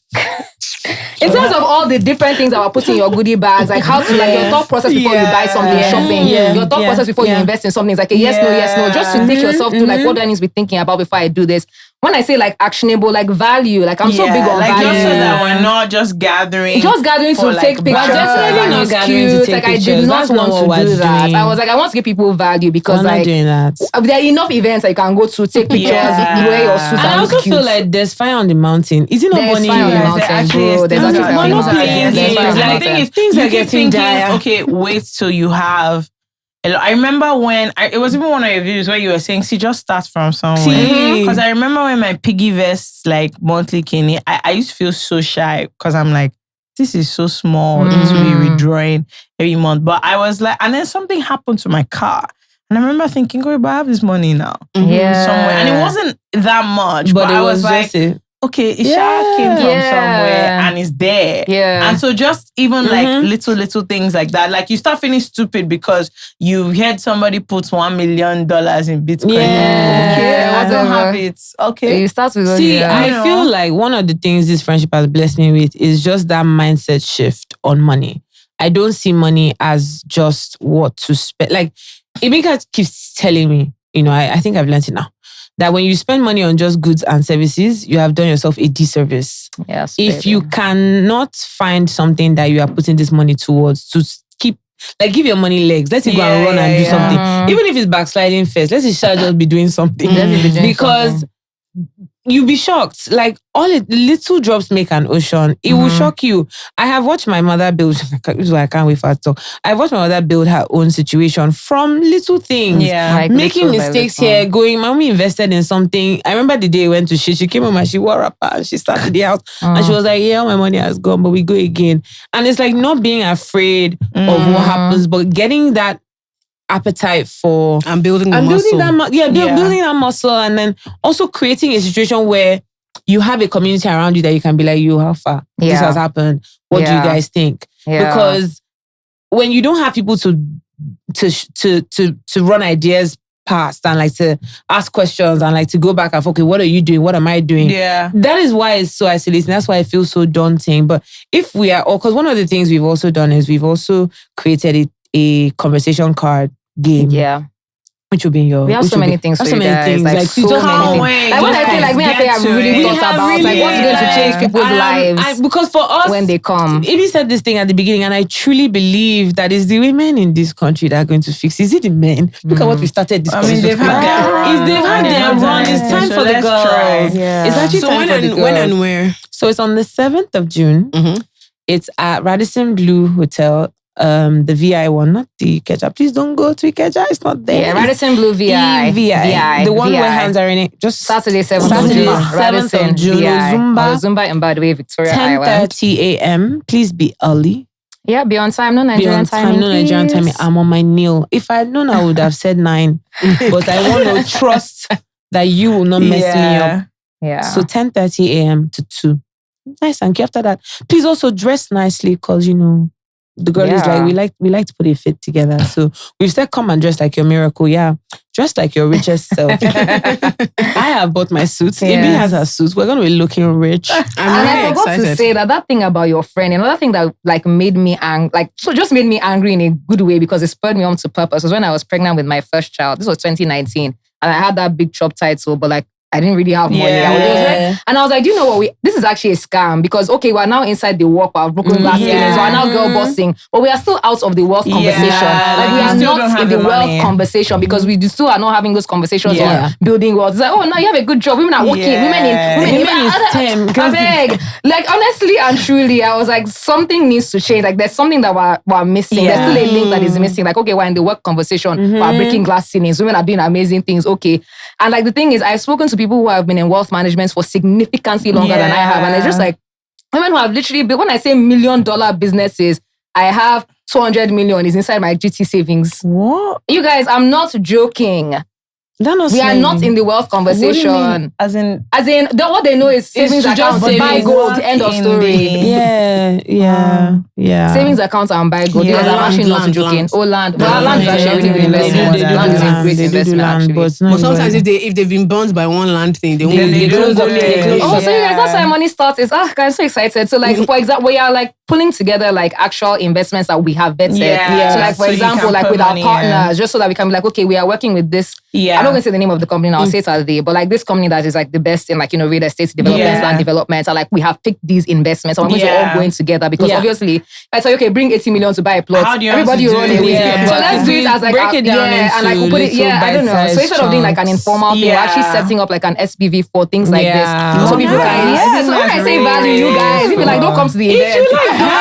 S2: In terms of all the different things that were put in your goodie bags, like how to, like, your thought process before you buy something, shopping, your thought process before you invest in something, it's like a yes, no, just to take yourself to like, what do I need to be thinking about before I do this? when I say like actionable, like value, like I'm so big on
S1: like
S2: value.
S1: just so that we're not just gathering
S2: to
S1: like,
S2: take pictures.
S3: definitely not gathering to take
S2: Like
S3: pictures.
S2: I did not
S3: That's not
S2: want
S3: what
S2: to do
S3: we're
S2: that.
S3: doing.
S2: I was like, I want to give people value because
S3: We're
S2: like
S3: not doing that.
S2: there are enough events that you can go to take pictures, wear your suit,
S3: And I also feel like there's fire on the mountain. Is it not
S2: There's
S3: money?
S2: fire on the mountain, bro. There's actually fire on the mountain. There's fire on the
S1: Like, the thing
S2: mountain.
S1: is,
S3: Things
S1: you
S3: are
S1: keep
S3: getting
S1: thinking,
S3: dire.
S1: okay, wait till you have. I remember when it was even one of your videos where you were saying, see, just start from somewhere. Because I remember when my piggy vest, like monthly kidney, I used to feel so shy because I'm like, this is so small to be redrawing every month. But I was like, and then something happened to my car. And I remember thinking, oh, but I have this money now. Somewhere. And it wasn't that much. But I was like, okay, Isha came from somewhere and is there. And so just even like little things like that, like you start feeling stupid because you heard somebody put $1 million in Bitcoin. Okay, I don't have it. Okay.
S2: You start with
S3: I feel like one of the things this friendship has blessed me with is just that mindset shift on money. I don't see money as just what to spend. Like, Ibiyinka keeps telling me, you know, I think I've learned it now, that when you spend money on just goods and services, you have done yourself a disservice.
S2: Yes,
S3: if you cannot find something that you are putting this money towards to keep, like give your money legs. Let's go and run and do something. Even if it's backsliding first, let's just be doing something. Because you'll be shocked. Like little drops make an ocean. It will shock you. I have watched my mother build. This is why I can't wait for her to talk. I've watched my mother build her own situation from little things.
S2: Like
S3: making mistakes here. Going, mommy invested in something. I remember the day we went to she came home and she wore up and she started the house and she was like, yeah, all my money has gone, but we go again. And it's like not being afraid of what happens, but getting that appetite for
S4: and building the muscle.
S3: Building that muscle, and then also creating a situation where you have a community around you that you can be like, how far this has happened? What do you guys think? Because when you don't have people to run ideas past and like to ask questions and like to go back and okay, what are you doing? What am I doing?
S1: Yeah,
S3: that is why it's so isolating. That's why it feels so daunting. But if we are all, because one of the things we've also done is we've also created a conversation card game.
S2: Yeah.
S3: Which will be your...
S2: We have so many things for you guys. Like so many things. Like when I say like me and Feyi have really thought about like what's going to change people's lives.
S3: Because for us...
S2: when they come.
S3: Ibi said this thing at the beginning and I truly believe that it's the women in this country that are going to fix. Is it the men? Look at what we started this conversation.
S1: They've had their run.
S3: They've had their run. It's time for the girls.
S2: Yeah.
S3: It's actually time for the girls.
S4: When and where?
S3: So it's on the 7th of June. It's at Radisson Blue Hotel. The VI one, not the Ikeja. Please don't go to Ikeja. It's not there.
S2: Yeah, Radisson Blue VI.
S3: VI. The one where hands are in it. Just
S2: Saturday, 7th of June. Radisson
S3: June.
S2: Zumba in Badway, Victoria Island.
S3: 10:30 a.m. Please be early.
S2: Yeah, be on time. No Nigerian time.
S3: No Nigerian time. I'm on my kneel. If I had known, I would have said 9. But I want to trust that you will not mess me up.
S2: Yeah.
S3: So 10:30 a.m. to 2. Nice and cute. After that, please also dress nicely because, you know, the girl is like, we like to put a fit together. So we've said, come and dress like your miracle. Yeah. Dress like your richest self. I have bought my suits. Ibi has her suits. We're going to be looking rich.
S2: I forgot to say that thing about your friend, another thing that like made me angry, just made me angry in a good way because it spurred me on to purpose was when I was pregnant with my first child. This was 2019. And I had that big chop title, but like, I didn't really have money. And I was like, do you know what? This is actually a scam because, okay, we're now inside the work, we're broken glass ceilings, we're now girl bossing, but we are still out of the wealth conversation. Like we are not in the wealth conversation because we still are not having those conversations on building wealth. It's like, oh, now you have a good job. Women are working. Women in STEM. Like honestly and truly, I was like, something needs to change. Like there's something that we're missing. There's still a link that is missing. Like, okay, we're in the work conversation, we're breaking glass ceilings. Women are doing amazing things. Okay. And like the thing is, I've spoken to people who have been in wealth management for significantly longer than I have. And it's just like, women who have literally built, when I say $1 million businesses, I have 200 million is inside my GT savings.
S3: What?
S2: You guys, I'm not joking. We are not in the wealth conversation.
S1: As in
S2: what they know is savings accounts, but buy gold, end of story. Savings accounts and buy gold. Because I'm actually not joking. Oh, land. Well, land is actually a really good investment. Land is a great investment, actually.
S4: But sometimes if they've been burned by one land thing, they don't go there.
S2: Oh, so you guys, that's why money starts. I'm so excited. So like, for example, we are like pulling together like actual investments that we have vetted. So like, for example, like with our partners, just so that we can be like, okay, we are working with this. I'm not going to say the name of the company now, I'll say it as but like this company that is like the best in like, real estate development, land development. And like, we have picked these investments. So we're going to all go in together because obviously, if I say, okay, bring 80 million to buy a plot, everybody will run away. So let's do it as like,
S3: break it down
S2: and like we'll put it, I don't know. So instead of doing like an informal thing, we're actually setting up like an SPV for things like this. So people can, so when I say value, you guys, people like, don't come to the event.
S3: Why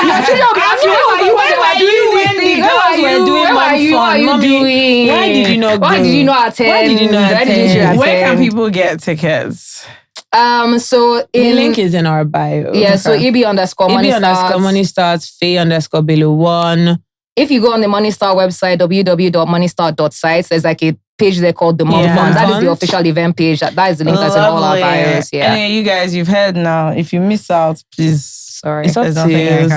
S3: did you not go?
S2: Why did you not attend?
S1: Where can people get tickets?
S2: So
S3: the link is in our bio.
S2: Yeah, so Ibi_money starts, Feyi_below1. If you go on the Money Star website, www.moneystar.site, there's like a page there called the Month Fund. That is the official event page. That is the link that's in all our bios. Yeah.
S1: Anyway, you guys, you've heard now. If you miss out, please.
S2: Sorry.
S3: It's up to you. It's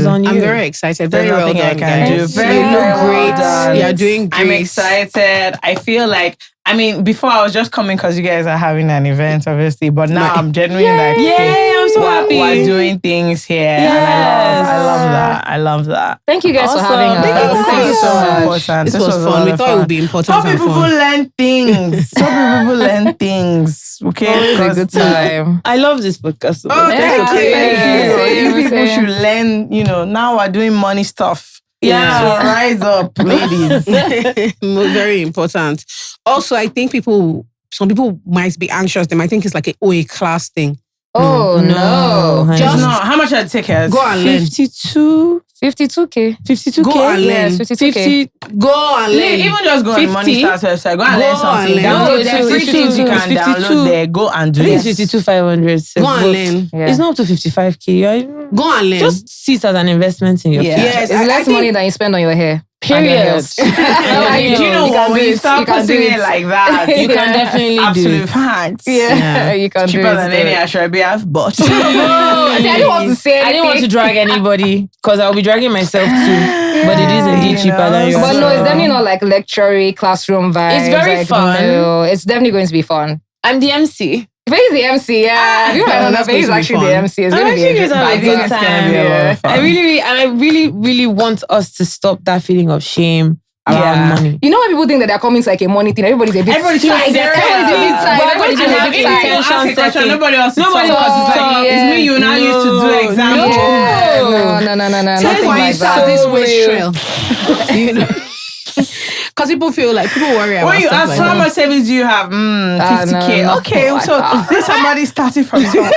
S3: on you.
S4: I'm very excited. Very well done, guys.
S1: You
S4: look great. You're doing great.
S1: I'm excited. I feel like, before I was just coming because you guys are having an event, obviously. But now I'm genuinely like,
S3: I'm so happy.
S1: We're doing things here.
S3: Yes.
S1: And I love that.
S2: Thank you guys for having us.
S1: Thank you so much.
S4: This was fun. We thought it would be important.
S1: Some people learn things. Okay?
S2: It was a good time.
S3: I love this podcast.
S1: Thank you. You people should learn, now we're doing money stuff.
S3: Yeah.
S1: So rise up, ladies.
S4: Very important. Also, I think some people might be anxious. They might think it's like a class thing.
S2: Oh, no.
S1: Just not. How much are the tickets?
S4: Go and learn.
S2: 52K.
S3: 52K?
S4: Go and learn.
S2: 52K.
S4: Go and learn.
S1: Even just go on the Money Stars website. Go and learn something.
S4: Download
S1: the free things you can download there. Go and do
S3: it. 52,500.
S4: Go and learn.
S3: Yeah. It's not up to 55K.
S4: Go and learn.
S3: Just see it as an investment in your future.
S2: Yes, it's less money than you spend on your hair.
S3: Period.
S1: Do you know what? When you start putting it like that,
S3: you can definitely do
S1: absolute facts.
S2: Yeah, you can do it.
S1: Cheaper than any Ashrabi I've bought.
S2: I didn't want to say anything.
S3: I didn't want to drag anybody because I'll be dragging myself too. But it is indeed cheaper than yours.
S2: But no, it's definitely not like lecture classroom vibes.
S3: It's very fun.
S2: No, it's definitely going to be fun.
S3: I'm the MC.
S2: Feyi's the MC, yeah. You might know Feyi's actually the MC. It's going to be a good
S3: time. I really, really want us to stop that feeling of shame around money.
S2: You know when people think that they're coming to like a money thing, everybody's a bit
S1: Everybody's a bit tired. Nobody else is talking because it's like, it's me, you now used to do example.
S2: No.
S4: That's why you start this waist trail. Because people worry about
S1: when you
S4: stuff
S1: ask how much savings do you have? 50K. Okay, so somebody started from somewhere.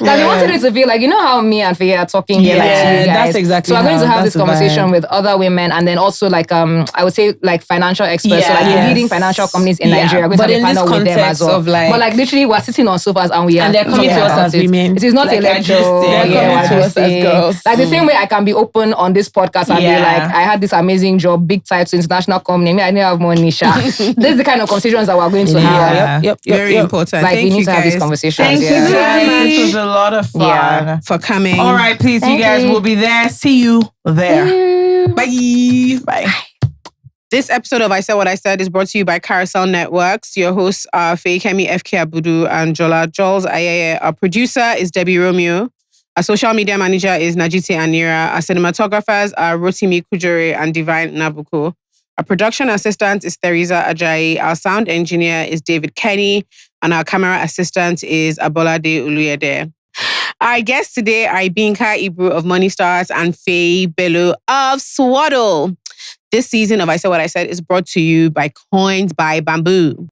S2: Like we wanted it to feel like, how me and Feyi are talking here, like to you guys.
S3: That's exactly.
S2: So we're going to have this conversation with other women, and then also like I would say like financial experts, so like the leading financial companies in Nigeria. We're going to have a panel with them as well. But like literally, we're sitting on sofas and they're
S3: coming to us as women.
S2: It is not a lecture.
S3: They're coming to us as girls.
S2: Like the same way I can be open on this podcast and be like, I had this amazing job, big title, international company. I didn't have money. This is the kind of conversations that we're going to have.
S4: Yep. Very important.
S2: Like we need to have these conversations.
S1: Thank you very much. It was a lot of fun
S4: for coming.
S1: All right, please, you guys will be there. See you there. Bye.
S4: This episode of I Said What I Said is brought to you by Carousel Networks. Your hosts are Feyikemi FK Abudu and Jola Jules Ayeye. Our producer is Debbie Romeo. Our social media manager is Najiti Anira. Our cinematographers are Rotimi Kujore and Divine Nabuko. Our production assistant is Theresa Ajayi. Our sound engineer is David Kenny. And our camera assistant is Abolade Uluyede. Our guests today are Ibiyinka Ibru of Money Stars and Feyi Bello of Swaddle. This season of I Said What I Said is brought to you by Coins by Bamboo.